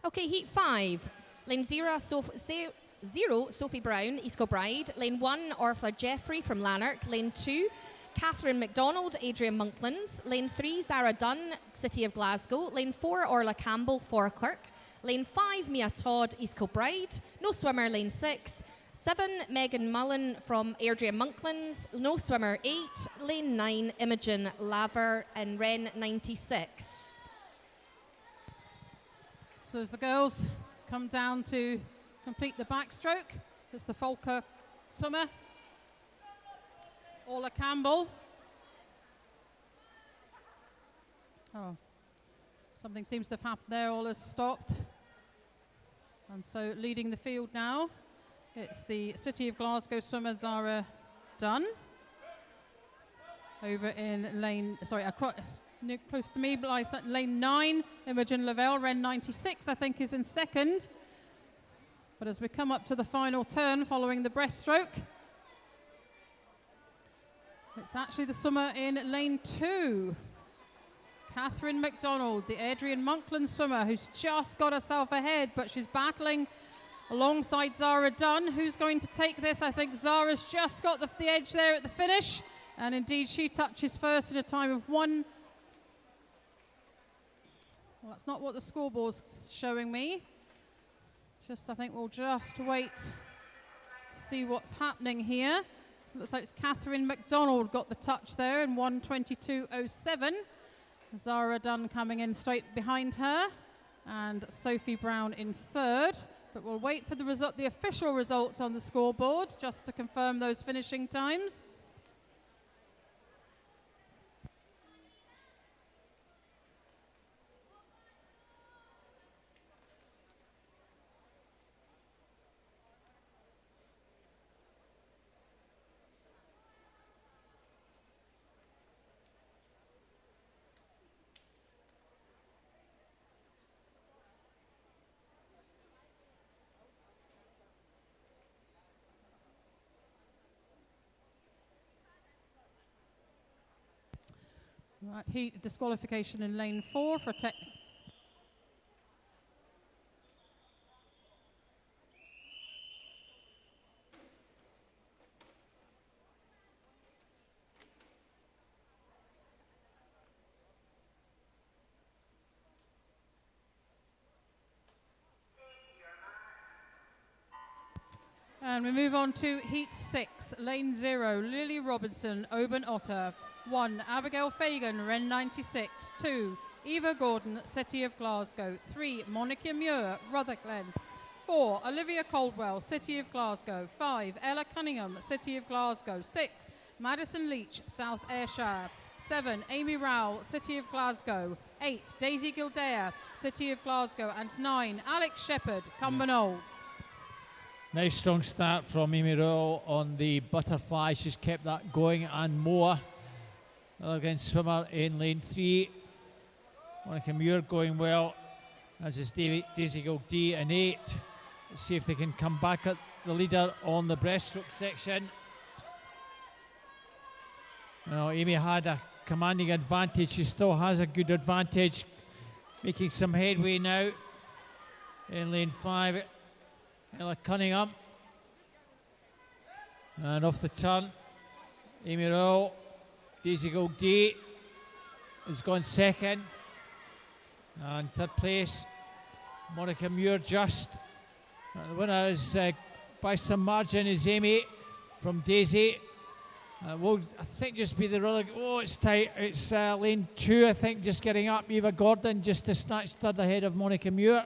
Okay, heat 5. Lane 0, Sophie Brown, East Kilbride. Lane 1, Orfla Jeffrey from Lanark. Lane 2, Catherine McDonald, Adrian Monklands. Lane 3, Zara Dunn, City of Glasgow. Lane 4, Orla Campbell, Forclerk. Lane 5, Mia Todd, East Kilbride. No swimmer, lane 6. 7, Megan Mullen from Adrian Monklands. No swimmer, 8. Lane 9, Imogen Laver and Ren 96. So as the girls come down to complete the backstroke, it's the Falkirk swimmer, Orla Campbell. Oh, something seems to have happened there. Orla's stopped. And so leading the field now, it's the City of Glasgow swimmer Zara Dunn. Over in lane, close to me, but lane 9, Imogen Lavelle, Ren 96, I think, is in second. But as we come up to the final turn following the breaststroke, it's actually the swimmer in lane 2, Catherine McDonald, the Adrian Monkland swimmer, who's just got herself ahead, but she's battling alongside Zara Dunn. Who's going to take this? I think Zara's just got the edge there at the finish, and indeed she touches first in a time of 1. Well, that's not what the scoreboard's showing me. I think we'll just wait to see what's happening here. So it looks like it's Catherine McDonald got the touch there in 1:22.07. Zara Dunn coming in straight behind her, and Sophie Brown in third. But we'll wait for the official results on the scoreboard just to confirm those finishing times. Right, heat disqualification in lane 4 for tech. And we move on to heat 6, lane 0, Lily Robinson, Oban Otter. 1, Abigail Fagan, Ren 96. 2, Eva Gordon, City of Glasgow. 3, Monica Muir, Rutherglen. 4, Olivia Caldwell, City of Glasgow. 5, Ella Cunningham, City of Glasgow. 6, Madison Leach, South Ayrshire. 7, Amy Rowell, City of Glasgow. 8, Daisy Gildea, City of Glasgow. And 9, Alex Shepherd, Cumbernauld. Nice strong start from Amy Rowell on the butterfly. She's kept that going and more. Again, swimmer in lane 3. Monica Muir going well, as is Daisy Gildea in 8. Let's see if they can come back at the leader on the breaststroke section. Well, Amy had a commanding advantage. She still has a good advantage making some headway now in lane 5. Ella Cunningham. And off the turn, Amy Rowell. Daisy Gildee has gone second. And third place, Monica Muir just. The winner is by some margin is Amy from Daisy. Will I think just be the really. Oh, it's tight. It's lane 2, I think, just getting up. Eva Gordon just to snatch third ahead of Monica Muir.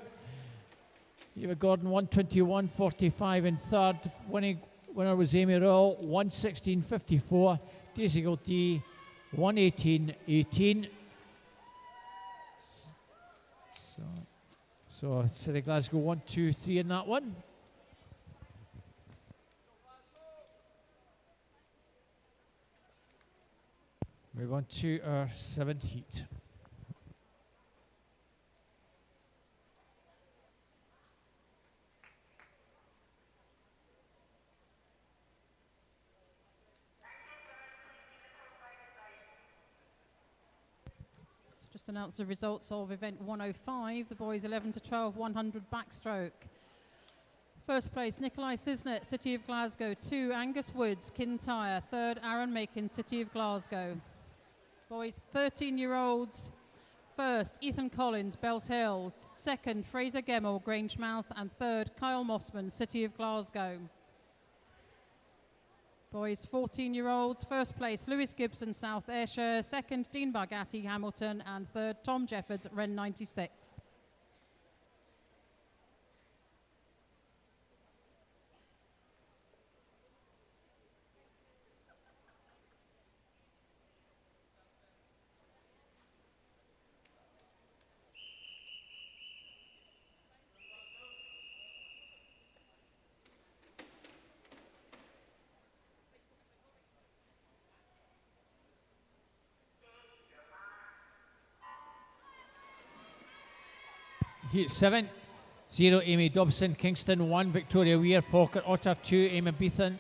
Eva Gordon 121.45 in third. Winner was Amy Rowell 116.54. Daisy Gildee 118.18. So City Glasgow 1, 2, 3 in that one. Move on to our 7th heat. Just announce the results of event 105, the boys 11 to 12, 100 backstroke. First place, Nikolai Cisnet, City of Glasgow. 2, Angus Woods, Kintyre. 3rd, Aaron Macon, City of Glasgow. Boys 13-year-olds. First, Ethan Collins, Bells Hill. 2nd, Fraser Gemmell, Grangemouth. And 3rd, Kyle Mossman, City of Glasgow. Boys 14-year-olds. First place, Lewis Gibson, South Ayrshire. 2nd, Dean Bargatti, Hamilton. And 3rd, Tom Jeffords, Ren 96. Heat 7, 0 Amy Dobson, Kingston 1, Victoria Weir, Falkirk Otter 2, Anna Beetham,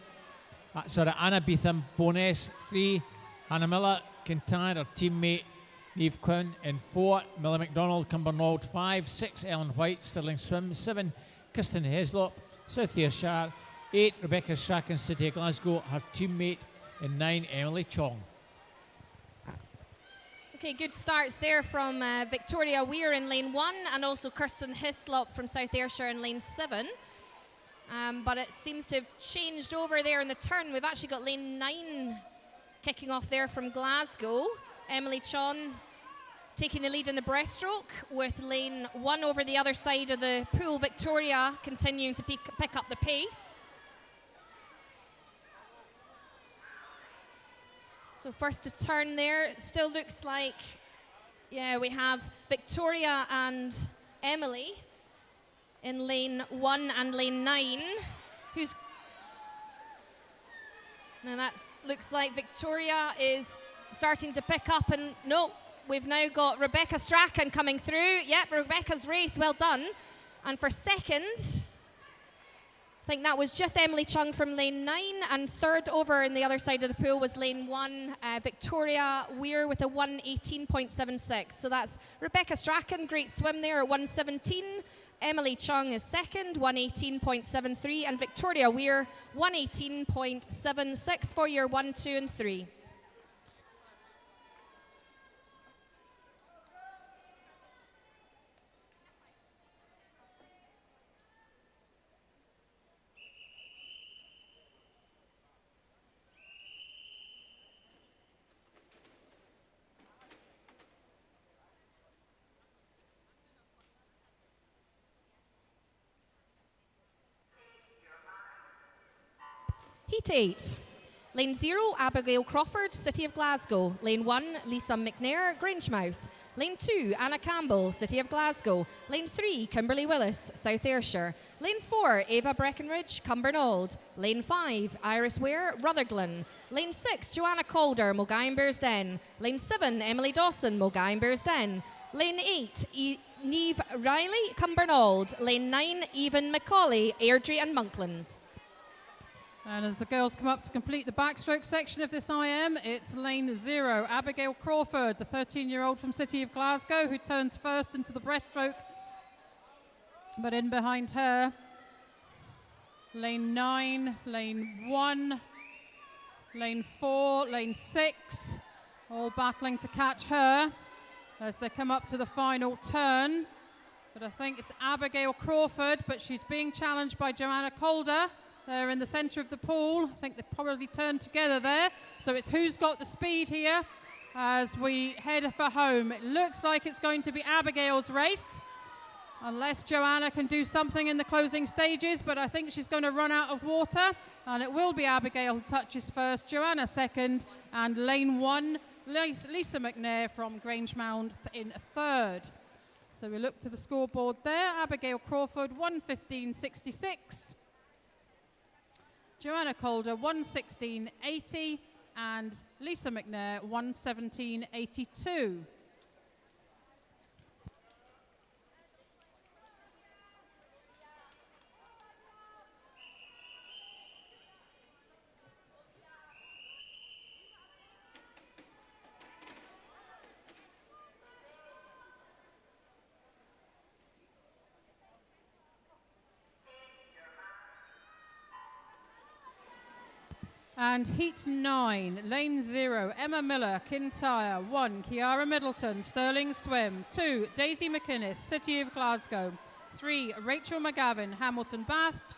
Bowness 3, Hannah Miller, Kintyre, her teammate Neve Quinn in 4, Miller McDonald, Cumbernauld 5, 6 Ellen White, Stirling Swim 7, Kirsten Heslop, South Ayrshire 8, Rebecca Strachan, City of Glasgow, her teammate in 9, Emily Chong. Okay, good starts there from Victoria Weir in lane 1 and also Kirsten Hislop from South Ayrshire in lane 7. But it seems to have changed over there in the turn. We've actually got lane 9 kicking off there from Glasgow. Emily Chong taking the lead in the breaststroke with lane 1 over the other side of the pool. Victoria continuing to pick up the pace. So first to turn there, it still looks like, yeah, we have Victoria and Emily in lane 1 and lane 9. Now that looks like Victoria is starting to pick up, and no, we've now got Rebecca Strachan coming through. Yep, Rebecca's race, well done. And for second, I think that was just Emily Chung from lane 9, and third over in the other side of the pool was lane 1, Victoria Weir with a 1:18.76. So that's Rebecca Strachan, great swim there at 1:17. Emily Chung is second, 1:18.73, and Victoria Weir 1:18.76 for year 1, 2, and 3. Heat 8. Lane 0, Abigail Crawford, City of Glasgow. Lane 1, Lisa McNair, Grangemouth. Lane 2, Anna Campbell, City of Glasgow. Lane 3, Kimberly Willis, South Ayrshire. Lane 4, Ava Breckenridge, Cumbernauld. Lane 5, Iris Ware, Rutherglen. Lane 6, Joanna Calder, Mulgine Bearsden. Lane 7, Emily Dawson, Mulgine Bearsden. Lane 8, Neve Riley, Cumbernauld. Lane 9, Evan McCauley, Airdrie and Monklands. And as the girls come up to complete the backstroke section of this IM, it's lane 0, Abigail Crawford, the 13-year-old from City of Glasgow, who turns first into the breaststroke. But in behind her, lane 9, lane 1, lane 4, lane 6, all battling to catch her as they come up to the final turn. But I think it's Abigail Crawford, but she's being challenged by Joanna Calder. They're in the centre of the pool. I think they probably turned together there. So it's who's got the speed here as we head for home. It looks like it's going to be Abigail's race, unless Joanna can do something in the closing stages, but I think she's going to run out of water, and it will be Abigail who touches first, Joanna second, and lane 1, Lisa McNair from Grangemount in third. So we look to the scoreboard there. Abigail Crawford, 1:15.66. Joanna Calder, 1:16.80, and Lisa McNair, 1:17.82. And heat 9, lane 0, Emma Miller, Kintyre, 1, Kiara Middleton, Sterling Swim, 2, Daisy McInnes, City of Glasgow, 3, Rachel McGavin, Hamilton Bath,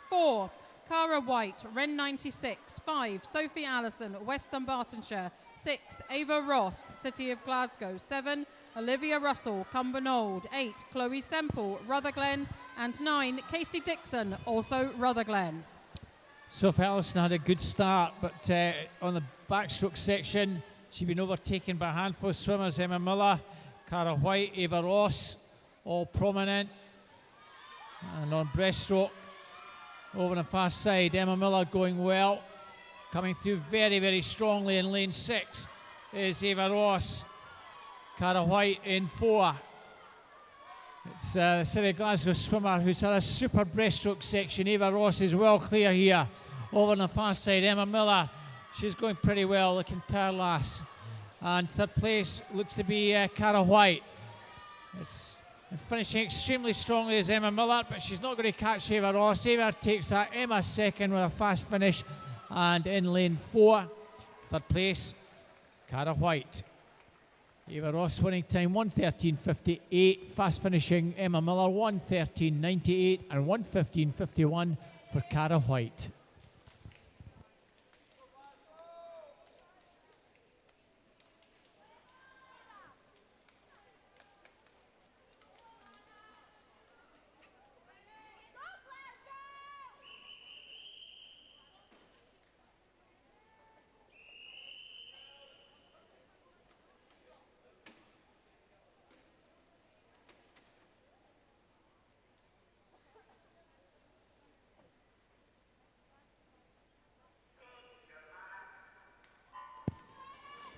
4, Cara White, Ren 96, 5, Sophie Allison, West Dunbartonshire, 6, Ava Ross, City of Glasgow, 7, Olivia Russell, Cumbernauld, 8, Chloe Semple, Rutherglen, and 9, Casey Dixon, also Rutherglen. Sophie Allison had a good start, but on the backstroke section, she'd been overtaken by a handful of swimmers. Emma Miller, Cara White, Ava Ross, all prominent. And on breaststroke, over on the far side, Emma Miller going well. Coming through very, very strongly in lane 6 is Ava Ross. Cara White in 4. It's the City of Glasgow swimmer who's had a super breaststroke section. Ava Ross is well clear here. Over on the far side, Emma Miller, she's going pretty well, the Kintyre lass. And third place looks to be Cara White. And finishing extremely strongly is Emma Miller, but she's not going to catch Ava Ross. Ava takes that. Emma second with a fast finish. And in lane 4, third place, Cara White. Ava Ross winning time 1:13.58, fast finishing Emma Miller 1:13.98 and 1:15.51 for Cara White.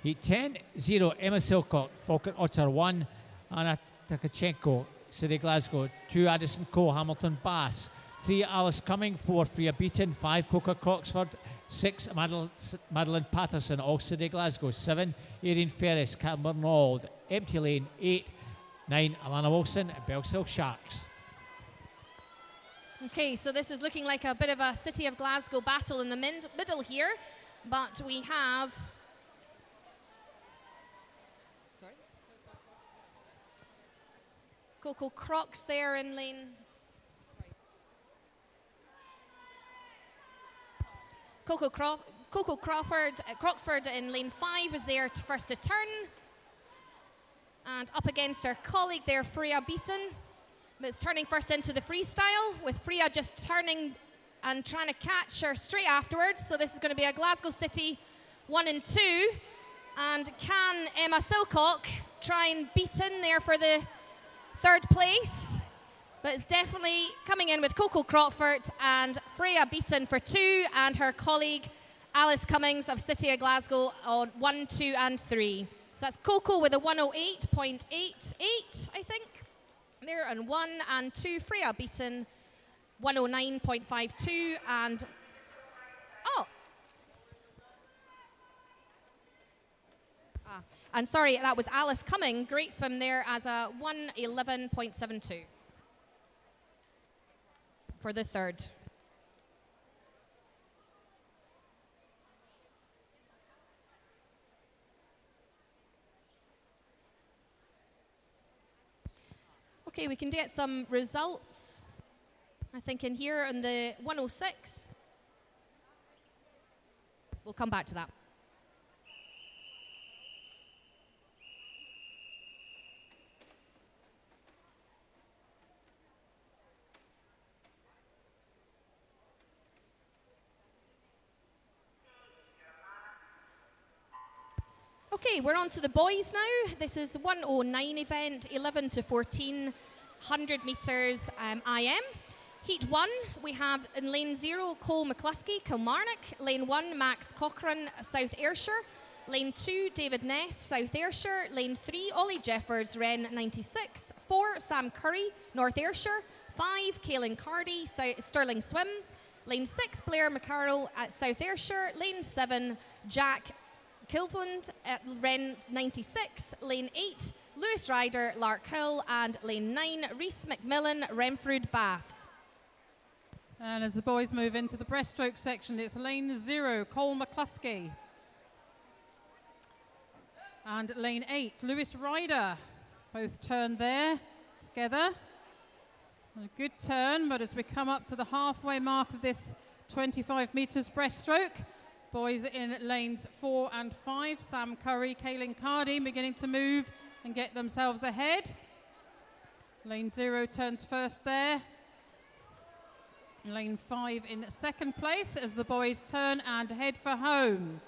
Heat 10, 0, Emma Silcock, Falcon Otter 1, Anna Takachenko, City Glasgow, 2, Addison Cole, Hamilton Bass, 3, Alice Cumming, 4, Freya Beaton, 5, Coca Croxford, 6, Madeline Patterson, all City Glasgow, 7, Erin Ferris, Cumbernauld, Empty Lane, 8, 9, Alana Wilson, Bellshill Sharks. Okay, so this is looking like a bit of a City of Glasgow battle in the middle here, but we have... Coco Crocs there in lane. Coco Croxford in lane 5 is there first to turn. And up against her colleague there, Freya Beaton. But it's turning first into the freestyle, with Freya just turning and trying to catch her straight afterwards. So this is going to be a Glasgow City 1 and 2. And can Emma Silcock try and beat in there for the third place? But it's definitely coming in with Coco Crockford and Freya Beaton for 2, and her colleague Alice Cummings of City of Glasgow on 1, 2 and 3. So that's Coco with a 108.88, I think, there, and 1 and 2. Freya Beaton 109.52, and And sorry, that was Alice Cumming. Great swim there as a 1:11.72 for the third. Okay, we can get some results. I think in here on the 106. We'll come back to that. Okay, we're on to the boys now. This is the 1:09 event, 11 to 14, 100 metres IM. Heat 1, we have in lane 0, Cole McCluskey, Kilmarnock. Lane 1, Max Cochrane, South Ayrshire. Lane 2, David Ness, South Ayrshire. Lane 3, Ollie Jeffords, Wren 96. 4, Sam Curry, North Ayrshire. 5, Kaelin Cardy, Stirling Swim. Lane 6, Blair McCarroll at South Ayrshire. Lane 7, Jack Kilfland at Wren 96. Lane 8, Lewis Ryder, Lark Hill. And lane 9, Rhys McMillan, Renfrew Baths. And as the boys move into the breaststroke section, it's lane 0, Cole McCluskey. And lane 8, Lewis Ryder. Both turned there together. A good turn, but as we come up to the halfway mark of this 25 metres breaststroke, boys in lanes 4 and 5, Sam Curry, Kaelin Cardy beginning to move and get themselves ahead. Lane 0 turns first there. Lane 5 in second place as the boys turn and head for home.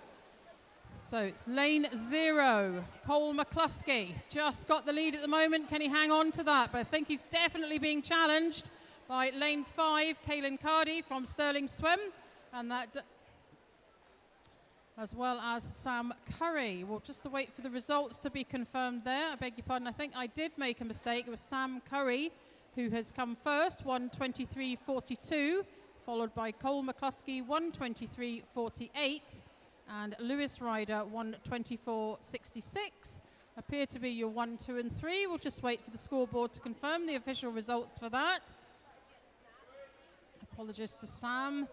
So it's lane 0, Cole McCluskey. Just got the lead at the moment. Can he hang on to that? But I think he's definitely being challenged by lane 5, Kaelin Cardy from Stirling Swim. And that, as well as Sam Curry. We'll just wait for the results to be confirmed there. I beg your pardon, I think I did make a mistake. It was Sam Curry who has come first, 1:23.42, followed by Cole McCluskey, 1:23.48, and Lewis Ryder, 1:24.66. Appear to be your 1, 2, and 3. We'll just wait for the scoreboard to confirm the official results for that. Apologies to Sam.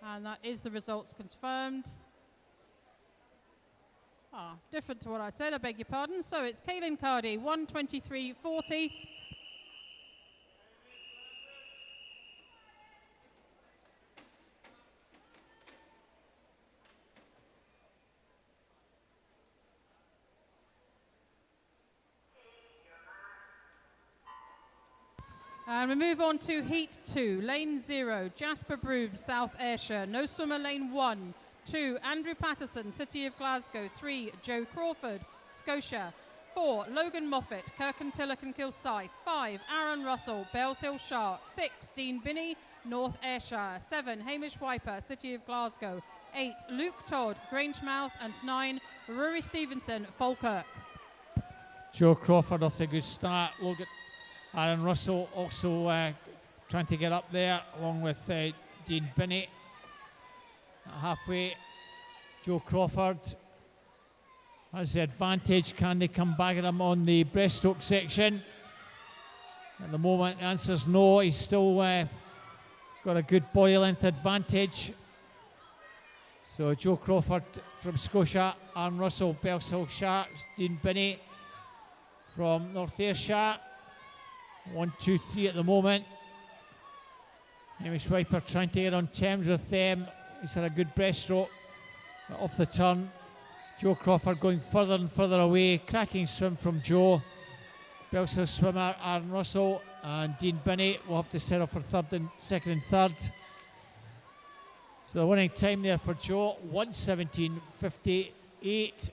And that is the results confirmed. Different to what I said, I beg your pardon. So it's Kaelin Cardy, 1:23.40. And we move on to Heat 2, lane 0, Jasper Broom, South Ayrshire. No swimmer, lane 1. 2, Andrew Patterson, City of Glasgow. 3, Joe Crawford, Scotia. 4, Logan Moffat, Kirkintilloch and Kilsyth. 5, Aaron Russell, Bellshill Shark. 6, Dean Binney, North Ayrshire. 7, Hamish Wiper, City of Glasgow. 8, Luke Todd, Grangemouth. And 9, Rory Stevenson, Falkirk. Joe Crawford off to a good start. Logan Aaron Russell also trying to get up there along with Dean Binney. Halfway, Joe Crawford has the advantage. Can they come back at him on the breaststroke section? At the moment, the answer is no. He's still got a good body length advantage. So Joe Crawford from Scotia, Aaron Russell, Bellshill Sharks, Dean Binney from North Ayrshire. 1, 2, 3 at the moment. Hamish Wiper trying to get on terms with them. He's had a good breaststroke off the turn. Joe Crawford going further and further away. Cracking swim from Joe. Bellshill swimmer Aaron Russell and Dean Binney will have to settle for second and third. So the winning time there for Joe, 1:17.58,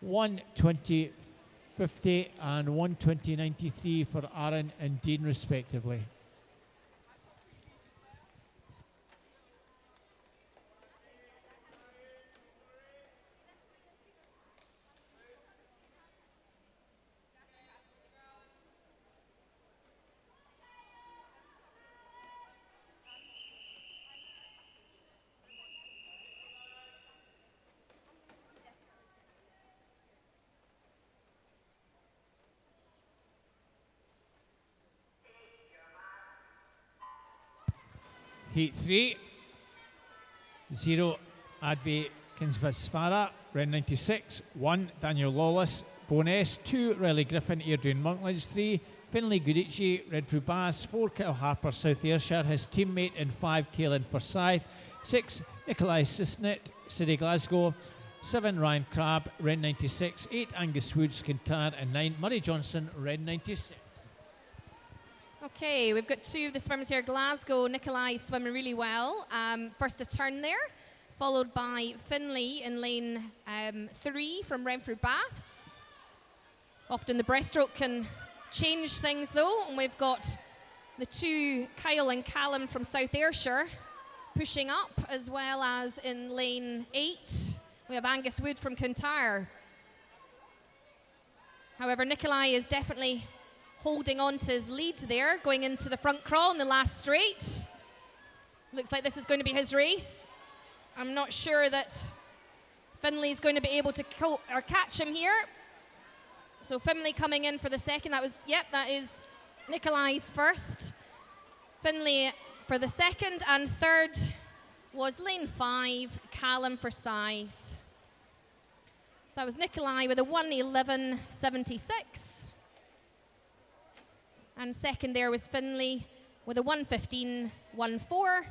1:20.50 and 1:20.93 for Aaron and Dean respectively. Heat 3. 0, Advi Kinsvisvara, round 96. 1, Daniel Lawless, Bonus. 2, Riley Griffin, Adrian Monklands. 3, Finlay Gudici, Red Rubas. 4, Kyle Harper, South Ayrshire, his teammate. And 5, Caelan Forsyth. 6, Nikolai Sisnet, City Glasgow. 7, Ryan Crabb, Red 96. 8, Angus Woods, Kintyre. And 9, Murray Johnson, Red 96. Okay, we've got two of the swimmers here. Glasgow, Nikolai swimming really well. First a turn there, followed by Finlay in lane 3 from Renfrew Baths. Often the breaststroke can change things though, and we've got the two, Kyle and Callum from South Ayrshire, pushing up, as well as in lane 8, we have Angus Wood from Kintyre. However, Nikolai is definitely holding on to his lead there, going into the front crawl in the last straight. Looks like this is going to be his race. I'm not sure that Finlay's going to be able to catch him here. So Finlay coming in for the second. That is Nikolai's first. Finlay for the second, and third was lane 5, Callum Forsyth. So that was Nikolai with a 1:11.76. And second there was Finlay with a 1:15.14.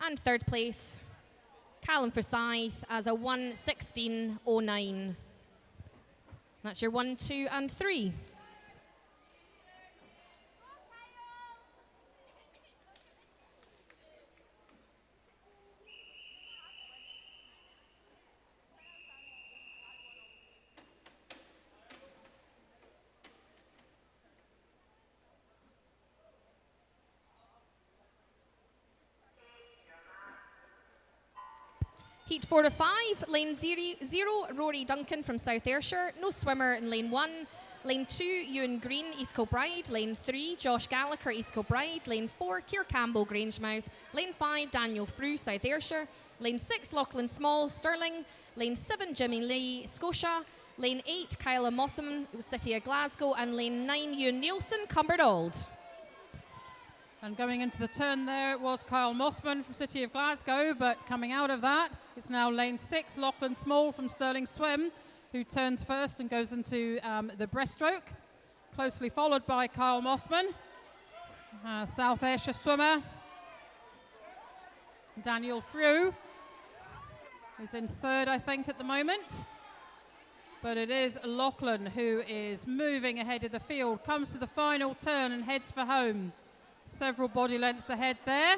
And third place, Callum Forsyth as a 1:16.09. That's your 1, 2, and 3. Heat 4 to 5, lane 0, Rory Duncan from South Ayrshire. No swimmer in lane 1. Lane 2, Ewan Green, East Kilbride. Lane 3, Josh Gallagher, East Kilbride. Lane 4, Keir Campbell, Grangemouth. Lane 5, Daniel Frew, South Ayrshire. Lane 6, Lachlan Small, Stirling. Lane 7, Jimmy Lee, Scotia. Lane 8, Kyla Mossman, City of Glasgow. And lane 9, Ewan Nielsen, Cumbernauld. And going into the turn there, it was Kyle Mossman from City of Glasgow, but coming out of that, it's now lane 6, Lachlan Small from Stirling Swim, who turns first and goes into the breaststroke, closely followed by Kyle Mossman, South Ayrshire swimmer. Daniel Frew is in third, I think, at the moment. But it is Lachlan who is moving ahead of the field, comes to the final turn and heads for home. Several body lengths ahead there.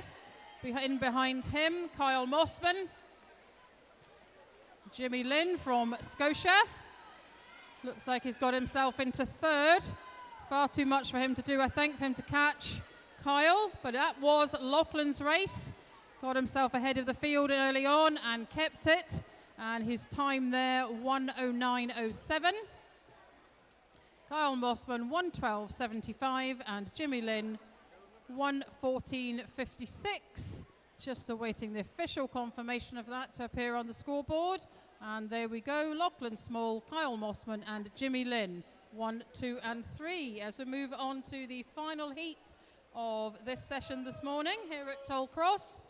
In behind him, Kyle Mossman. Jimmy Lynn from Scotia. Looks like he's got himself into third. Far too much for him to do, I think, for him to catch Kyle. But that was Lachlan's race. Got himself ahead of the field early on and kept it. And his time there, 1:09.07. Kyle Mossman, 1:12.75. And Jimmy Lynn, 1:14.56. Just awaiting the official confirmation of that to appear on the scoreboard. And there we go, Lachlan Small, Kyle Mossman and Jimmy Lynn, 1, 2 and 3. As we move on to the final heat of this session this morning here at Tollcross.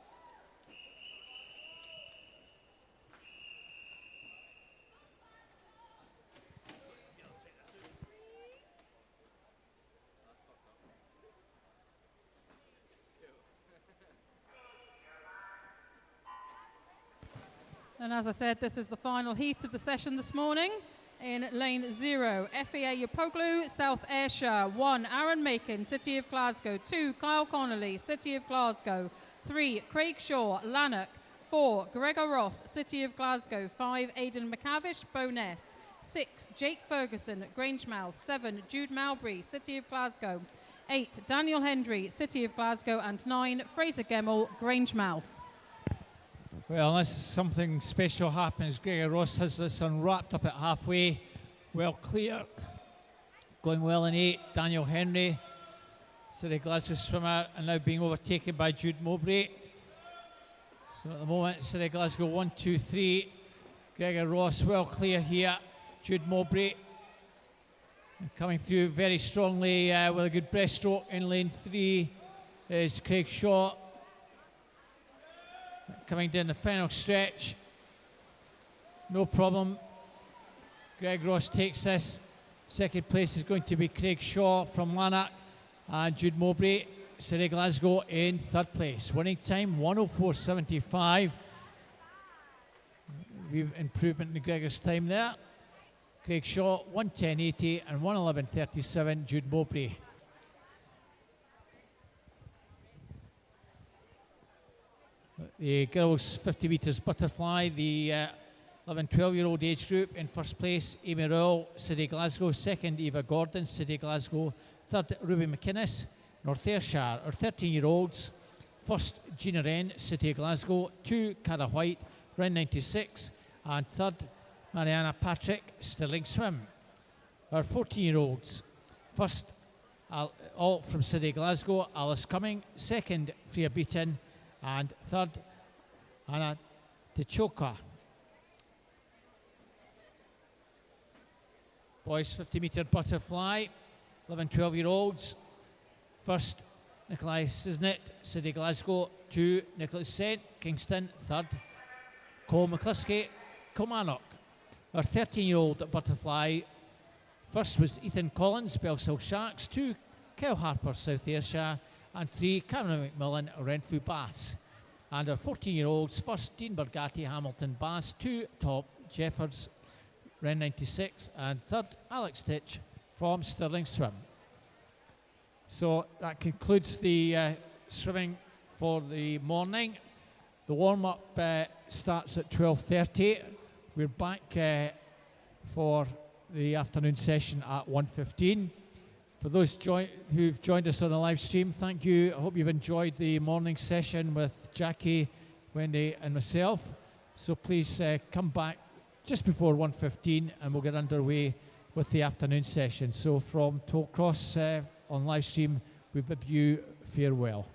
And as I said, this is the final heat of the session this morning. In lane 0, Fea Yopoglu, South Ayrshire. 1, Aaron Macon, City of Glasgow. 2, Kyle Connolly, City of Glasgow. 3, Craig Shaw, Lanark. 4, Gregor Ross, City of Glasgow. 5, Aidan McCavish, Bowness. 6, Jake Ferguson, Grangemouth. 7, Jude Mowbray, City of Glasgow. 8, Daniel Hendry, City of Glasgow. And 9, Fraser Gemmell, Grangemouth. Well, unless something special happens, Gregor Ross has this one wrapped up at halfway. Well clear. Going well in 8, Daniel Henry, City Glasgow swimmer, and now being overtaken by Jude Mowbray. So at the moment, City Glasgow 1, 2, 3. Gregor Ross well clear here. Jude Mowbray coming through very strongly with a good breaststroke in lane 3 is Craig Shaw. coming down the final stretch. No problem. Greg Ross takes this. Second place is going to be Craig Shaw from Lanark, and Jude Mowbray, City Glasgow, in third place. Winning time 1:04.75. We've improvement in Gregor's time there. Craig Shaw 1:10.80 and 1:11.37 Jude Mowbray. The girls 50 metres butterfly, the 11-12-year-old age group. In first place, Amy Rowell, City Glasgow. Second, Eva Gordon, City Glasgow. Third, Ruby McInnes, North Ayrshire. Our 13-year-olds, first, Gina Wren, City Glasgow. Two, Cara White, round 96. And third, Mariana Patrick, Stirling Swim. Our 14-year-olds, first, all from City Glasgow, Alice Cumming. Second, Freya Beaton. And third, Anna Techoka. Boys 50 metre butterfly, 11-12-year-olds. First, Nikolai Sisnet, City Glasgow. Two, Nicholas Sent, Kingston. Third, Cole McCluskey, Kilmarnock. Our 13-year-old butterfly, first was Ethan Collins, Bellshill Sharks. Two, Kyle Harper, South Ayrshire. And three, Cameron McMillan, Renfrew Baths. And our 14-year-olds, first, Dean Bergatti, Hamilton Baths. Two, Top Jeffords, Ren 96, and third, Alex Titch from Stirling Swim. So that concludes the swimming for the morning. The warm-up starts at 12:30. We're back for the afternoon session at 1:15. For those who've joined us on the live stream, thank you. I hope you've enjoyed the morning session with Jackie, Wendy and myself. So please come back just before 1:15 and we'll get underway with the afternoon session. So from Tollcross on live stream, we bid you farewell.